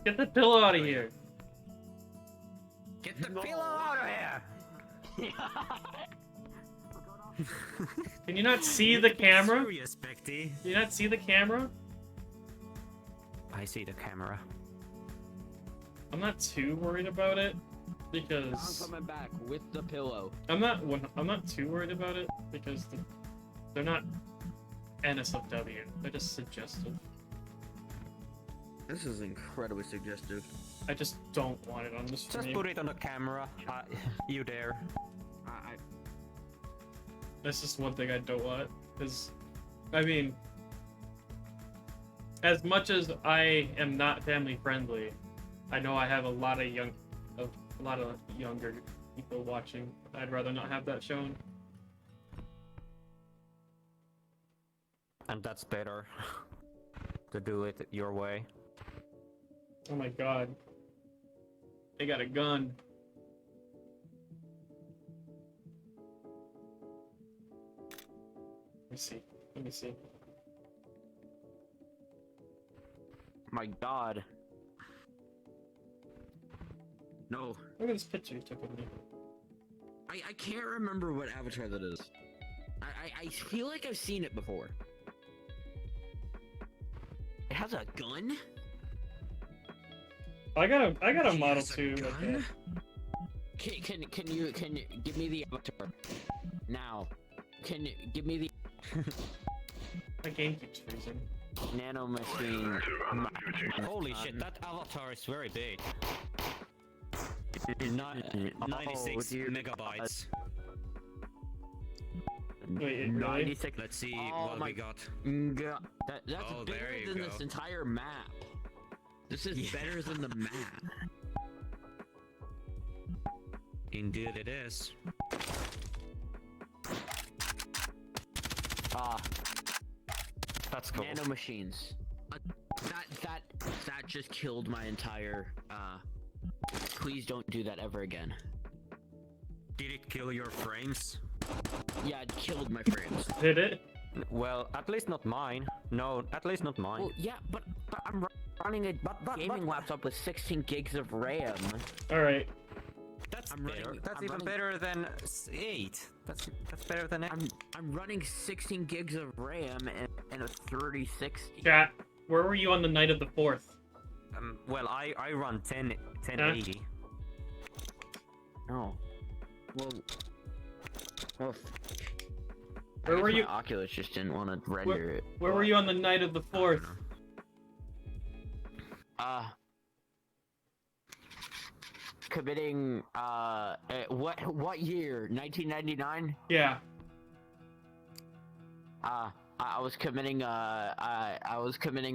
get the pillow out of here. Get the pillow out of here! Can you not see the camera? Serious, Specty. Can you not see the camera? I see the camera. I'm not too worried about it because I'm coming back with the pillow. I'm not too worried about it because they're not NSFW. They're just suggestive. This is incredibly suggestive. I just don't want it on the stream. Just put it on the camera. You dare. That's just one thing I don't want. Because, I mean, as much as I am not family friendly, I know I have a lot of younger people watching. I'd rather not have that shown. And that's better. To do it your way. Oh my god. They got a gun. Let me see. Let me see. My god. No. Look at this picture you took of me. I can't remember what avatar that is. I feel like I've seen it before. It has a gun? I got a She model has a too. gun? Can you give me the avatar now? Can you give me the My game keeps freezing. nano machine? Holy shit, that avatar is very big. 96 dear megabytes. Wait, really? 96. Let's see Oh what my we got. God. That's Oh, there bigger you than go. this entire map. This is better than the map. Indeed it is. That's cool. Nano machines. That just killed my entire. Please don't do that ever again. Did it kill your frames? Yeah, it killed my frames. Did it? Well, at least not mine. No, at least not mine. Well, yeah, but I'm running a gaming laptop with 16 gigs of RAM. Alright. That's I'm better. running. That's I'm even running, better than 8. That's better than 8. I'm running 16 gigs of RAM and a 3060. Chat, where were you on the night of the 4th? Well, I run 1080. Oh. Well. Well. Where were you? My Oculus just didn't want to render it. Where were you on the night of the 4th? Committing what year? 1999? Yeah. I was committing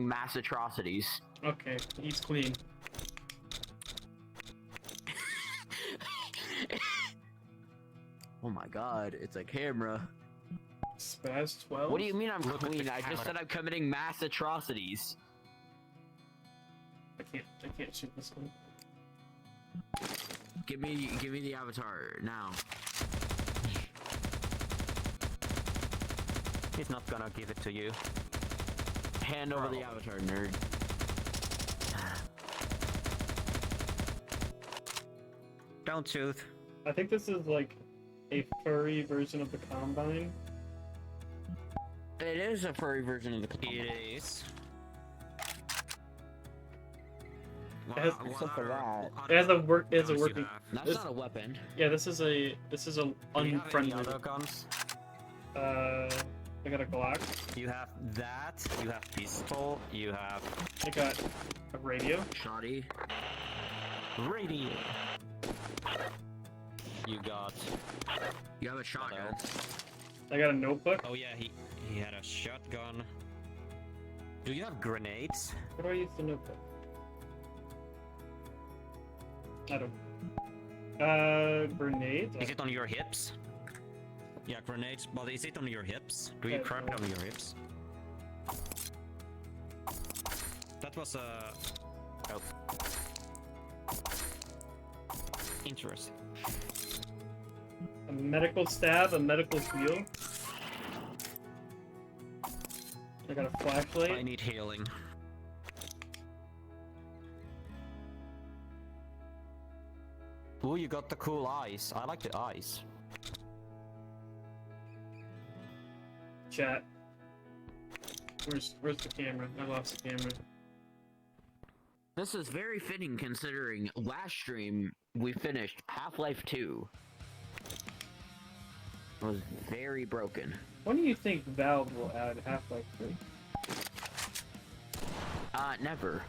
mass atrocities. Okay, he's clean. Oh my god, it's a camera. Spaz 12? What do you mean I'm Look at the clean? I just camera. said I'm committing mass atrocities. I can't shoot this one. Give me the avatar now. He's not gonna give it to you. Hand over the avatar, nerd. Don't shoot. I think this is like a furry version of the Combine. It is a furry version of the Combine. It is. It has- Except for that. It has a guns you working. have? That's This- not a weapon. Yeah, this is a Do you have any unfriendly. other guns? I got a Glock. You have that. You have pistol. You have I got a radio. Shoddy. radio. You got. You have a shotgun. I got a notebook. Oh yeah, he had a shotgun. Do you have grenades? What do I use the notebook? I don't. Grenades. Is it on your hips? Yeah, grenades. But is it on your hips? Do you Yeah, crack no. it on your hips? That was a. Oh. Interesting. A medical stab, a medical heal. I got a I flashlight. need healing. Ooh, you got the cool eyes. I like the eyes. Chat. Where's the camera? I lost the camera. This is very fitting considering last stream we finished Half-Life 2. It was very broken. When do you think Valve will add Half-Life 3? Never.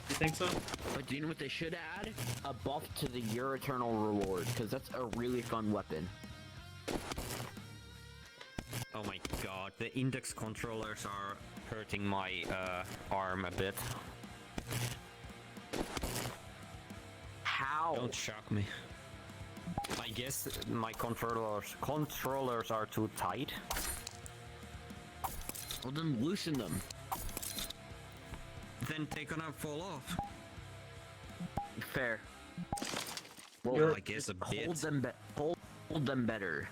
You think so? But do you know what they should add? A buff to the Your Eternal Reward, because that's a really fun weapon. Oh my god, the index controllers are hurting my arm a bit. How? Don't shock me. I guess my controllers are too tight. Well, then loosen them. Then they're gonna fall off. Fair. Well, You're- I guess a hold bit. them hold them better.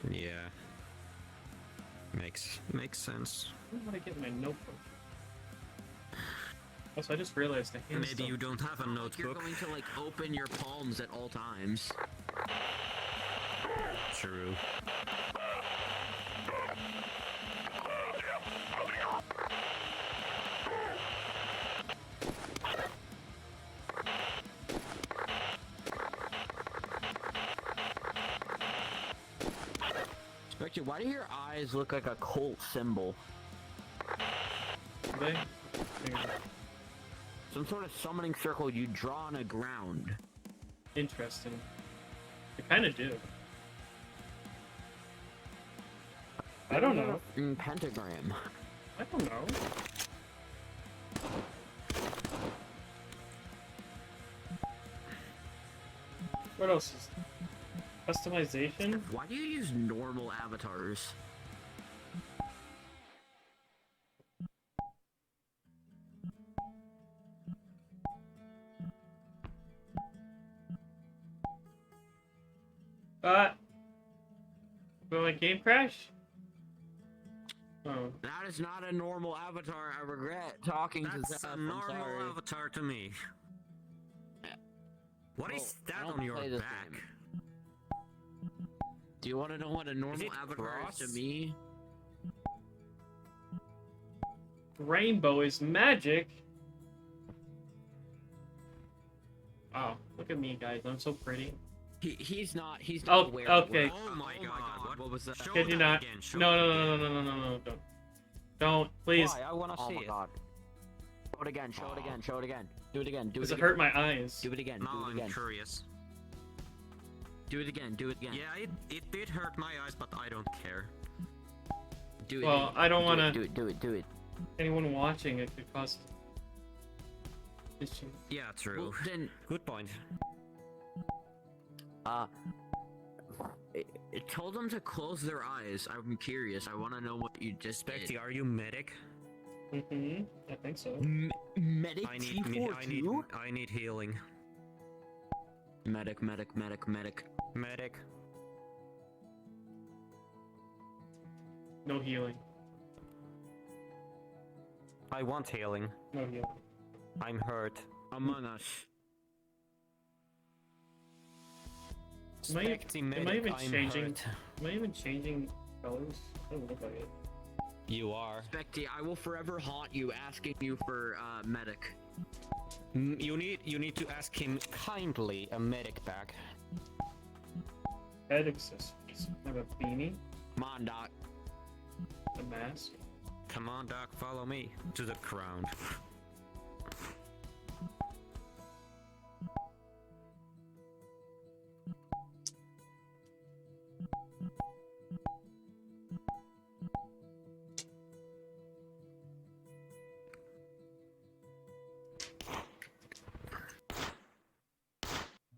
Yeah. Makes sense. Where did I get my notebook? Also, I just realized I hand Maybe stuff. you don't have a You're notebook. going to like open your palms at all times. True. Spectre, why do your eyes look like a cult symbol? Do they? Some sort of summoning circle you draw on a ground. Interesting. I kind of do. I don't know. Pentagram. I don't know. What else is customization? Why do you use normal avatars? Will my game crash? Oh. That is not a normal avatar. I regret talking to That's Zeph. a I'm normal sorry. avatar to me. What is Well, I that don't on your play this back? game. Do you want to know what a normal it avatar is to cross? me? Rainbow is magic. Oh, look at me, guys. I'm so pretty. He's not Oh, aware. okay. Oh my god, what was that? Show Kid you that not. again, show No, that no, again. no, no, no, no, no, no, don't. Don't, please. Why? I wanna Oh see my it. god. Show it again, show it again, show it again. Do it again, do Does it it again. hurt my eyes? Do it again, Now do it I'm again. curious. Do it again, do it again. Yeah, it did hurt my eyes, but I don't care. Do it Well, again. I don't Do wanna- it, do it, do it. Anyone watching it could cause issues. Yeah, true. Well, then, Good point. tell them to close their eyes. I'm curious. I want to know what you just Specty, did. are you medic? Mm-hmm. I think so. Medic I need T42? I need healing. Medic, medic, medic, medic. Medic. No healing. I want healing. No healing. I'm hurt. Among Us. Am I Specty even I'm changing? hurt. Am I even changing colors? I don't look like it. You are. Specty, I will forever haunt you asking you for medic. You need to ask him kindly a medic back. Head accessories. I have a beanie, Come on, Doc. a mask. Come on, Doc, follow me to the ground.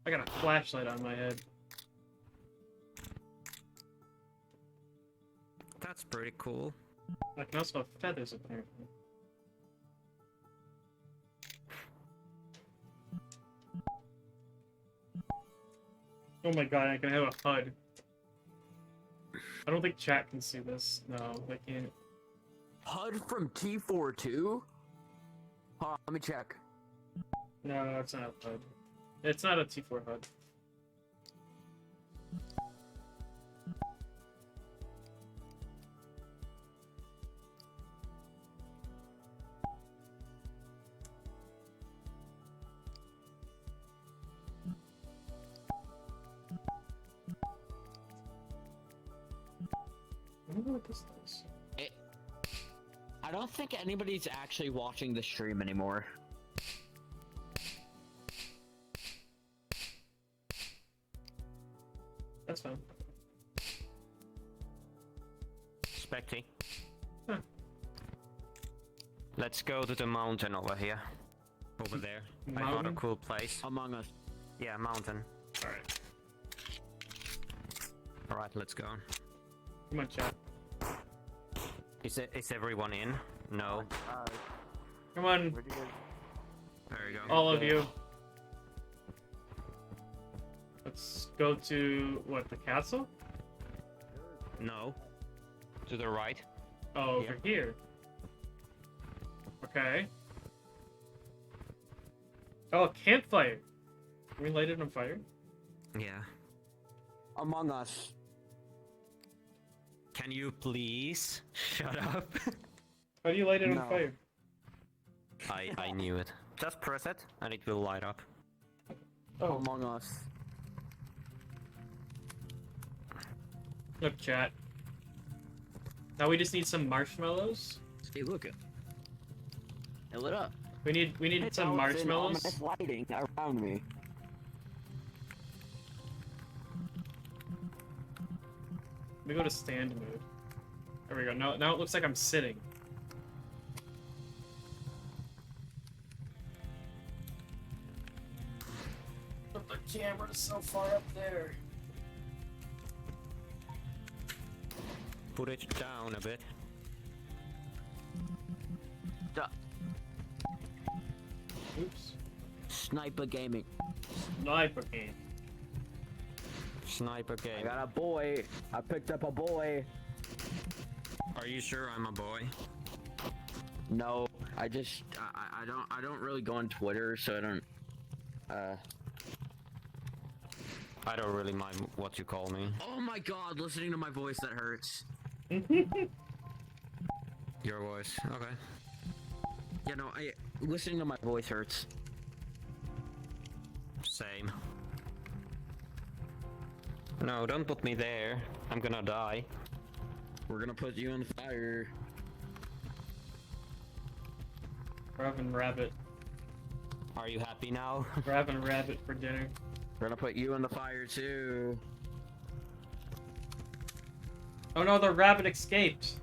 I got a flashlight on my head. That's pretty cool. I can also have feathers apparently. Oh my god, I can have a HUD. I don't think chat can see this. No, they can't. HUD from T42? Hold on, let me check. No, it's not a HUD. It's not a T4 HUD. I wonder what this does. I don't think anybody's actually watching the stream anymore. That's fine. Specty. Huh. Let's go to the mountain over here. Over there. I found a Mountain? cool place. Among Us. Yeah, mountain. Alright. Alright, let's go. Come on, chat. Is everyone in? No. Come on, There you go. all of you. Let's go to, what, the castle? No. To the right. Oh, over here. Okay. Oh, a campfire. Can we light it on fire? Yeah. Among Us. Can you please shut up? How do you light it No. on fire? I knew it. Just press it and it will light up. Oh, Among Us. look, chat. Now we just need some marshmallows. Hey, look it. It lit up. We need It's some all marshmallows. ominous lighting around me. Let me go to stand mode. There we go. Now it looks like I'm sitting. But the camera's so far up there. Put it down a bit. Oops. Sniper gaming. Sniper game. Sniper I game. got a boy. I picked up a boy. Are you sure I'm a boy? No, I don't really go on Twitter, so I don't. I don't really mind what you call me. Oh my God! Listening to my voice, that hurts. Your voice. Okay. You know, listening to my voice hurts. Same. No, don't put me there. I'm gonna die. We're gonna put you in the fire. We're having rabbit. Are you happy now? We're having a rabbit for dinner. We're gonna put you in the fire too. Oh no, the rabbit escaped.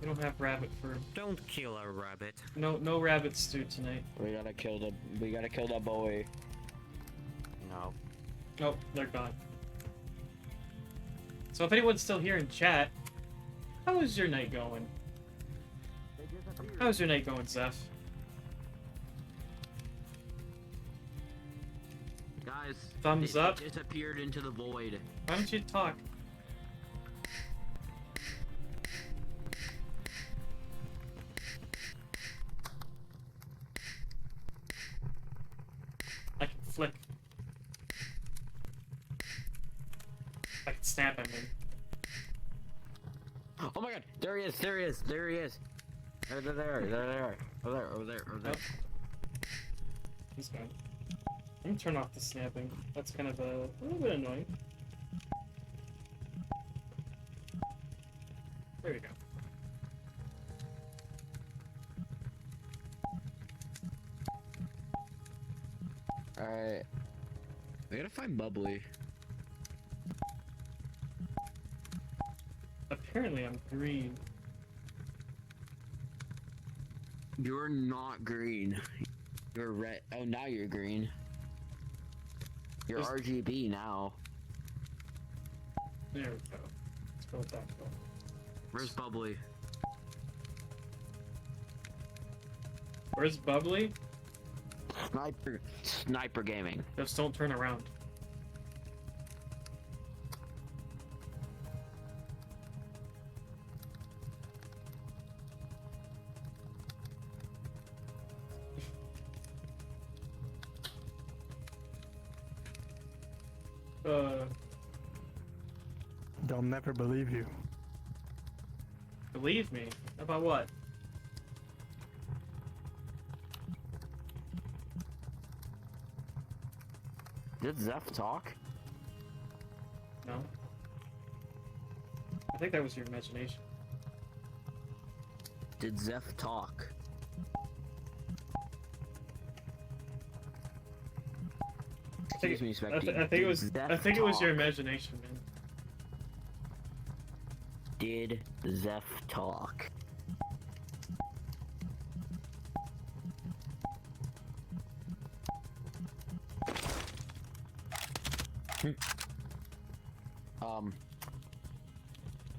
We don't have rabbit for. Don't kill a rabbit. No rabbit stew tonight. We gotta kill the boy. No. Oh, they're gone. So if anyone's still here in chat, how is your night going? How's your night going, Zeph? Guys, Thumbs up. It disappeared into the void. Why don't you talk? I can flick. I can snap, I mean. Oh my God! There he is! There he is! There he is! There! Over there! He's gone. I'm gonna turn off the snapping. That's kind of a little bit annoying. There we go. Alright. We gotta find Bubbly. Apparently I'm green. You're not green. You're red. Oh, now you're green. You're There's- RGB now. There we go. Let's go with that one. Where's Bubbly? Where's Bubbly? Sniper gaming. Just don't turn around. They'll never believe you. Believe me. About what? Did Zeph talk? No. I think that was your imagination. Did Zeph talk? Excuse me, Specty. I think it was. I think it was your imagination, man. Did Zeph talk?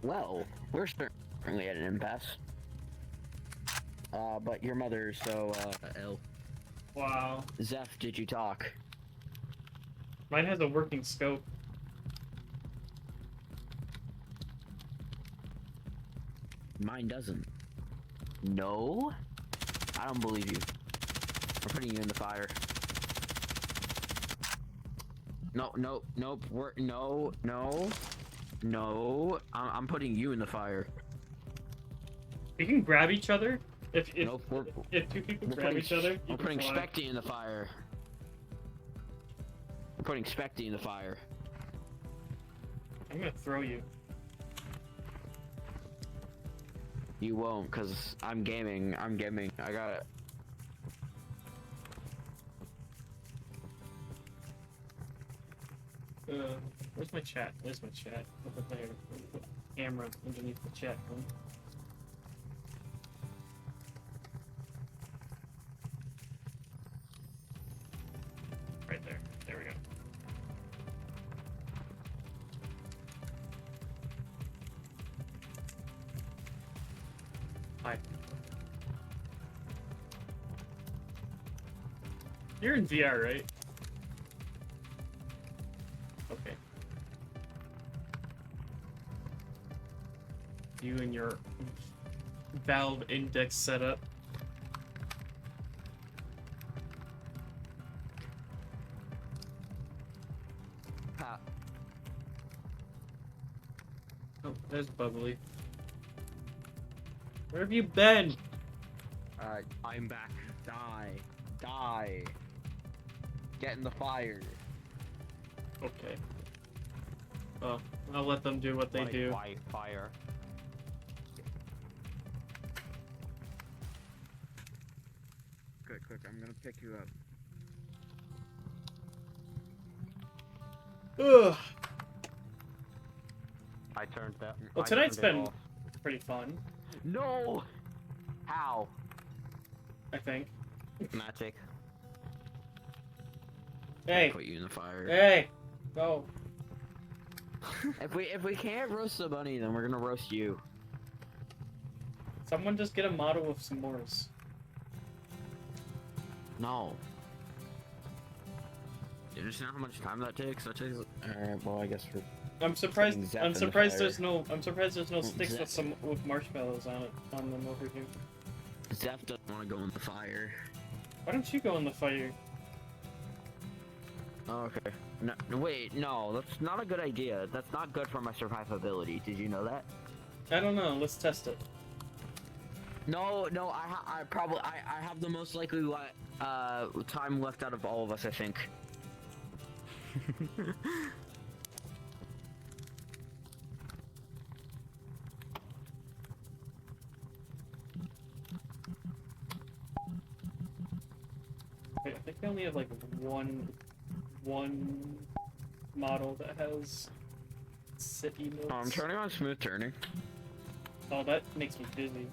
Well, we're certainly at an impasse. But your mother, so, L. Wow. Zeph, did you talk? Mine has a working scope. Mine doesn't. No? I don't believe you. We're putting you in the fire. No, no, nope. No. I'm putting you in the fire. We can grab each other. If Nope, if two people grab each other, We're you putting can fly. Specty in the fire. We're putting Specty in the fire. I'm gonna throw you. You won't, cause I'm gaming. I got it. Where's my chat? There's my chat. Over there. Put the camera underneath the chat room. Right there. There we go. Hi. You're in VR, right? Okay. You and your Valve Index setup. Ha. Oh, there's Bubbly. Where have you been? I'm back. Die. Die. Get in the fire. Okay. Well, I'll let them do what they What a do. Fire. Quick, I'm gonna pick you up. Ugh. I turned that. Well, I tonight's turned it been off. pretty fun, No! How? I think. Magic. Hey, Put you in the fire. hey, go. If we can't roast the bunny, then we're gonna roast you. Someone just get a model of s'mores. No. You understand how much time that takes? That takes. Alright, well, I guess we're. I'm surprised. Putting Zep in I'm the surprised fire. there's no. I'm surprised there's no sticks Zep. with some with marshmallows on it on them over here. Zeph doesn't want to go in the fire. Why don't you go in the fire? Oh, okay. No, wait, no, that's not a good idea. That's not good for my survivability. Did you know that? I don't know. Let's test it. No, I probably I have the most likely time left out of all of us, I think. Wait, I think we only have like one model that has city modes. Oh, I'm turning on smooth turning. Oh, that makes me dizzy.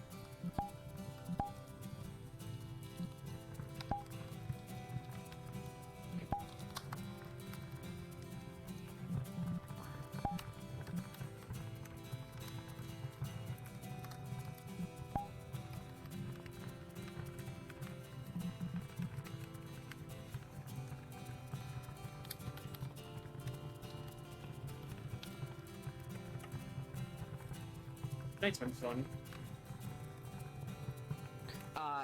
Tonight's been fun.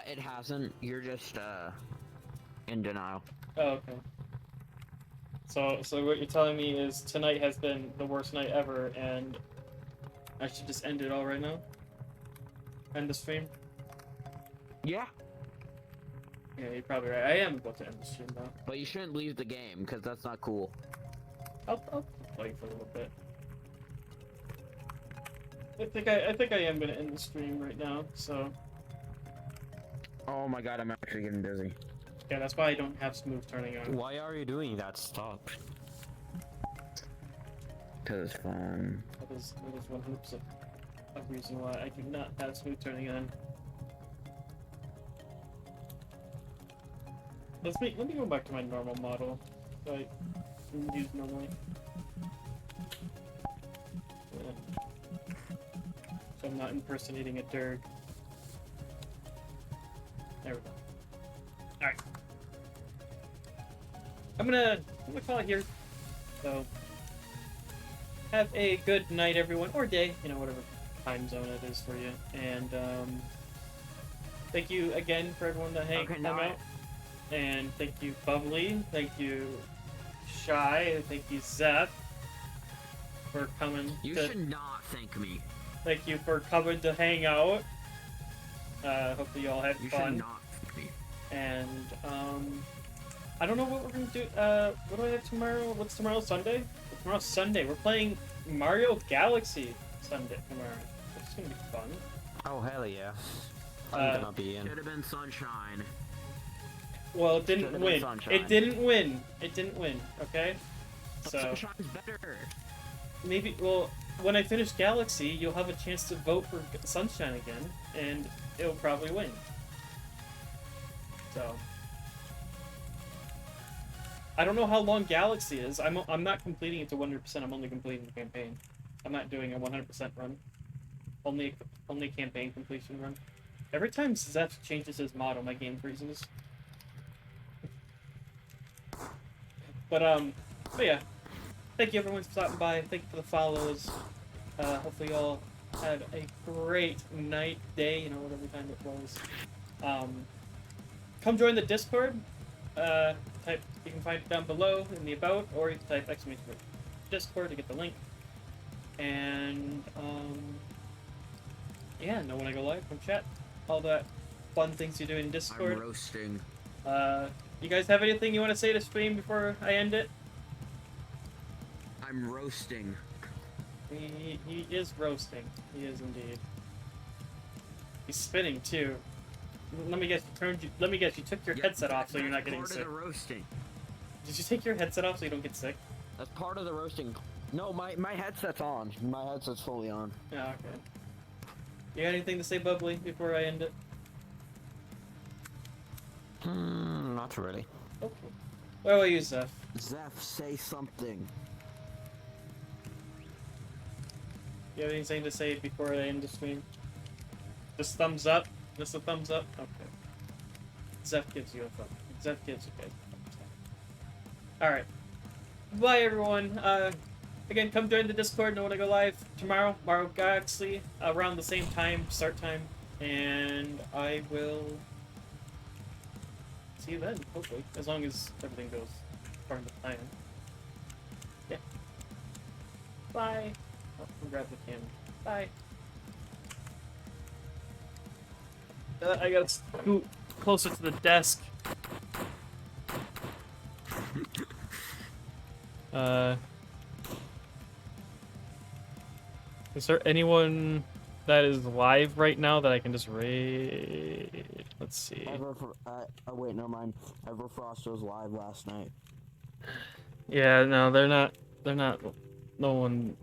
It hasn't. You're just in denial. Oh, okay. So what you're telling me is tonight has been the worst night ever, and I should just end it all right now? End the stream? Yeah. Yeah, you're probably right. I am about to end the stream though. But you shouldn't leave the game because that's not cool. I'll play for a little bit. I think I am gonna end the stream right now. So Oh my god, I'm actually getting dizzy. yeah, that's why I don't have smooth turning on. Why are you doing that? Stop. Cause it's fun. That is 100% a reason why I do not have smooth turning on. Let me go back to my normal model that I use normally. Yeah. So I'm not impersonating a Durg. There we go. Alright. I'm gonna call it here. So have a good night everyone, or day, you know, whatever time zone it is for you. And thank you again for everyone that came out. And thank you Bubbly, thank you Shy, and thank you Zeph for coming. You should not thank me. Thank you for coming to hang out. Hopefully you all had You fun. should not thank me. And I don't know what we're gonna do. What do I have tomorrow? What's tomorrow? Sunday? Tomorrow's Sunday. We're playing Mario Galaxy Sunday tomorrow. It's gonna be fun. Oh hell yeah! I'm gonna be in. Should have been Sunshine. Well, it didn't Should've been win. Sunshine. It didn't win. It didn't win. Okay. So Sunshine's better. maybe. Well, when I finish Galaxy, you'll have a chance to vote for Sunshine again, and it'll probably win. So. I don't know how long Galaxy is. I'm not completing it to 100%. I'm only completing the campaign. I'm not doing a 100% run. Only campaign completion run. Every time Zeph changes his model, my game freezes. But yeah. Thank you everyone for stopping by. Thank you for the follows. Hopefully y'all had a great night, day, you know, whatever time it was. Come join the Discord. Type, you can find it down below in the about, or you can type exclamation point Discord to get the link. And yeah, know when I go live, come chat. All that fun things you do in Discord. I'm roasting. You guys have anything you want to say to stream before I end it? I'm roasting. He is roasting. He is indeed. He's spinning too. Let me guess. Let me guess. You took your headset off, so you're not getting sick. Part of the roasting. Did you take your headset off so you don't get sick? That's part of the roasting. No, my headset's on. My headset's fully on. Yeah. Okay. You got anything to say, Bubbly, before I end it? Not really. Okay. What about you, Zeph? Zeph, say something. You have anything to say before I end the stream? Just thumbs up? Just a thumbs up? Okay. Zeph gives you a thumb. Zeph gives you guys a thumbs up. Alright. Bye, everyone. Again, come join the Discord. Know when I go live tomorrow. Tomorrow, actually, around the same time, start time. And I will see you then, hopefully. As long as everything goes according to plan. Yeah. Bye. Oh, I'll grab the camera. Bye. I gotta scoot closer to the desk. Is there anyone that is live right now that I can just raid? Let's see. Wait, never mind. Everfrost was live last night. Yeah, no, they're not. They're not. No one.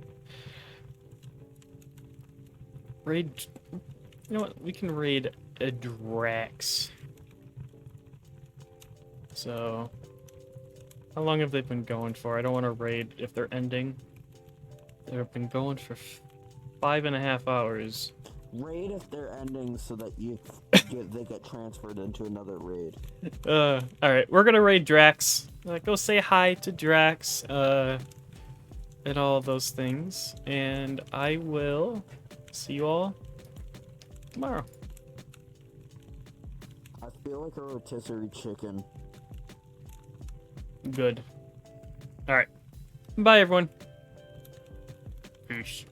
Raid. You know what? We can raid a Drax. So, how long have they been going for? I don't want to raid if they're ending. They've been going for 5.5 hours. Raid if they're ending so that they get transferred into another raid. Alright, we're gonna raid Drax. Go say hi to Drax, and all those things. And I will see you all tomorrow. I feel like a rotisserie chicken. Good. Alright. Bye, everyone. Peace.